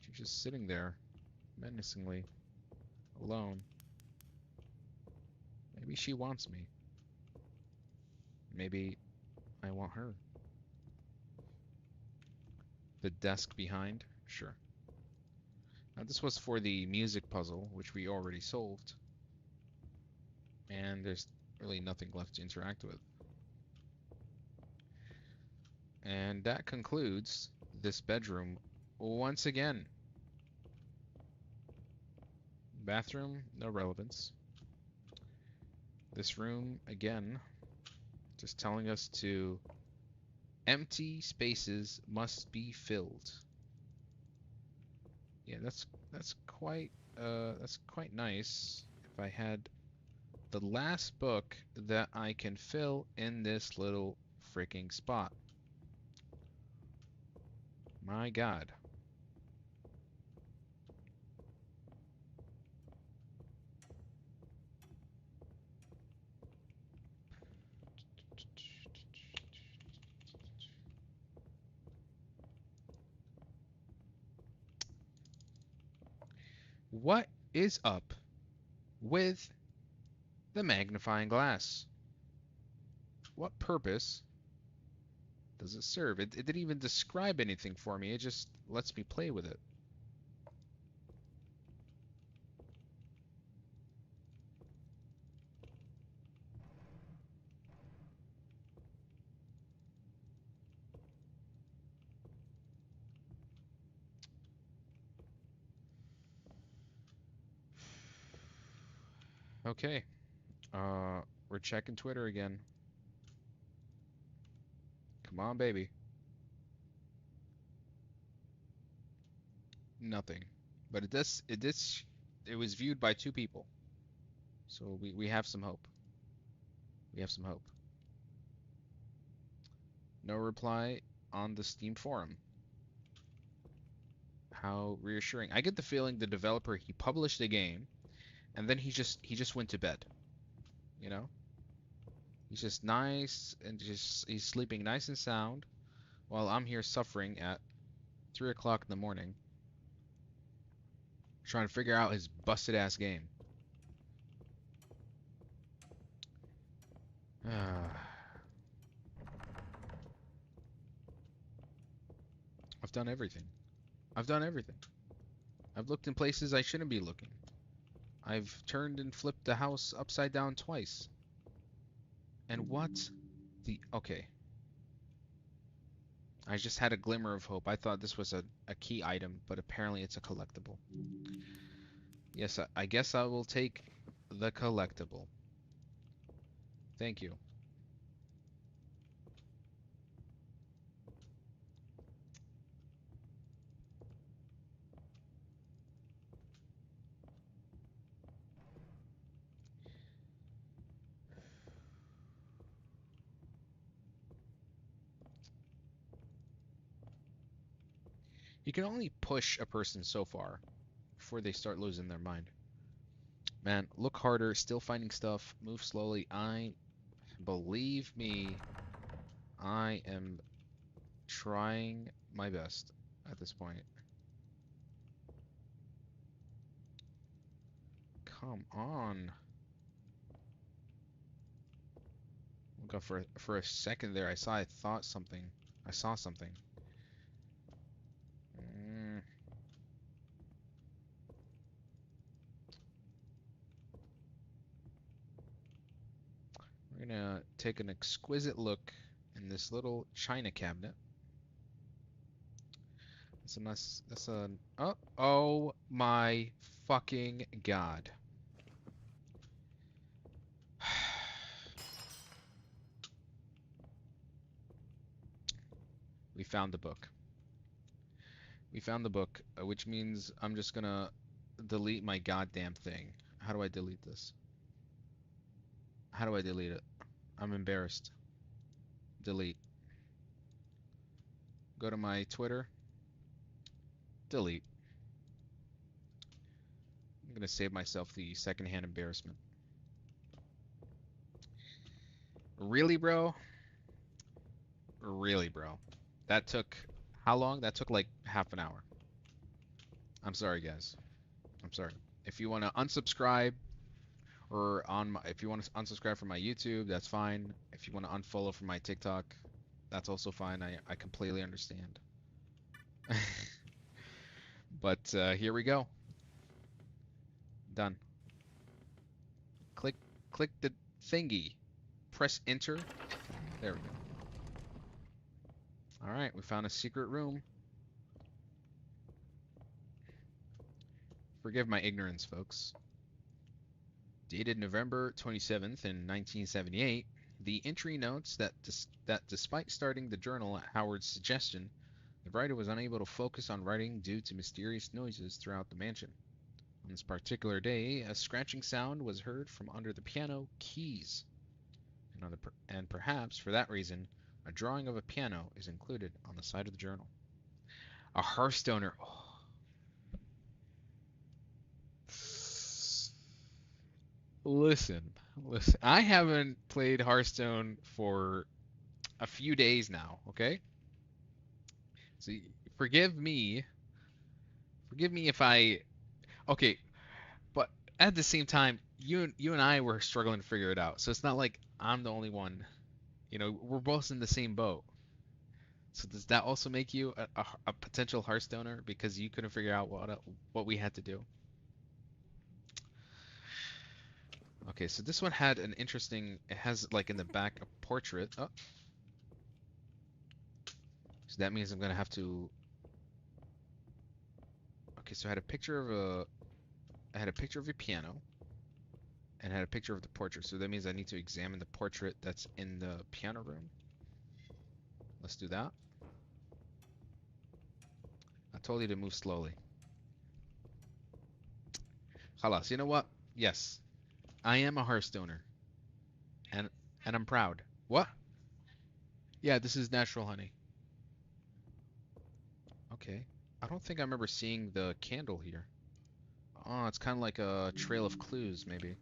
She's just sitting there, menacingly, alone. Maybe she wants me. Maybe I want her. The desk behind? Sure. Now this was for the music puzzle, which we already solved. And there's really nothing left to interact with. And that concludes this bedroom once again. Bathroom, no relevance. This room, again, just telling us to empty spaces must be filled. Yeah, that's quite nice. If I had the last book that I can fill in this little freaking spot. My God. What is up with the magnifying glass? What purpose does it serve? It didn't even describe anything for me. It just lets me play with it. Okay. We're checking Twitter again. Come on, baby. Nothing. But it was viewed by 2 people. So we have some hope. We have some hope. No reply on the Steam forum. How reassuring. I get the feeling the developer, he published a game and then he just went to bed. You know? He's just nice and he's sleeping nice and sound while I'm here suffering at 3 o'clock in the morning trying to figure out his busted ass game. I've done everything. I've done everything. I've looked in places I shouldn't be looking. I've turned and flipped the house upside down twice. And what okay. I just had a glimmer of hope. I thought this was a key item, but apparently it's a collectible. Yes, I guess I will take the collectible. Thank you. You can only push a person so far before they start losing their mind. Man, look harder, still finding stuff, move slowly. Believe me, I am trying my best at this point. Come on. Look up for a second there. I thought something. I saw something. We're gonna take an exquisite look in this little china cabinet. That's a oh my fucking god. We found the book. We found the book, which means I'm just gonna delete my goddamn thing. How do I delete this? How do I delete it? I'm embarrassed. Delete. Go to my Twitter. Delete. I'm gonna save myself the secondhand embarrassment. Really, bro? Really, bro? That took how long? That took like half an hour. I'm sorry, guys. I'm sorry. If you want to unsubscribe if you want to unsubscribe from my YouTube, that's fine. If you want to unfollow from my TikTok, that's also fine. I completely understand. But here we go. Done. Click the thingy. Press enter. There we go. All right, we found a secret room. Forgive my ignorance, folks. Dated November 27th in 1978, the entry notes that despite starting the journal at Howard's suggestion, the writer was unable to focus on writing due to mysterious noises throughout the mansion. On this particular day, a scratching sound was heard from under the piano keys. And perhaps for that reason, a drawing of a piano is included on the side of the journal. A Hearthstoner. Oh. Listen. I haven't played Hearthstone for a few days now, okay? So forgive me. Forgive me if I. Okay, but at the same time, you and I were struggling to figure it out. So it's not like I'm the only one. You know, we're both in the same boat. So does that also make you a potential Hearthstoner because you couldn't figure out what we had to do? Okay, so this one had an interesting. It has like in the back a portrait. Oh, so that means I'm gonna have to. Okay, so I had a picture of a piano, and had a picture of the portrait. So that means I need to examine the portrait that's in the piano room. Let's do that. I told you to move slowly. Halas, you know what? Yes, I am a Hearthstoner, and I'm proud. What? Yeah, this is natural honey. Okay. I don't think I remember seeing the candle here. Oh, it's kind of like a trail of clues, maybe.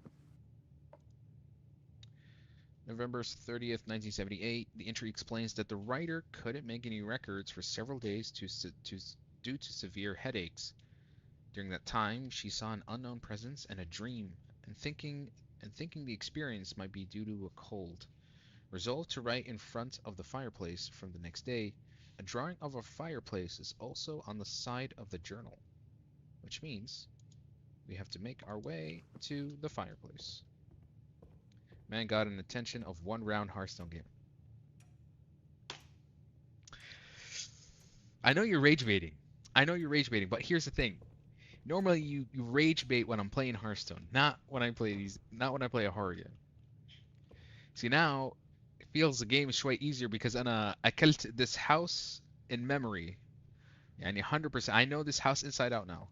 November 30th, 1978. The entry explains that the writer couldn't make any records for several days due to severe headaches. During that time, she saw an unknown presence and a dream, and thinking the experience might be due to a cold. Resolved to write in front of the fireplace from the next day, a drawing of a fireplace is also on the side of the journal, which means we have to make our way to the fireplace. Man got an attention of one round Hearthstone game. I know you're rage baiting. I know you're rage baiting, but here's the thing. Normally you rage bait when I'm playing Hearthstone, not when I play a horror game. See now it feels the game is way easier because I killed this house in memory. And 100%. I know this house inside out now.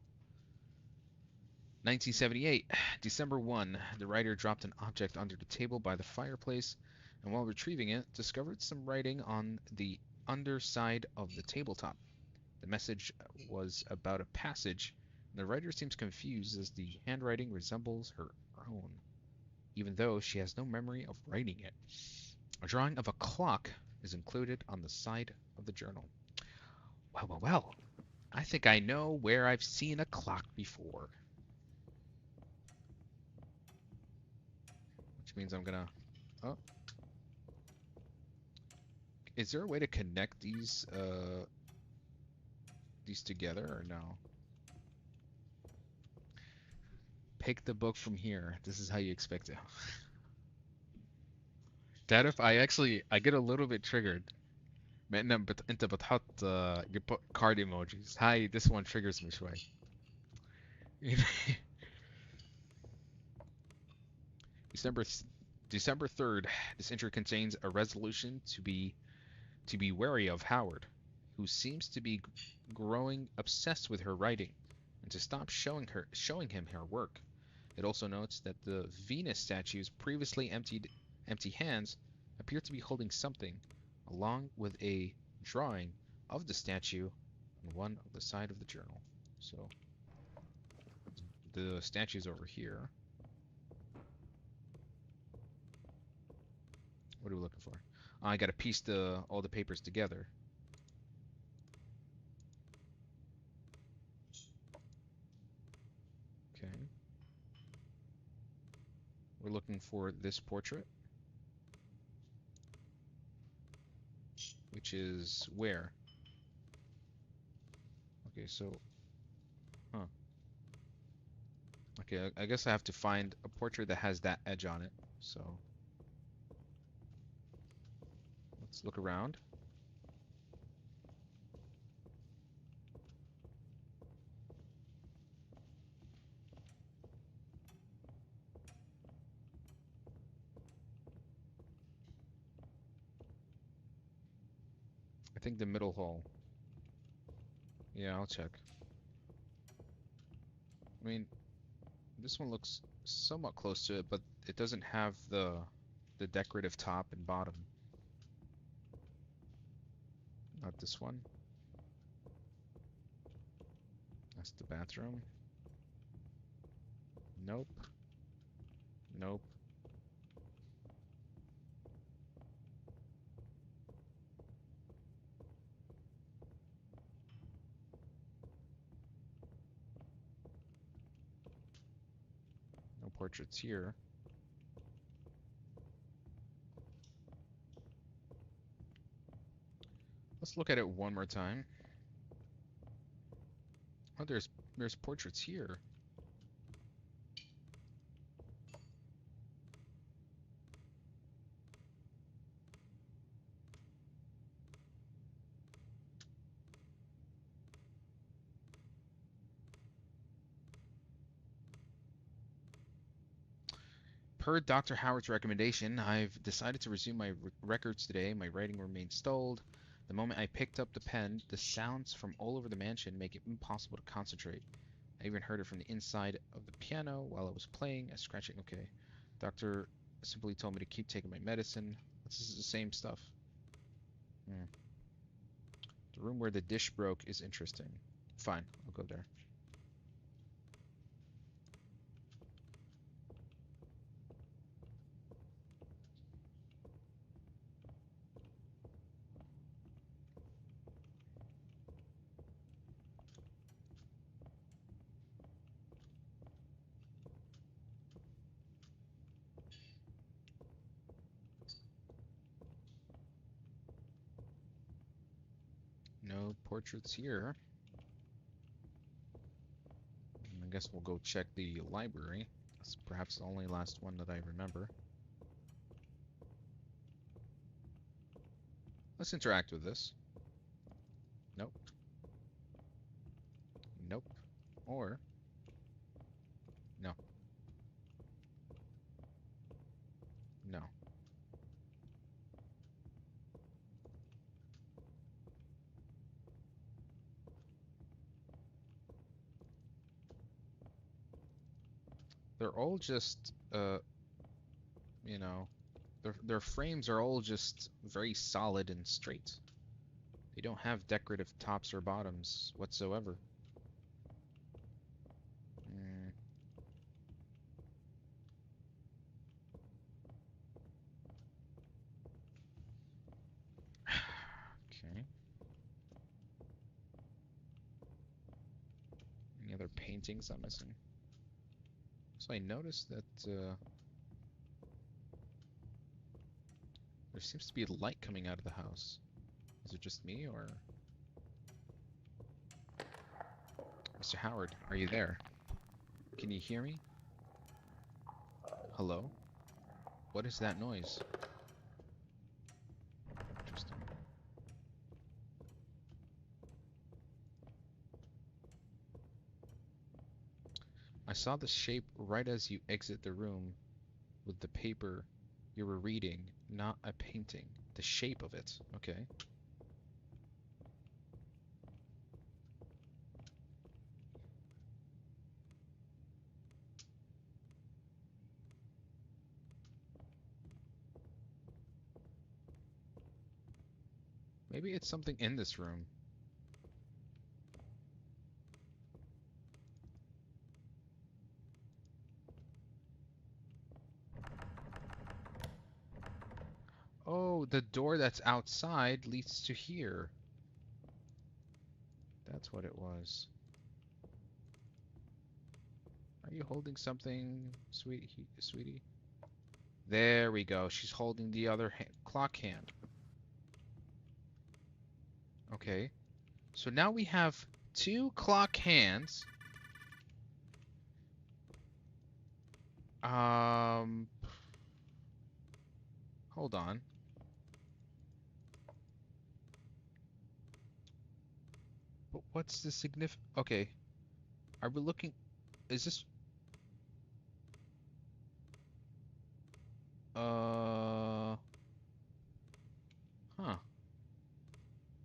1978, December 1, the writer dropped an object under the table by the fireplace, and while retrieving it, discovered some writing on the underside of the tabletop. The message was about a passage, and the writer seems confused as the handwriting resembles her own, even though she has no memory of writing it. A drawing of a clock is included on the side of the journal. Well, well, well. I think I know where I've seen a clock before. Which means I'm gonna... Oh. Is there a way to connect these together or no? Pick the book from here. This is how you expect it. That if I get a little bit triggered. انت بتحط you put card emojis. Hi, this one triggers me شوي. December December 3rd. This entry contains a resolution to be wary of Howard, who seems to be growing obsessed with her writing, and to stop showing him her work. It also notes that the Venus statue's previously empty hands appear to be holding something, along with a drawing of the statue on one of the side of the journal. So the statue's over here. What are we looking for? I gotta piece all the papers together. Okay. We're looking for this portrait. Which is where? Okay, so... Huh. Okay, I guess I have to find a portrait that has that edge on it. So... Let's look around. I think the middle hole. Yeah, I'll check. I mean, this one looks somewhat close to it, but it doesn't have the decorative top and bottom. Not this one. That's the bathroom. Nope. Nope. No portraits here. Let's look at it one more time. Oh, there's portraits here. Per Dr. Howard's recommendation, I've decided to resume my records today. My writing remains stalled. The moment I picked up the pen, the sounds from all over the mansion make it impossible to concentrate. I even heard it from the inside of the piano while I was playing, a scratching. Okay. Doctor simply told me to keep taking my medicine. This is the same stuff. Hmm. The room where the dish broke is interesting. Fine, I'll go there. No portraits here. I guess we'll go check the library. That's perhaps the only last one that I remember. Let's interact with this. Nope. Nope. Or no. No. They're all just you know, their frames are all just very solid and straight. They don't have decorative tops or bottoms whatsoever. Mm. Okay. Any other paintings I'm missing? So I noticed that there seems to be light coming out of the house. Is it just me, or... Mr. Howard, are you there? Can you hear me? Hello? What is that noise? Interesting. I saw the shape right as you exit the room with the paper you were reading, not a painting. The shape of it. Okay. Maybe it's something in this room. Oh, the door that's outside leads to here. That's what it was. Are you holding something, sweetie? There we go. She's holding the other clock hand. Okay. So now we have two clock hands. Hold on. But what's the significance? Okay. Are we looking... Is this... Huh.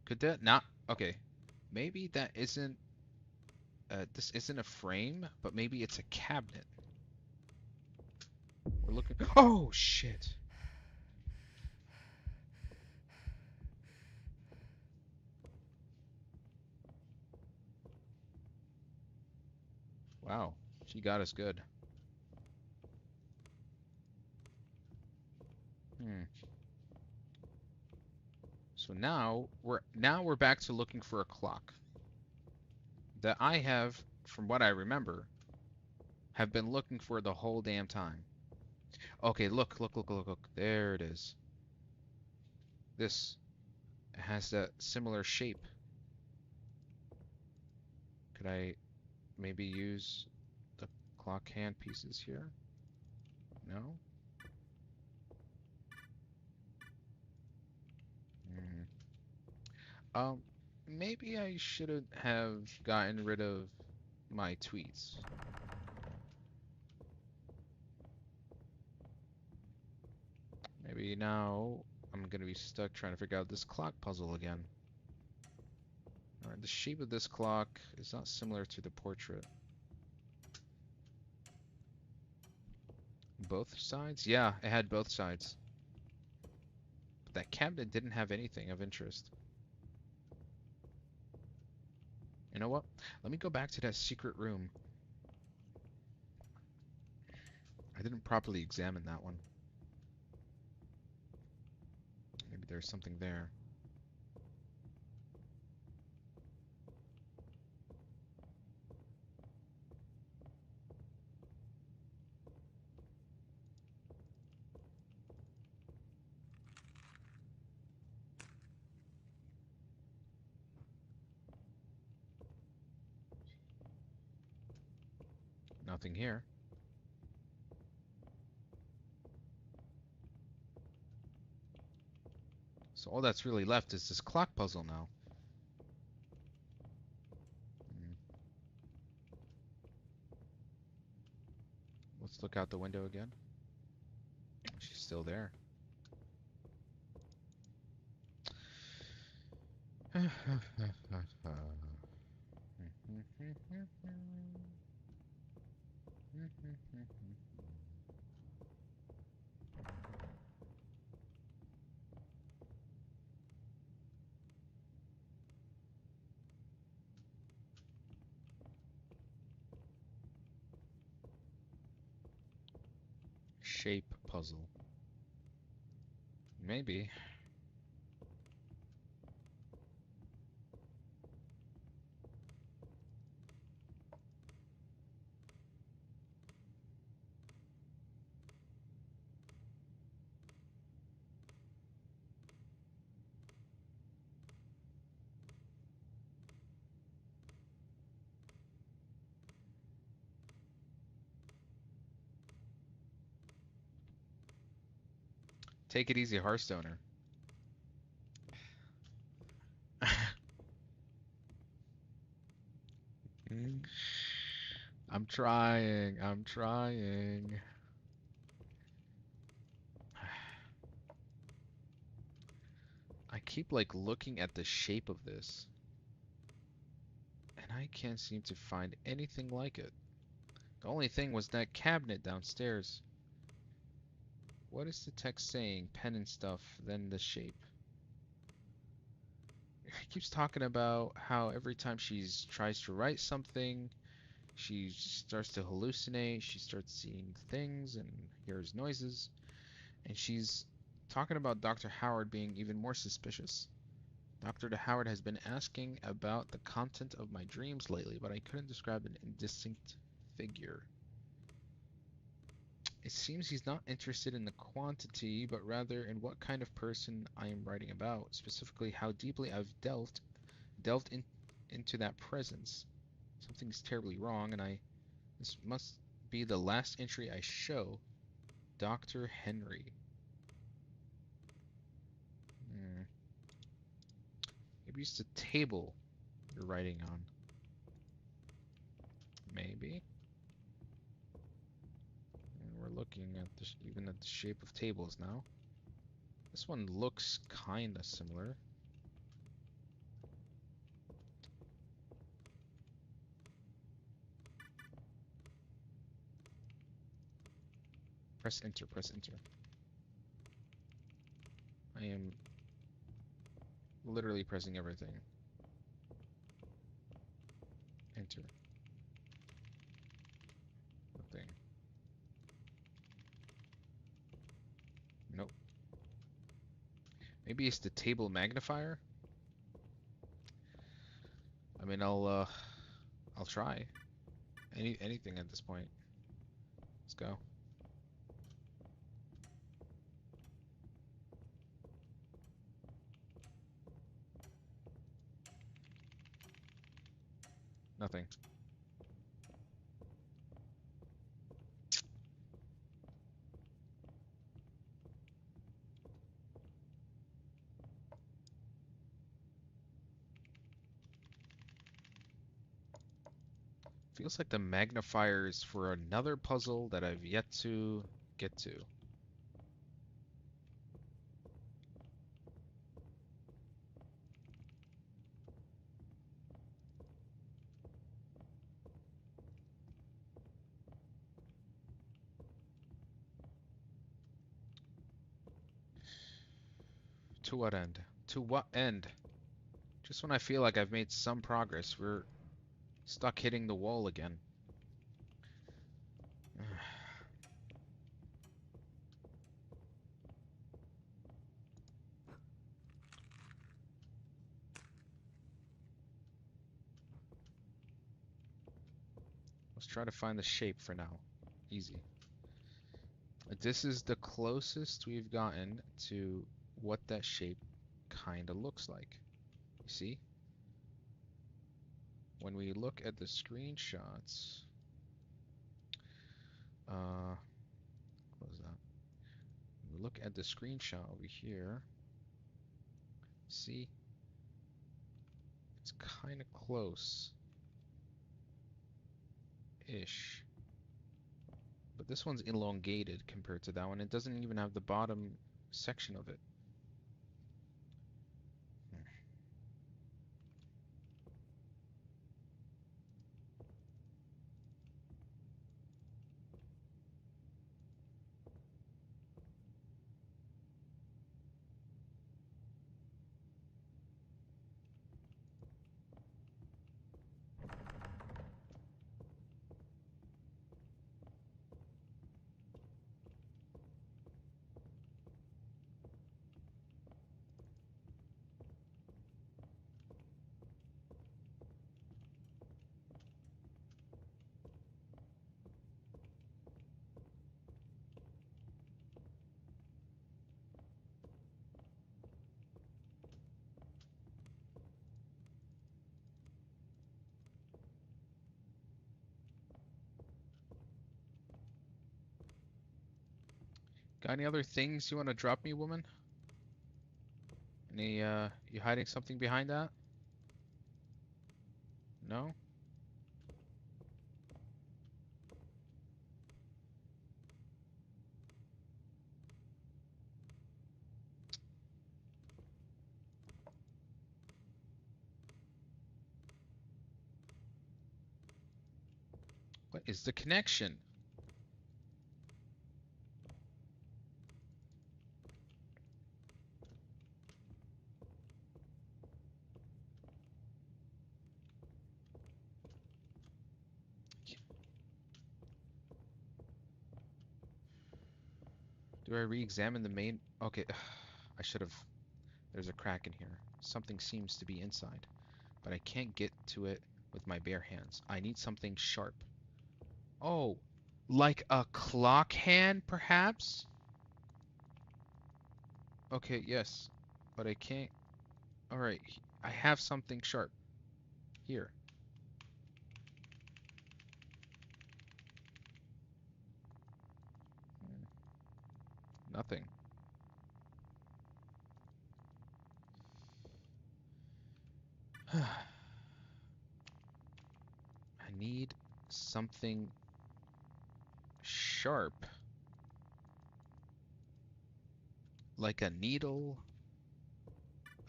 Could that not... Okay. Maybe that isn't... this isn't a frame, but maybe it's a cabinet. We're looking... Oh, shit. Wow. She got us good. So now we're back to looking for a clock that I have, from what I remember, have been looking for the whole damn time. Okay, look. There it is. This has that similar shape. Could I maybe use the clock hand pieces here? No? Maybe I shouldn't have gotten rid of my tweets. Maybe now I'm gonna be stuck trying to figure out this clock puzzle again. Alright, the shape of this clock is not similar to the portrait. Both sides? Yeah, it had both sides. But that cabinet didn't have anything of interest. You know what? Let me go back to that secret room. I didn't properly examine that one. Maybe there's something there. Nothing here. So all that's really left is this clock puzzle now. Hmm. Let's look out the window again. She's still there. Shape puzzle. Maybe. Take it easy, Hearthstoner. I'm trying. I'm trying. I keep like looking at the shape of this, and I can't seem to find anything like it. The only thing was that cabinet downstairs. What is the text saying? Pen and stuff, then the shape. He keeps talking about how every time she tries to write something, she starts to hallucinate, she starts seeing things and hears noises, and she's talking about Dr. Howard being even more suspicious. Dr. Howard has been asking about the content of my dreams lately, but I couldn't describe an indistinct figure. It seems he's not interested in the quantity, but rather in what kind of person I am writing about, specifically how deeply I've delved into that presence. Something's terribly wrong, and this must be the last entry I show. Dr. Henry. Hmm. Maybe it's the table you're writing on. Maybe. And we're looking at even at the shape of tables now. This one looks kinda similar. Press enter, press enter. I am literally pressing everything. Enter. Nothing. Nope. Maybe it's the table magnifier? I mean, I'll try. Anything at this point. Let's go. Nothing. Feels like the magnifier is for another puzzle that I've yet to get to. To what end? To what end? Just when I feel like I've made some progress, we're stuck hitting the wall again. Let's try to find the shape for now. Easy. This is the closest we've gotten to what that shape kind of looks like. You see? When we look at the screenshots, close that. When we look at the screenshot over here, see? It's kind of close-ish. But this one's elongated compared to that one. It doesn't even have the bottom section of it. Got any other things you want to drop me, woman? Any, you hiding something behind that? No? What is the connection? Do I re-examine the main? Okay, I should have. There's a crack in here. Something seems to be inside, but I can't get to it with my bare hands. I need something sharp. Oh, like a clock hand, perhaps? Okay, yes, but I can't. All right, I have something sharp here. Nothing. I need something sharp, like a needle,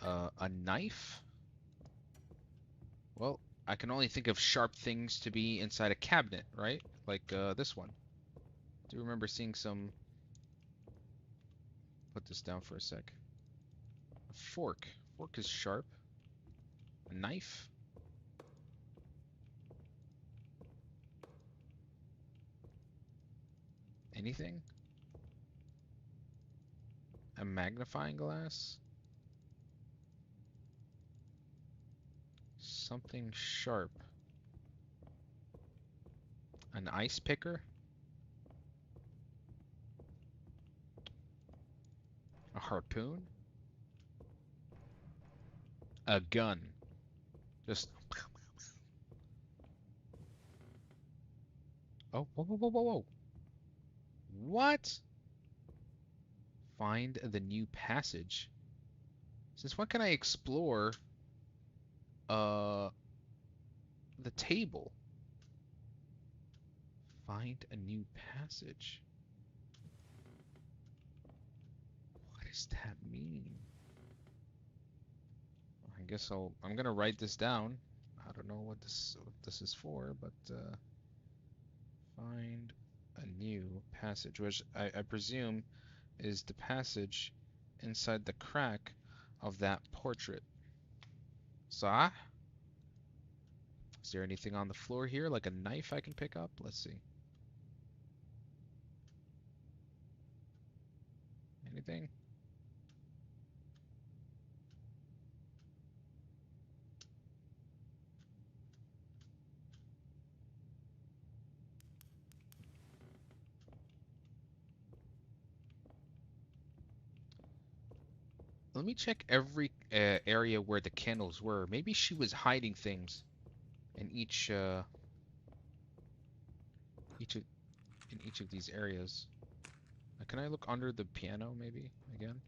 a knife. Well, I can only think of sharp things to be inside a cabinet, right? Like this one. Do you remember seeing some? Put this down for a sec. A fork. Fork is sharp. A knife. Anything? A magnifying glass? Something sharp. An ice picker? A harpoon? A gun. Just. Oh, whoa, whoa, whoa, whoa, whoa. What? Find the new passage. Since when can I explore uh the table? Find a new passage. What does that mean? I guess I'm gonna write this down. I don't know what this is for, but find a new passage, which I presume is the passage inside the crack of that portrait. Saw? Is there anything on the floor here, like a knife I can pick up? Let's see. Anything? Let me check every area where the candles were. Maybe she was hiding things in each of in each of these areas. Can I look under the piano maybe again?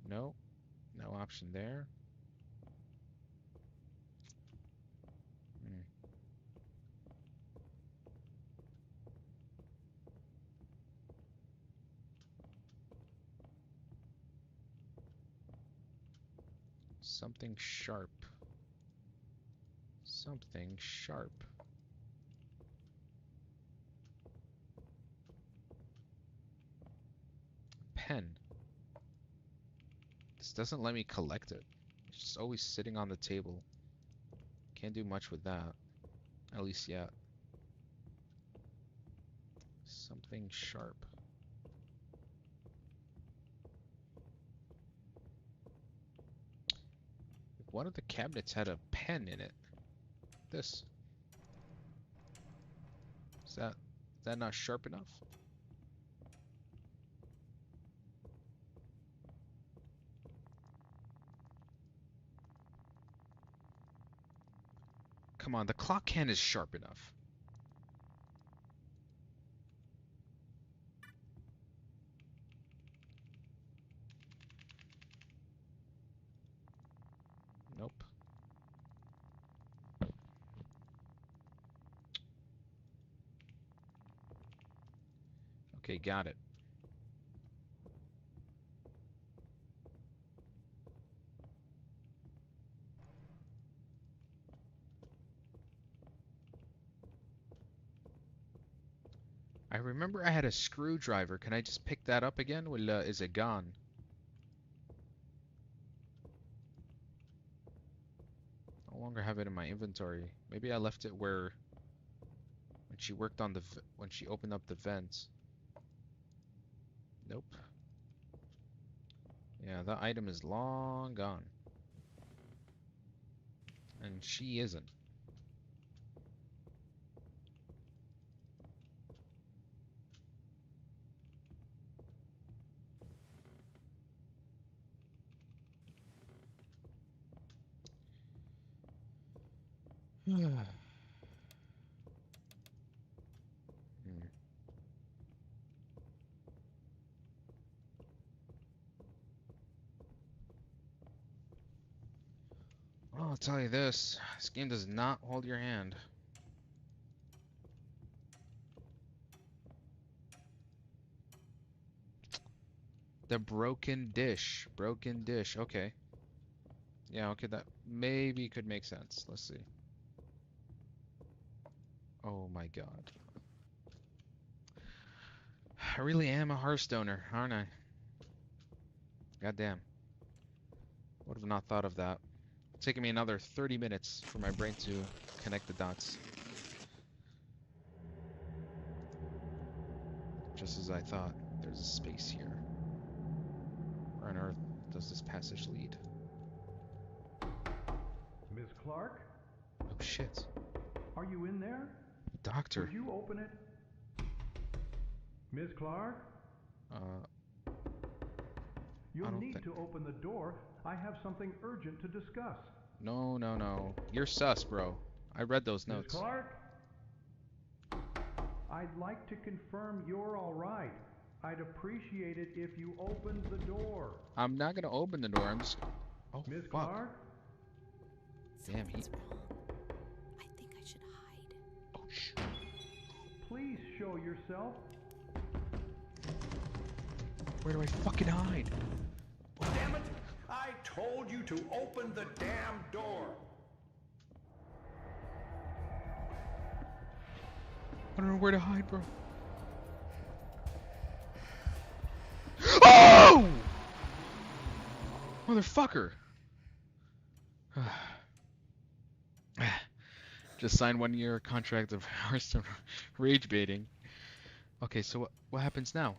No, no option there. Hmm. Something sharp. Something sharp. Pen. This doesn't let me collect it. It's just always sitting on the table. Can't do much with that. At least yet. Something sharp. One of the cabinets had a pen in it. This. Is that not sharp enough? Come on, the clock can is sharp enough. Nope. Okay, got it. I remember I had a screwdriver. Can I just pick that up again? Well, is it gone? No longer have it in my inventory. Maybe I left it where when she worked on when she opened up the vents. Nope. Yeah, that item is long gone. And she isn't. Hmm. Well, I'll tell you this game does not hold your hand. The broken dish. Broken dish. Okay. Yeah, okay, that maybe could make sense. Let's see. Oh my god. I really am a Hearthstoner, aren't I? Goddamn. Would have not thought of that. It's taking me another 30 minutes for my brain to connect the dots. Just as I thought. There's a space here. Where on earth does this passage lead? Miss Clark? Oh shit. Are you in there? Doctor. Would you open it? Miss Clark? You'll need to open the door. I have something urgent to discuss. No, no, no. You're sus, bro. I read those notes. Miss Clark? I'd like to confirm you're all right. I'd appreciate it if you opened the door. I'm not gonna open the door. I'm just. Oh, Miss fuck. Clark? Damn, Something's wrong. I think I should hide. Oh, shh. Please show yourself. Where do I fucking hide? Damn it! I told you to open the damn door! I don't know where to hide, bro. Oh! Motherfucker! Just signed 1 year contract of Hearthstone rage baiting. Okay, so what happens now?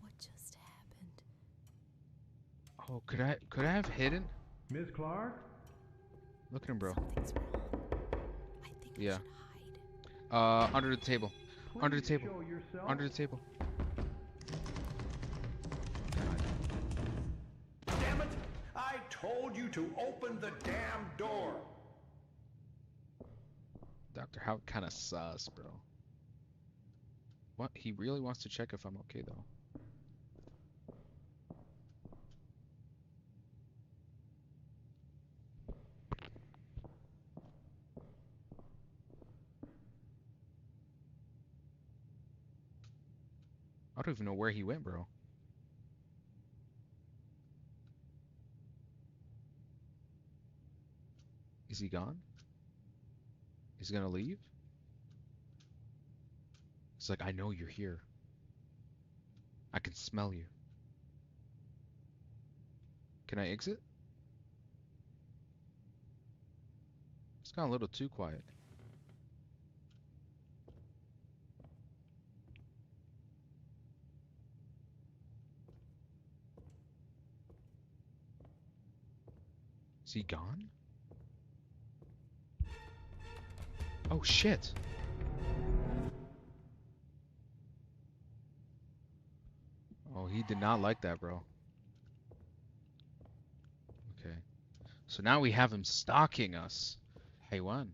What just happened? Oh, could I have hidden? Miss Clark? Look at him, bro. Something's wrong. I think we Yeah. should hide. Under the table. Under the Please table. show yourself. Under the table. Damn it! I told you to open the damn door. Dr. Howe kind of sus, bro. What? He really wants to check if I'm okay, though. I don't even know where he went, bro. Is he gone? Is he gonna leave? He's like, I know you're here. I can smell you. Can I exit? It's gone a little too quiet. Is he gone? Oh shit! Oh, he did not like that, bro. Okay. So now we have him stalking us. Hey, one.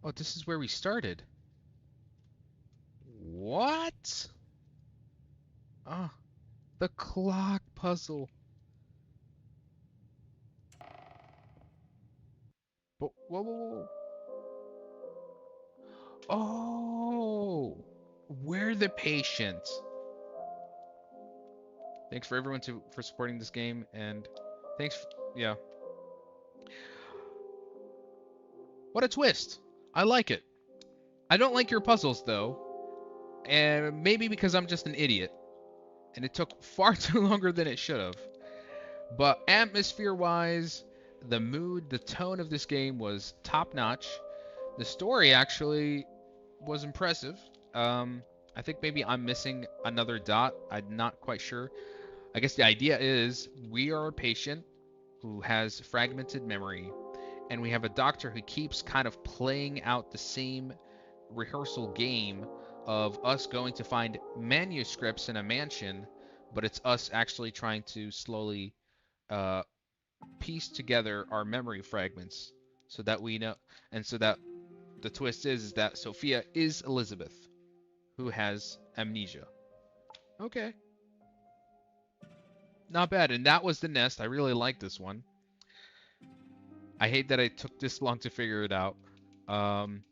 Oh, this is where we started. What? Oh, the clock puzzle. But whoa, whoa, whoa. Oh, we're the patient. Thanks for everyone for supporting this game, and thanks. Yeah. What a twist. I like it. I don't like your puzzles though, and maybe because I'm just an idiot, and it took far too longer than it should have. But atmosphere-wise, the mood, the tone of this game was top-notch. The story actually was impressive. I think maybe I'm missing another dot. I'm not quite sure. I guess the idea is we are a patient who has fragmented memory, and we have a doctor who keeps kind of playing out the same rehearsal game of us going to find manuscripts in a mansion, but it's us actually trying to slowly uh, piece together our memory fragments so that we know, and so that the twist is that Sophia is Elizabeth, who has amnesia. Okay, not bad. And that was the nest. I really like this one. I hate that I took this long to figure it out. Um,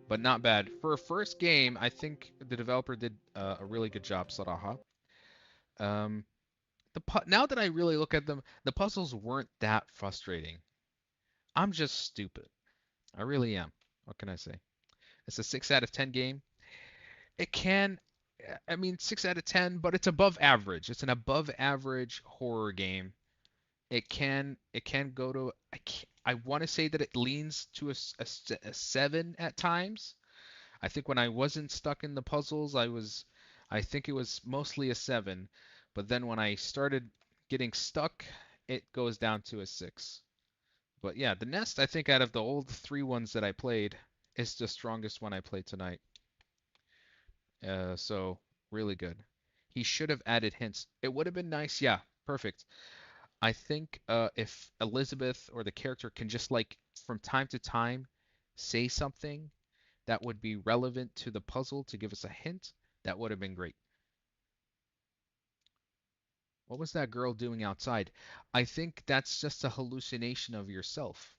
but not bad. For a first game, I think the developer did a really good job, Saraha. Um, now that I really look at them, the puzzles weren't that frustrating. I'm just stupid. I really am. What can I say? It's a 6 out of 10 game. It can, I mean, 6 out of 10, but it's above average. It's an above average horror game. It can go to, I want to say that it leans to a 7 at times. I think when I wasn't stuck in the puzzles, I think it was mostly a 7. But then when I started getting stuck, it goes down to a 6. But yeah, the Nest, I think out of the old 3 ones that I played, is the strongest one I played tonight. So really good. He should have added hints. It would have been nice. Yeah, perfect. I think if Elizabeth or the character can just like from time to time say something that would be relevant to the puzzle to give us a hint, that would have been great. What was that girl doing outside? I think that's just a hallucination of yourself.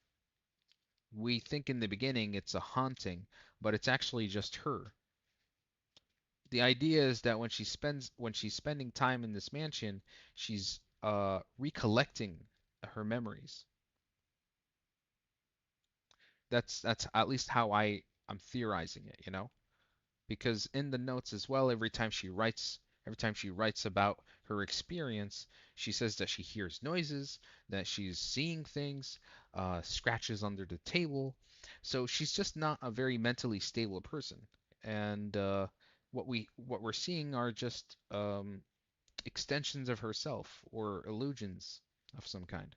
We think in the beginning it's a haunting, but it's actually just her. The idea is that when she's spending time in this mansion, she's recollecting her memories. That's at least how I'm theorizing it, you know? because in the notes as well, every time she writes about her experience, she says that she hears noises, that she's seeing things, scratches under the table. So she's just not a very mentally stable person. And what we're seeing are just extensions of herself or illusions of some kind.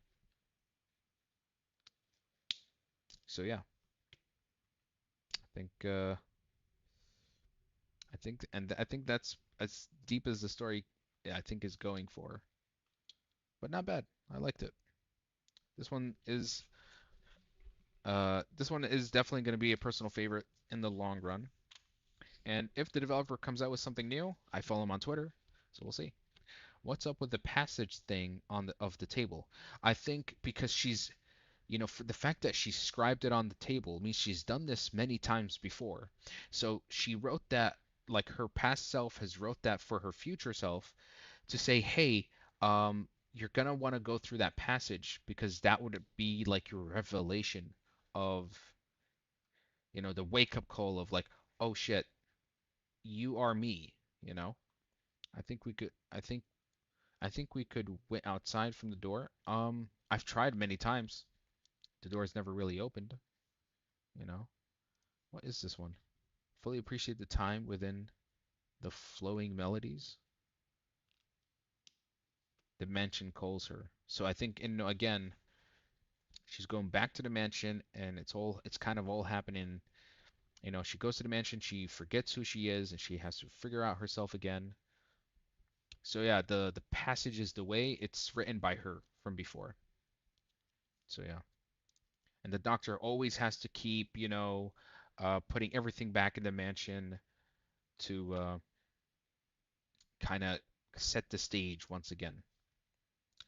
So yeah, I think I think that's as deep as the story I think is going for, but not bad. I liked it. This one is this one is definitely going to be a personal favorite in the long run. And if the developer comes out with something new, I follow him on Twitter, so we'll see. What's up with the passage thing on the table? I think because she's, for the fact that she scribed it on the table means she's done this many times before. So she wrote that, like her past self has wrote that for her future self to say, hey, you're gonna want to go through that passage because that would be like your revelation of, the wake up call of like, oh shit, you are me, you know? I think we could, I think we could went outside from the door. I've tried many times. The door's never really opened, you know? What is this one? Fully appreciate the time within the flowing melodies. The mansion calls her. So I think, again, she's going back to the mansion, and it's kind of all happening. She goes to the mansion, she forgets who she is, and she has to figure out herself again. So yeah, the passage is the way it's written by her from before. So yeah, and the doctor always has to keep, putting everything back in the mansion to kind of set the stage once again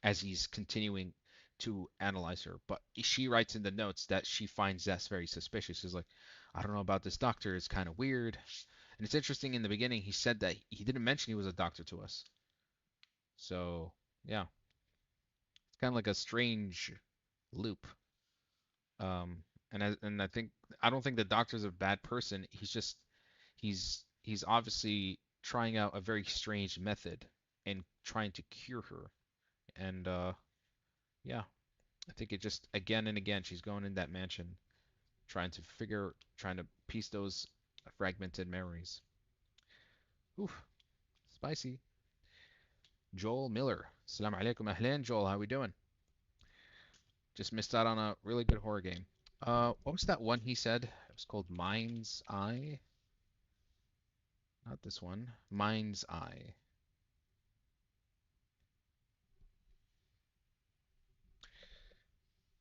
as he's continuing to analyze her. But she writes in the notes that she finds that's very suspicious. She's like, I don't know about this doctor. It's kind of weird. And it's interesting in the beginning, he said that he didn't mention he was a doctor to us. So, yeah, it's kind of like a strange loop. And I think I don't think the doctor's a bad person. He's obviously trying out a very strange method and trying to cure her. And yeah, I think it just again and again she's going in that mansion trying to piece those fragmented memories. Oof, spicy. Joel Miller. Assalamu alaikum ahlan. Joel, how we doing? Just missed out on a really good horror game. What was that one he said? It was called Mind's Eye. Not this one. Mind's Eye.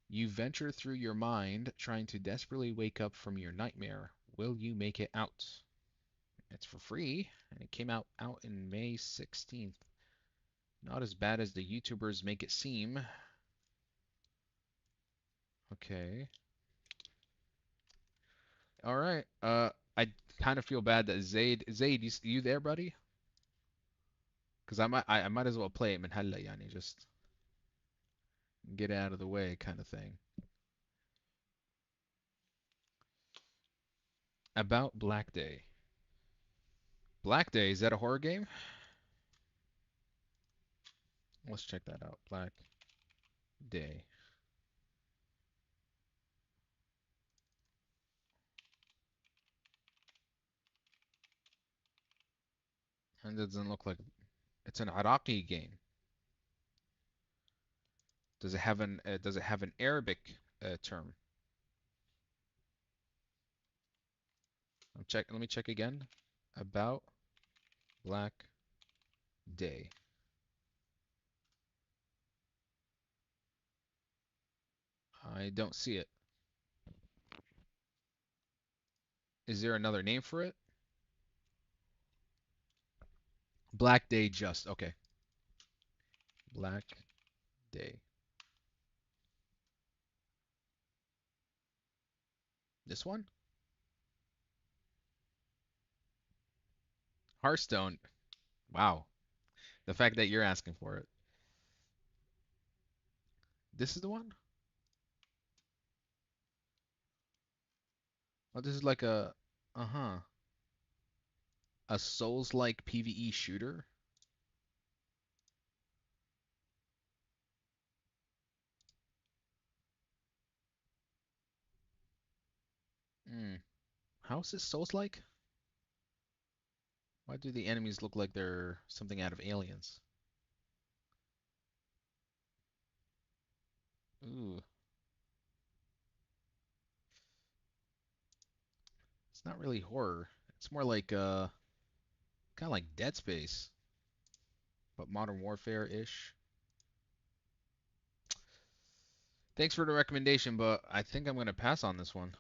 You venture through your mind, trying to desperately wake up from your nightmare. Will you make it out? It's for free, and it came out in May 16th. Not as bad as the YouTubers make it seem. Okay. All right. I kind of feel bad that Zaid, you there, buddy? Because I might as well play it من هلا يعني, just get out of the way kind of thing. About Black Day. Black Day, is that a horror game? Let's check that out. Black Day. And it doesn't look like it's an Iraqi game. Does it have an Arabic term? Let me check again. About Black Day. I don't see it. Is there another name for it? Black Day just. Okay. Black Day. This one? Hearthstone. Wow. The fact that you're asking for it. This is the one? Oh, this is like a. Uh-huh. A Souls-like PvE shooter? Hmm. How is this Souls-like? Why do the enemies look like they're something out of Aliens? Ooh. It's not really horror. It's more like kind of like Dead Space, but Modern Warfare-ish. Thanks for the recommendation, but I think I'm gonna pass on this one.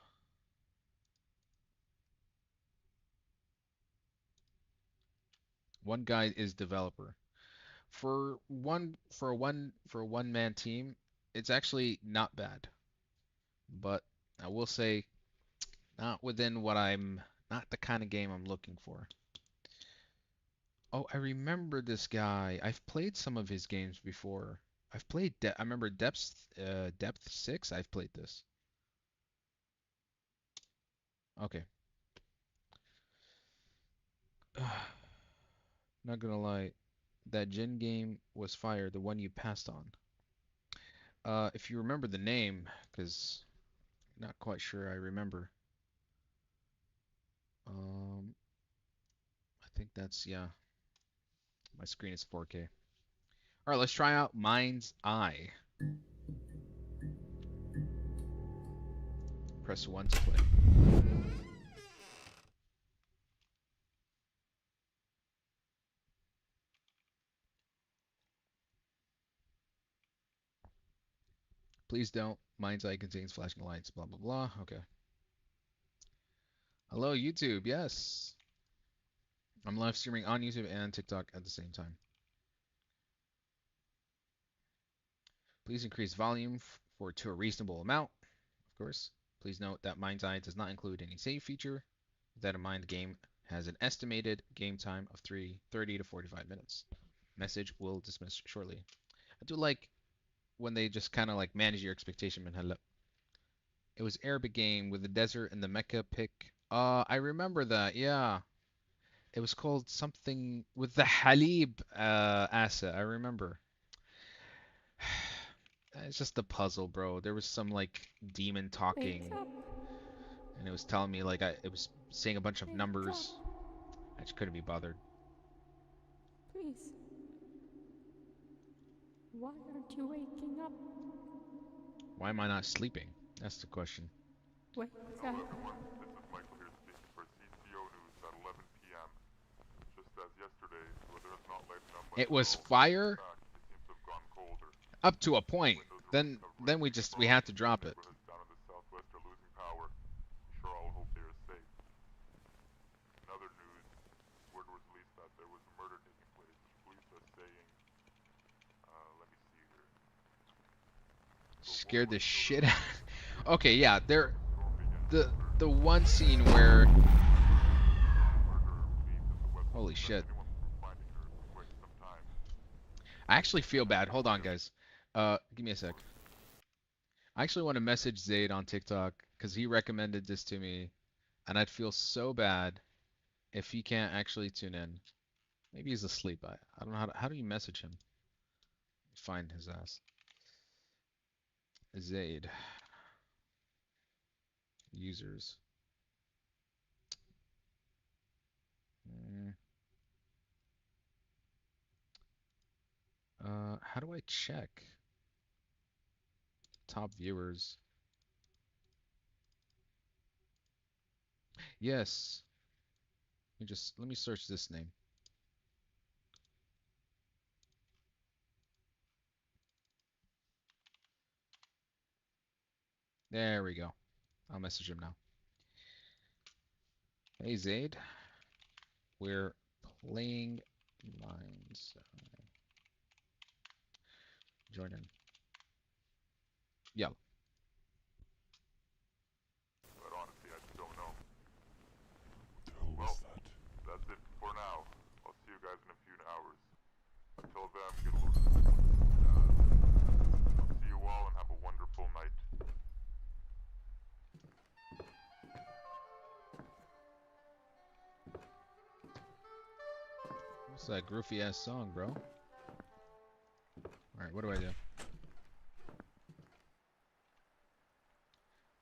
One guy is developer. For a one man team, it's actually not bad. But I will say not within what I'm not the kind of game I'm looking for. Oh, I remember this guy. I've played some of his games before. I remember Depth 6. I've played this. Okay. Not gonna lie. That Jin game was fire, the one you passed on. If you remember the name, because not quite sure I remember. Um, I think that's, yeah, my screen is 4K. All right, let's try out Mind's Eye. Press 1 to play. Please don't. Mind's Eye contains flashing lights, blah, blah, blah. Okay. Hello, YouTube. Yes. I'm live streaming on YouTube and TikTok at the same time. Please increase volume to a reasonable amount, of course. Please note that Mind's Eye does not include any save feature. With that in mind, the game has an estimated game time of 30 to 45 minutes. Message will dismiss shortly. I do like when they just kind of like manage your expectation. Hello. It was Arabic game with the desert and the Mecca pick. I remember that. Yeah. It was called something with the Halib asset. I remember. It's just a puzzle, bro. There was some like demon Wake talking, up! and it was telling me like it was saying a bunch of Wake up! numbers. I just couldn't be bothered. Please. Why aren't you waking up? Why am I not sleeping? That's the question. Wake Hello up! everyone, this is Michael here speaking for CCO News at 11 p.m. Just as yesterday, the weather has not lightened up much It at was all. fire In fact, it seems to have gone colder. up to a point. Windows are Then recovering we had to from drop it. neighborhoods down in the southwest are losing power. I'm sure all hope they are safe. In other news, word was released that there was a murder taking place. Police are saying, let me see here. So Scared the woman was killed shit in out. Okay, yeah, there storming and the one scene where murder means that the web holy won't prevent shit. anyone from finding her for quite some time. I actually feel bad. Hold on, guys. Give me a sec. I actually want to message Zaid on TikTok because he recommended this to me, and I'd feel so bad if he can't actually tune in. Maybe he's asleep. I don't know how do you message him? Find his ass. Zaid. Users. Mm. How do I check? Top viewers. Yes. Let me search this name. There we go. I'll message him now. Hey Zaid, we're playing Minds. Join in. Yeah. But honestly, I just don't know. The hell was Well, that? that's it for now. I'll see you guys in a few hours. Until then, get a load of this. I'll see you all and have a wonderful night. It's that groovy ass song, bro. Alright, what do I do?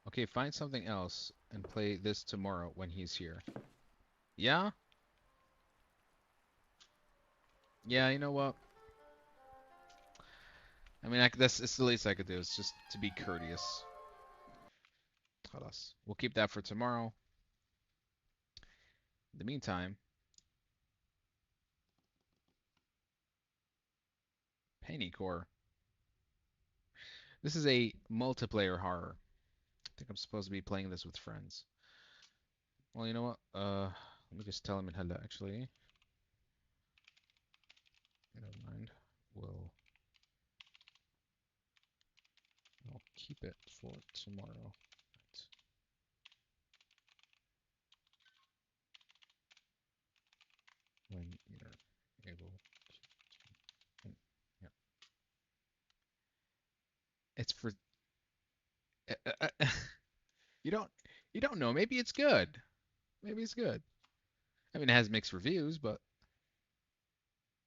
Okay, find something else and play this tomorrow when he's here. Yeah? Yeah, you know what? I mean, that's the least I could do. Is just to be courteous. Khalas. We'll keep that for tomorrow. In the meantime, Penny Core. This is a multiplayer horror. I think I'm supposed to be playing this with friends. Well, you know what? Let me just tell him in hello, actually. Never mind. I'll keep it for tomorrow. Right. When you're able to. Yeah. It's for. You don't know. Maybe it's good. Maybe it's good. I mean, it has mixed reviews, but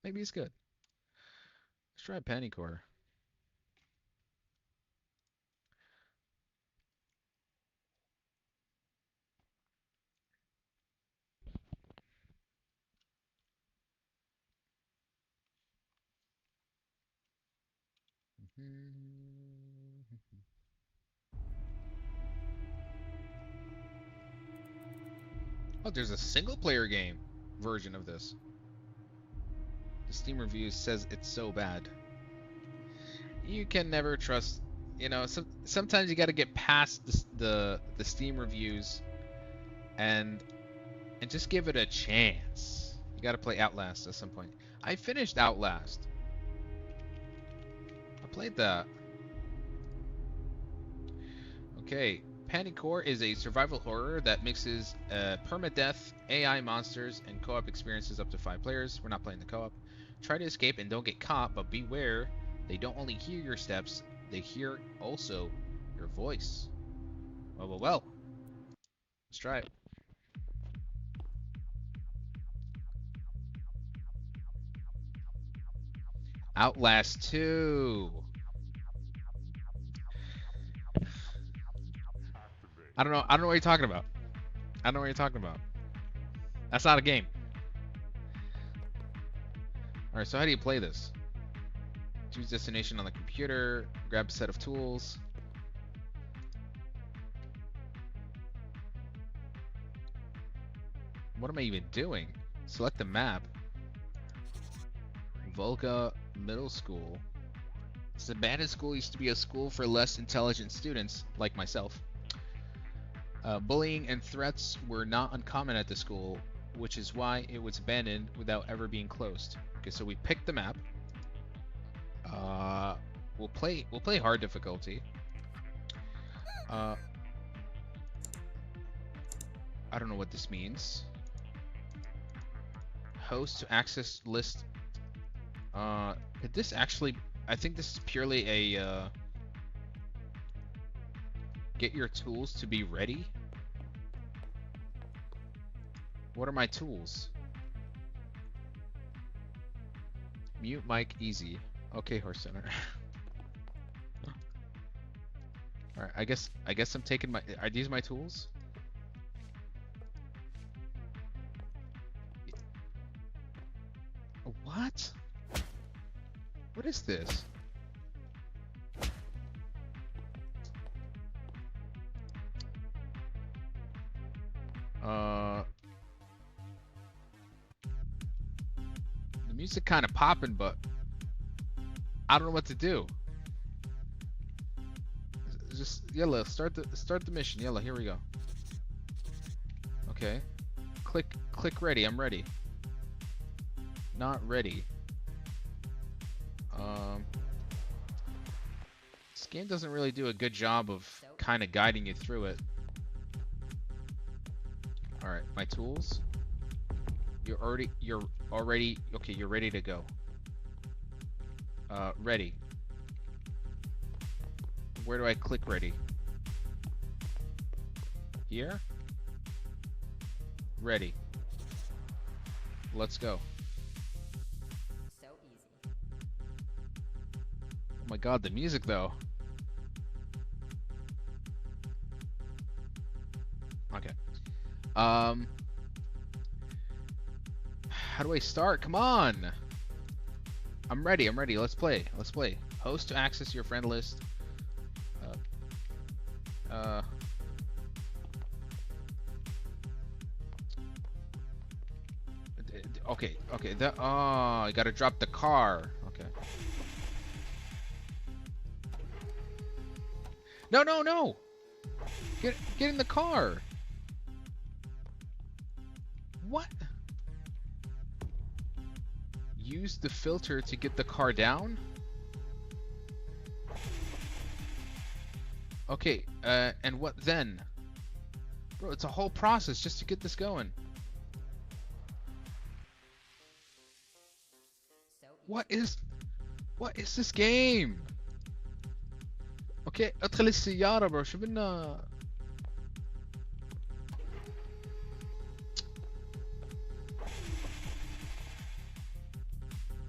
maybe it's good. Let's try Pennycore. Oh, there's a single player game version of this. The Steam review says it's so bad. You can never trust, you know, sometimes you got to get past the Steam reviews and just give it a chance. You got to play Outlast at some point. I finished Outlast. I played that. Okay, Panicore is a survival horror that mixes permadeath, AI monsters, and co-op experiences up to 5 players. We're not playing the co-op. Try to escape and don't get caught, but beware. They don't only hear your steps, they hear also your voice. Well. Let's try it. Outlast 2. I don't know what you're talking about. I don't know what you're talking about. That's not a game. Alright, so how do you play this? Choose destination on the computer, grab a set of tools. What am I even doing? Select the map. Volga Middle School. This abandoned school used to be a school for less intelligent students, like myself. Bullying and threats were not uncommon at the school, which is why it was abandoned without ever being closed. Okay, so we picked the map. We'll play hard difficulty. I don't know what this means. Host to access list. Could this actually? I think this is purely a get your tools to be ready. What are my tools? Mute mic easy. Okay, Horse Center. Alright, I guess I'm taking my. Are these my tools? What? What is this? The music kind of popping, but I don't know what to do. Just Yella, start the mission. Yella, here we go. Okay. Click ready. I'm ready. Not ready. This game doesn't really do a good job of kind of guiding you through it. All right, my tools. You're already okay. You're ready to go. Ready. Where do I click ready? Here? Ready. Let's go. Oh my god, the music though. Okay. Um, how do I start? Come on. I'm ready. I'm ready. Let's play. Let's play. Host to access your friend list. Uh, uh, okay. Okay. Oh, I gotta drop the car. Okay. No, no, no. Get in the car. What? Use the filter to get the car down? Okay, and what then? Bro, it's a whole process just to get this going. What is this game? Okay, ادخل السيارة bro. شو بدنا؟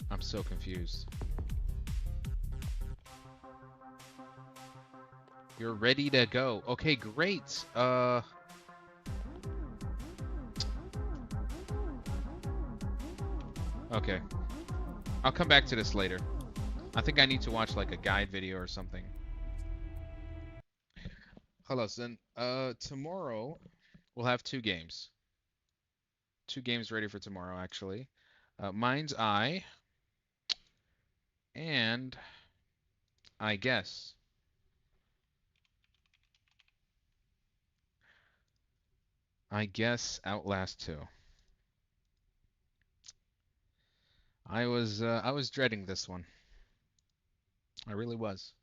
I'm so confused. You're ready to go. Okay, great. Okay. I'll come back to this later. I think I need to watch like a guide video or something. Hello, then. Tomorrow we'll have two games. Two games ready for tomorrow, actually. Mind's Eye and I guess. I guess Outlast 2. I was dreading this one. I really was.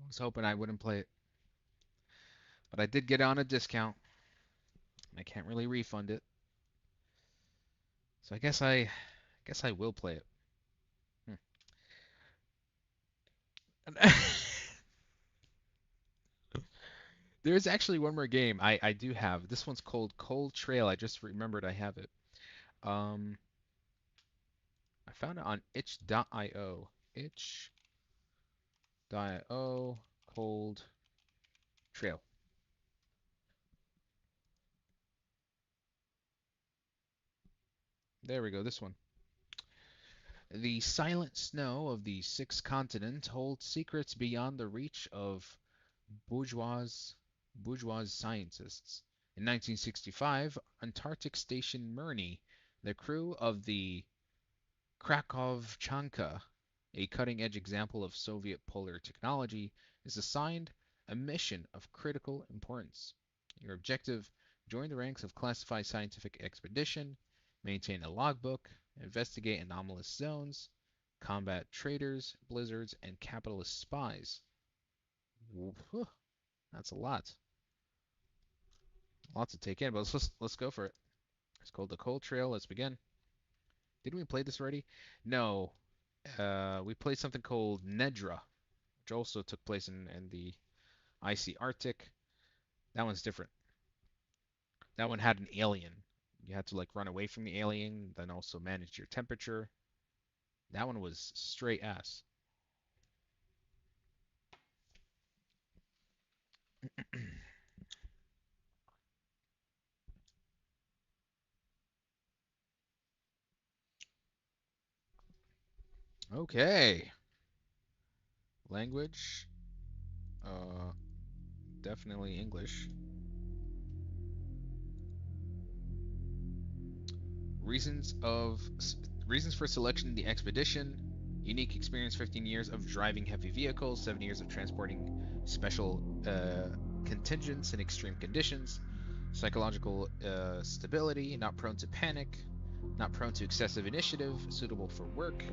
I was hoping I wouldn't play it. But I did get it on a discount. I can't really refund it. So I guess I will play it. Hmm. There's actually one more game I do have. This one's called Cold Trail. I just remembered I have it. Um, I found it on itch.io. Itch.io Cold Trail. There we go, this one. The silent snow of the sixth continent holds secrets beyond the reach of bourgeois scientists. In 1965, Antarctic Station Mirny, the crew of the Krakovchanka, a cutting-edge example of Soviet polar technology, is assigned a mission of critical importance. Your objective: join the ranks of classified scientific expedition, maintain a logbook, investigate anomalous zones, combat traitors, blizzards, and capitalist spies. Whew, that's a lot. Lots to take in, but let's go for it. It's called the Cold Trail. Let's begin. Didn't we play this already? No. We played something called Nedra, which also took place in the icy Arctic. That one's different. That one had an alien. You had to like run away from the alien, then also manage your temperature. That one was straight ass. Okay. Language. Uh, Definitely English. Reasons of Reasons for selection: the expedition, unique experience, 15 years of driving heavy vehicles, 7 years of transporting special contingents in extreme conditions, psychological stability, not prone to panic, not prone to excessive initiative, suitable for work,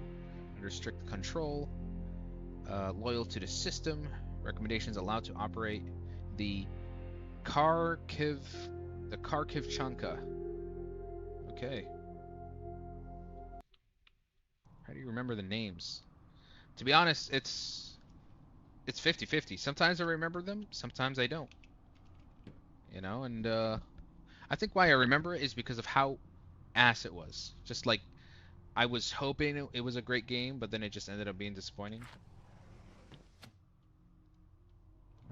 under strict control, loyal to the system, recommendations: allowed to operate the Kharkiv, the Kharkiv Chanka. Okay. How do you remember the names? To be honest, it's 50-50. Sometimes I remember them, sometimes I don't. And I think why I remember it is because of how ass it was. Just like I was hoping it was a great game, but then it just ended up being disappointing.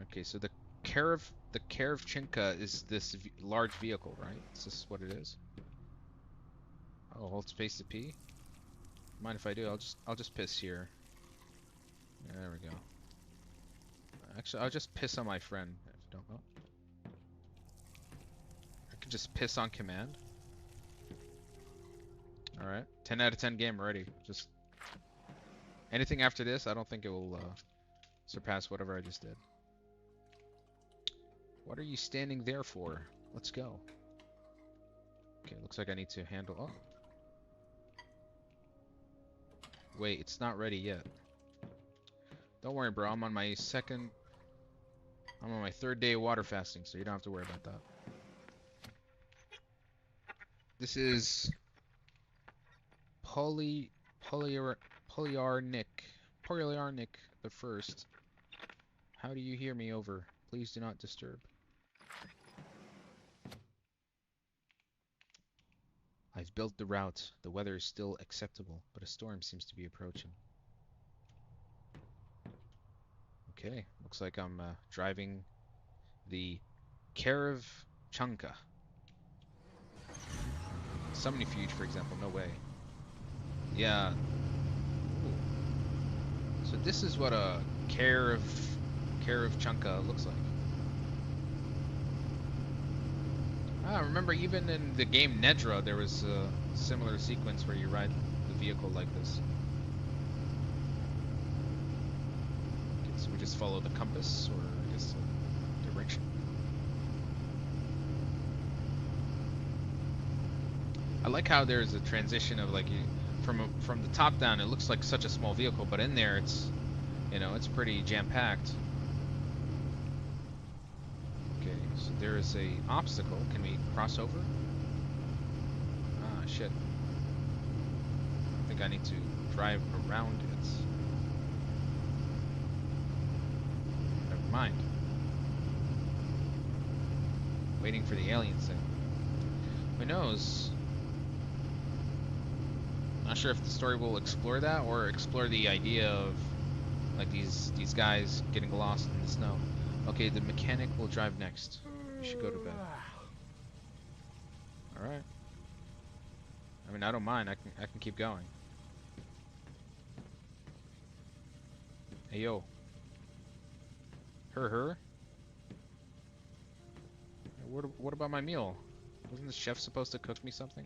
Okay, so the Karavchinka is this large vehicle, right? Is this what it is? Oh, hold space to pee. Mind if I do? I'll just piss here. Yeah, there we go. Actually, I'll just piss on my friend. If you don't know, I can just piss on command. All right, 10 out of 10 game already. Just anything after this, I don't think it will surpass whatever I just did. What are you standing there for? Let's go. Okay, looks like I need to handle. Oh. Wait, it's not ready yet. Don't worry, bro. I'm on my third day of water fasting, so you don't have to worry about that. This is Polyarnic the First. How do you hear me? Over. Please do not disturb. I've built the route. The weather is still acceptable, but a storm seems to be approaching. Okay, looks like I'm driving the Karavchanka. Somnifuge, for example, no way. Yeah. Ooh. So this is what a Karavchanka looks like. Ah, remember even in the game Nedra, there was a similar sequence where you ride the vehicle like this. Okay, so we just follow the compass, or I guess the direction. I like how there's a transition of like from the top down. It looks like such a small vehicle, but in there it's, you know, it's pretty jam-packed. Okay, so there is a obstacle. Can we cross over? Ah, shit. I think I need to drive around it. Never mind. Waiting for the aliens thing. Who knows? Not sure if the story will explore that or explore the idea of like these guys getting lost in the snow. Okay, the mechanic will drive next. You should go to bed. All right. I mean, I don't mind. I can keep going. Hey yo. Her. What about my meal? Wasn't the chef supposed to cook me something?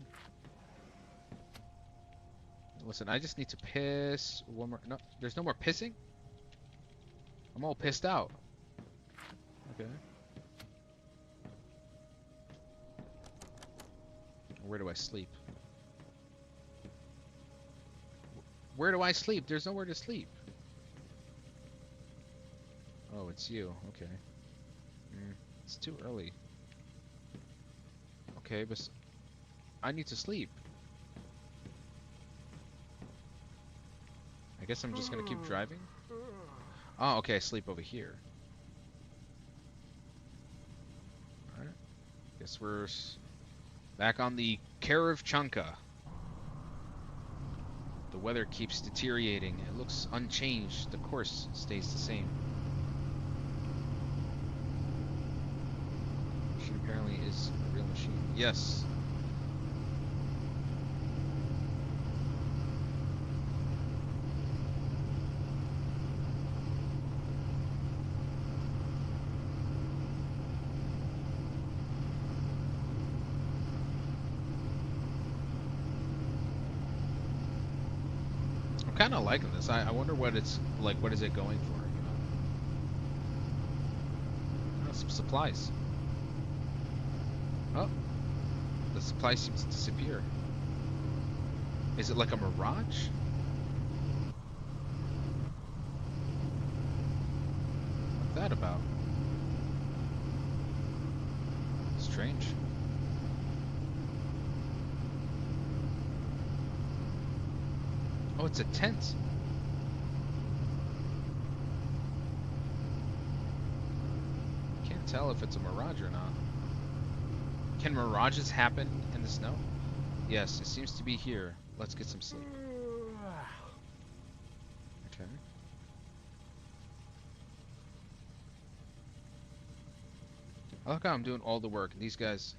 Listen, I just need to piss one more. No, there's no more pissing? I'm all pissed out. Okay. Where do I sleep? Where do I sleep? There's nowhere to sleep. Oh, it's you. Okay. It's too early. Okay, but I need to sleep. I guess I'm just gonna keep driving. Oh, okay, I sleep over here. Alright. Guess we're back on the Karavchanka. The weather keeps deteriorating. It looks unchanged. The course stays the same. Machine apparently is a real machine. Yes. Kind of liking this. I wonder what it's like. What is it going for? You know? Oh, some supplies. Oh, the supply seems to disappear. Is it like a mirage? What's that about? Strange. Oh, it's a tent. Can't tell if it's a mirage or not. Can mirages happen in the snow? Yes, it seems to be here. let's get some sleep. Okay. I like how I'm doing all the work, and these guys...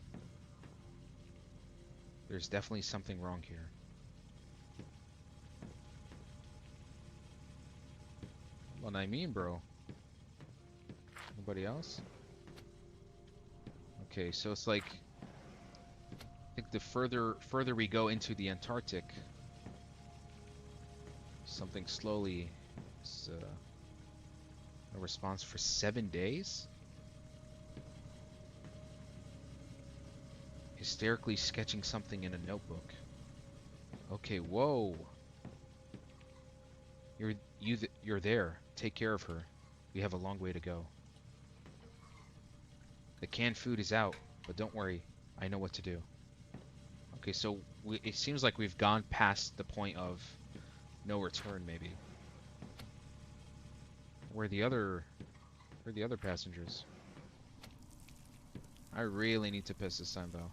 There's definitely something wrong here. What I mean, bro. Nobody else? Okay, so it's like... I think the further we go into the Antarctic, something slowly is a response for 7 days? Hysterically sketching something in a notebook. Okay, whoa. You're there. Take care of her. We have a long way to go. The canned food is out, but don't worry. I know what to do. Okay, so it seems like we've gone past the point of no return, maybe. Where are the other passengers? I really need to piss this time, though.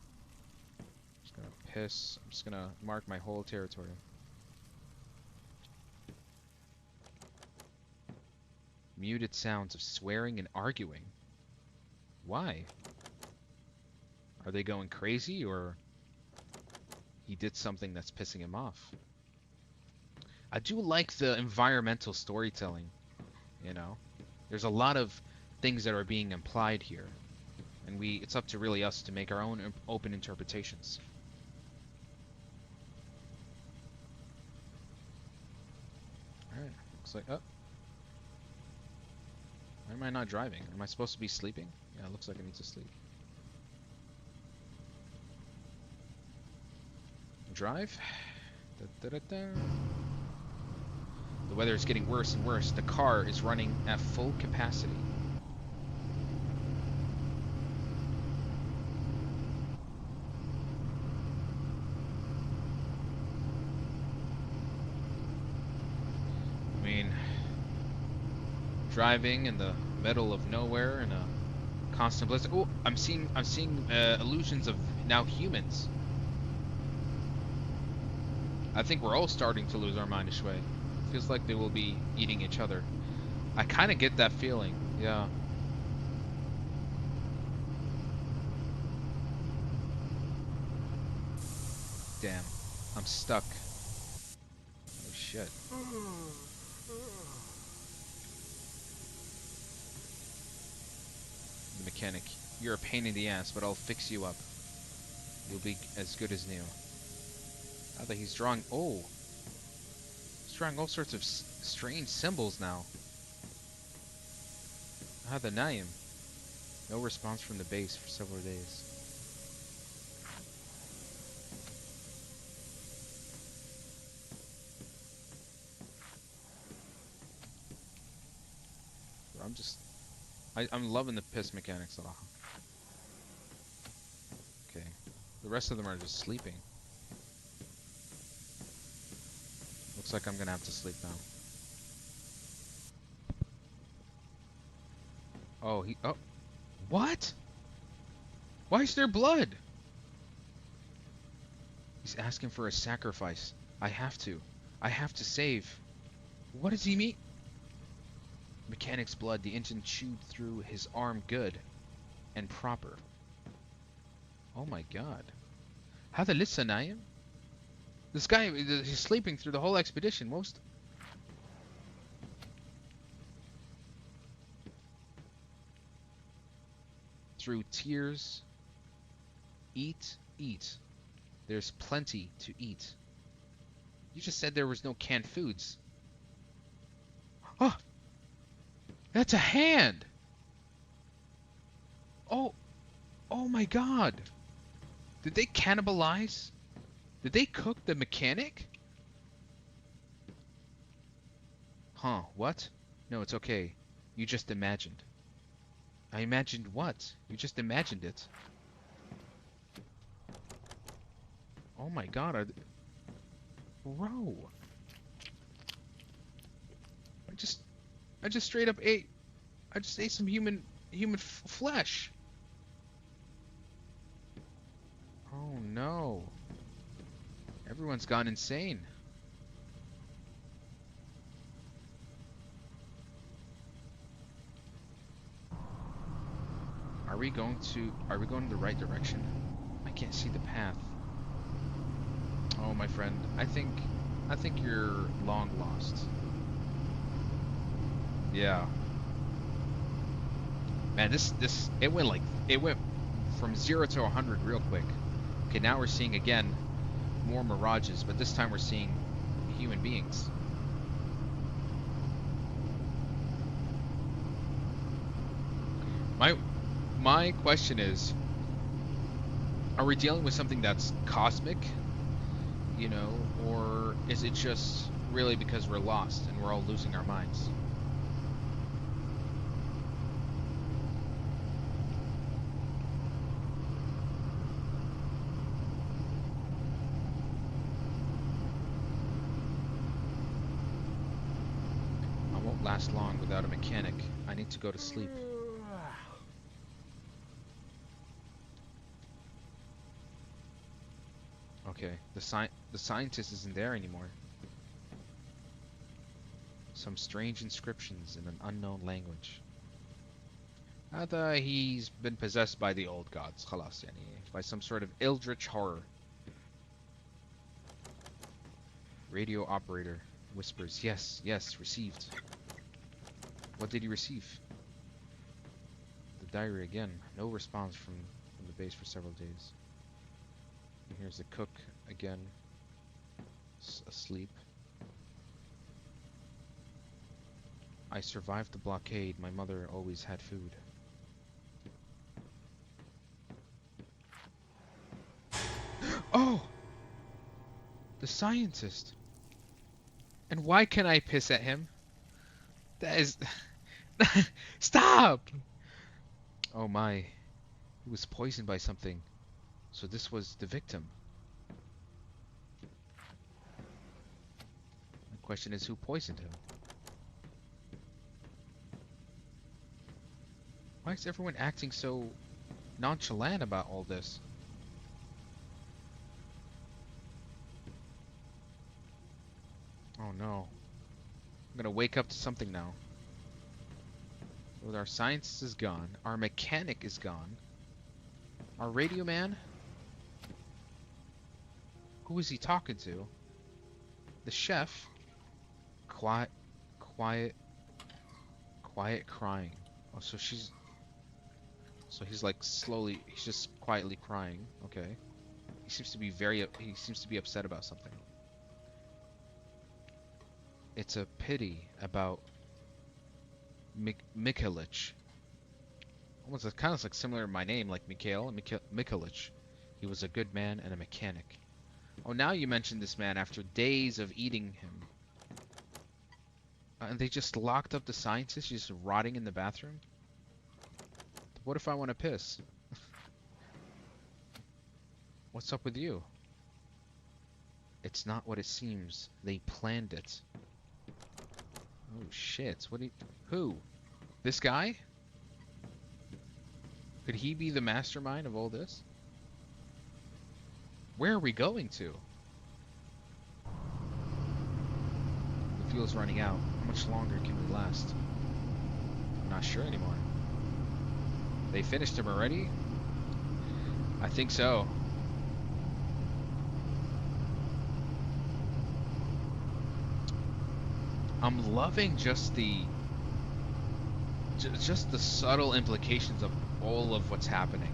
Just gonna piss. I'm just gonna mark my whole territory. Muted sounds of swearing and arguing. Why? Are they going crazy, or he did something that's pissing him off? I do like the environmental storytelling, you know? There's a lot of things that are being implied here, and it's up to really us to make our own open interpretations. Alright, looks like... Oh. Why am I not driving? Am I supposed to be sleeping? Yeah, it looks like I need to sleep. Drive. Da, da, da, da. The weather is getting worse and worse. The car is running at full capacity. I mean, driving in the middle of nowhere in a constant blizzard. Oh, I'm seeing illusions of now humans. I think we're all starting to lose our mind this way. Feels like they will be eating each other. I kind of get that feeling. Yeah. Damn. I'm stuck. Oh shit. The mechanic. You're a pain in the ass, but I'll fix you up. You'll be as good as new. Now that he's drawing... Oh! He's drawing all sorts of strange symbols now. The Naim. No response from the base for several days. I'm just... I'm loving the piss mechanics. Okay. The rest of them are just sleeping. Looks like I'm gonna have to sleep now. Oh, oh. What? Why is there blood? He's asking for a sacrifice. I have to save. What does he mean? Mechanic's blood. The engine chewed through his arm good and proper. Oh my god. هذا لسه نايم? This guy, he's sleeping through the whole expedition. Through tears. Eat. There's plenty to eat. You just said there was no canned foods. Oh! That's a hand! Oh! Oh my god! Did they cannibalize? Did they cook the mechanic? Huh, what? No, it's okay. You just imagined. I imagined what? You just imagined it. Oh my god, Bro! I just straight up ate... I just ate some human flesh. Oh no. Everyone's gone insane. Are we going in the right direction? I can't see the path. Oh, my friend, I think you're long lost. Yeah. Man, it went from 0 to 100 real quick. Okay, now we're seeing again more mirages, but this time we're seeing human beings. My question is, are we dealing with something that's cosmic, you know, or is it just really because we're lost and we're all losing our minds? I won't last long without a mechanic. I need to go to sleep. Okay, the scientist isn't there anymore. Some strange inscriptions in an unknown language. Either he's been possessed by the old gods, خلاص يعني, by some sort of eldritch horror. Radio operator whispers, yes, yes, received. What did he receive? The diary again. No response from the base for several days. And here's the cook again, asleep. I survived the blockade. My mother always had food. Oh! The scientist! And why can I piss at him? That is... Stop! Oh my. He was poisoned by something. So this was the victim. The question is, who poisoned him? Why is everyone acting so nonchalant about all this? Oh no. I'm gonna wake up to something now. Well, our scientist is gone. Our mechanic is gone. Our radio man? Who is he talking to? The chef? Quiet, quiet, quiet crying. Oh, so she's... So he's like slowly, he's just quietly crying. Okay. He seems to be upset about something. It's a pity about Mikulich. Almost kind of like similar to my name, like Mikhail Mikulich. He was a good man and a mechanic. Oh, now you mentioned this man after days of eating him. And they just locked up the scientist, just rotting in the bathroom? What if I want to piss? What's up with you? It's not what it seems. They planned it. Oh shit, who? This guy? Could he be the mastermind of all this? Where are we going to? The fuel's running out. How much longer can we last? I'm not sure anymore. They finished him already? I think so. I'm loving just the subtle implications of all of what's happening.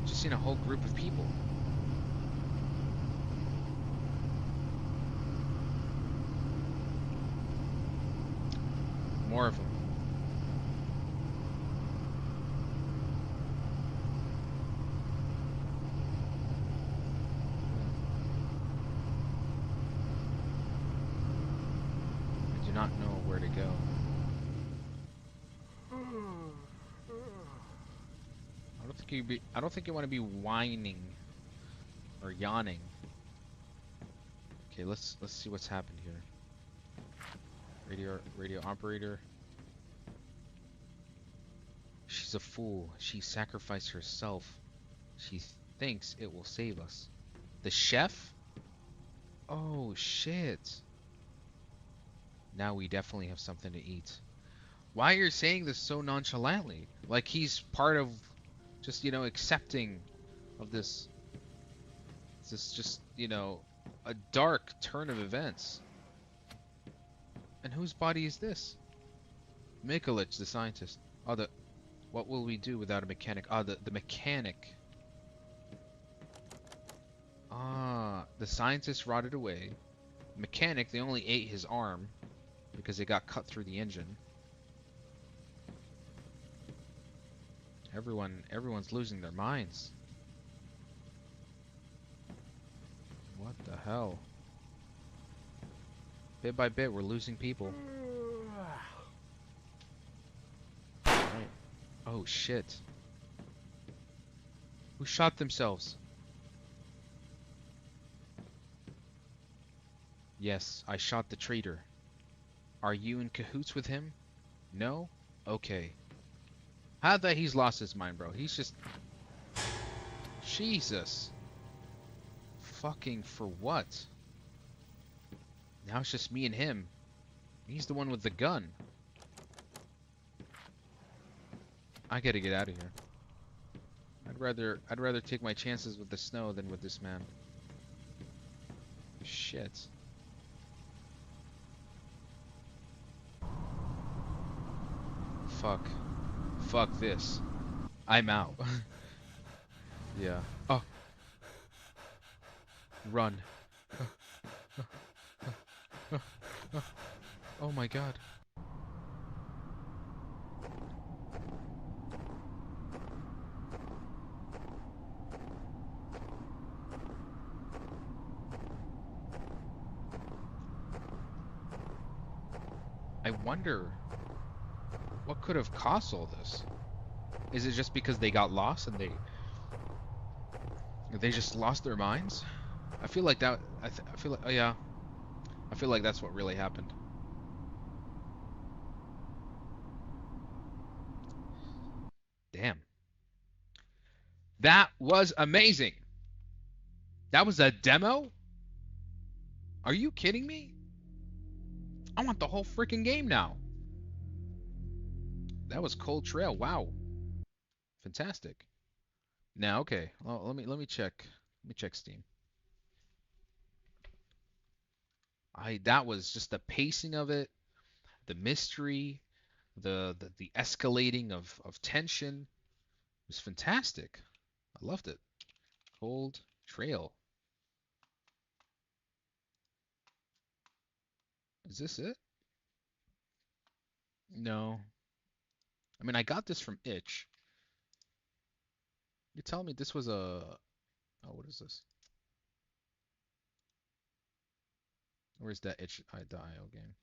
Just seen a whole group of people. More of them. I do not know where to go. I don't think you want to be whining or yawning. Okay, let's see what's happened here. Radio operator. She's a fool. She sacrificed herself. She thinks it will save us. The chef? Oh, shit. Now we definitely have something to eat. Why you're saying this so nonchalantly? Like he's part of just, accepting of this just, a dark turn of events. And whose body is this? Mikulich, the scientist. Oh, what will we do without a mechanic? Ah, the mechanic. Ah, the scientist rotted away. Mechanic, they only ate his arm because it got cut through the engine. Everyone's losing their minds. What the hell? Bit by bit, we're losing people. Right. Oh shit. Who shot themselves? Yes, I shot the traitor. Are you in cahoots with him? No? Okay. How that he's lost his mind, bro? He's just... Jesus. Fucking for what? Now it's just me and him. He's the one with the gun. I gotta get out of here. I'd rather take my chances with the snow than with this man. Shit. Fuck. Fuck this. I'm out. Yeah. Oh. Run. Oh my god. I wonder what could have caused all this. Is it just because they got lost and they just lost their minds? I feel like that. I feel like, oh yeah. I feel like that's what really happened. Damn. That was amazing. That was a demo? Are you kidding me? I want the whole freaking game now. That was Cold Trail. Wow. Fantastic. Now, okay. Well, let me check. Let me check Steam. That was just the pacing of it, the mystery, the escalating of tension. It was fantastic. I loved it. Cold Trail. Is this it? No. I mean, I got this from Itch. You're telling me this was a... Oh, what is this? Where's that itch.io game?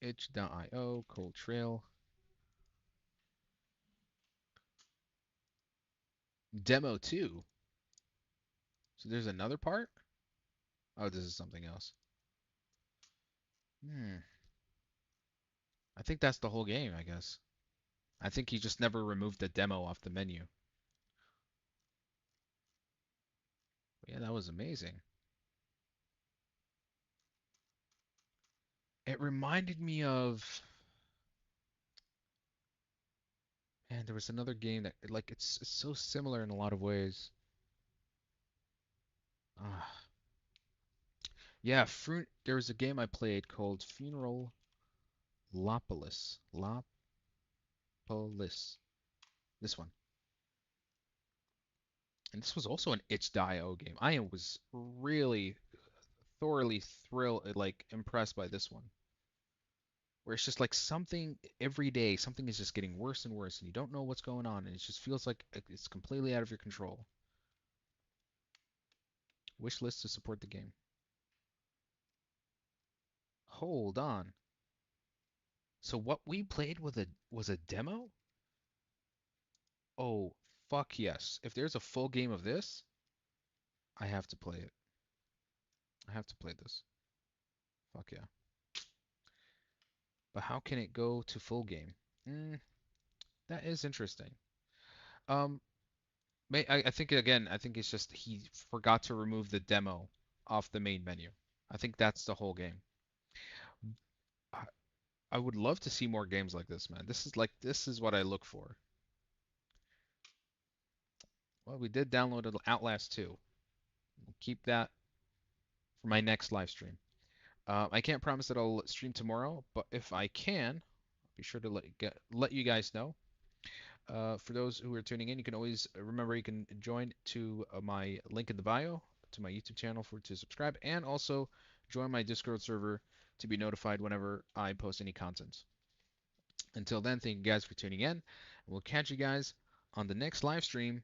Itch.io, Cold Trail. Demo 2. So there's another part? Oh, this is something else. I think that's the whole game, I guess. I think he just never removed the demo off the menu. But yeah, that was amazing. It reminded me of... Man, there was another game that, like, it's so similar in a lot of ways. Ah. Yeah, there was a game I played called Funeral Lopolis. Lopolis. This one. And this was also an itch.io game. I was really thoroughly thrilled, like impressed by this one. Where it's just like something every day, something is just getting worse and worse, and you don't know what's going on, and it just feels like it's completely out of your control. Wish list to support the game. Hold on. So what we played was a demo? Oh, fuck yes. If there's a full game of this, I have to play it. I have to play this. Fuck yeah. But how can it go to full game? That is interesting. Um, I think again, I think it's just he forgot to remove the demo off the main menu. I think that's the whole game. I, I would love to see more games like this, man. This is what I look for. Well, we did download Outlast 2. We'll keep that for my next live stream. I can't promise that I'll stream tomorrow, but if I can, I'll be sure to let you guys know. For those who are tuning in, you can always remember you can join to my link in the bio to my YouTube channel to subscribe, and also join my Discord server to be notified whenever I post any content. Until then, thank you guys for tuning in. We'll catch you guys on the next live stream.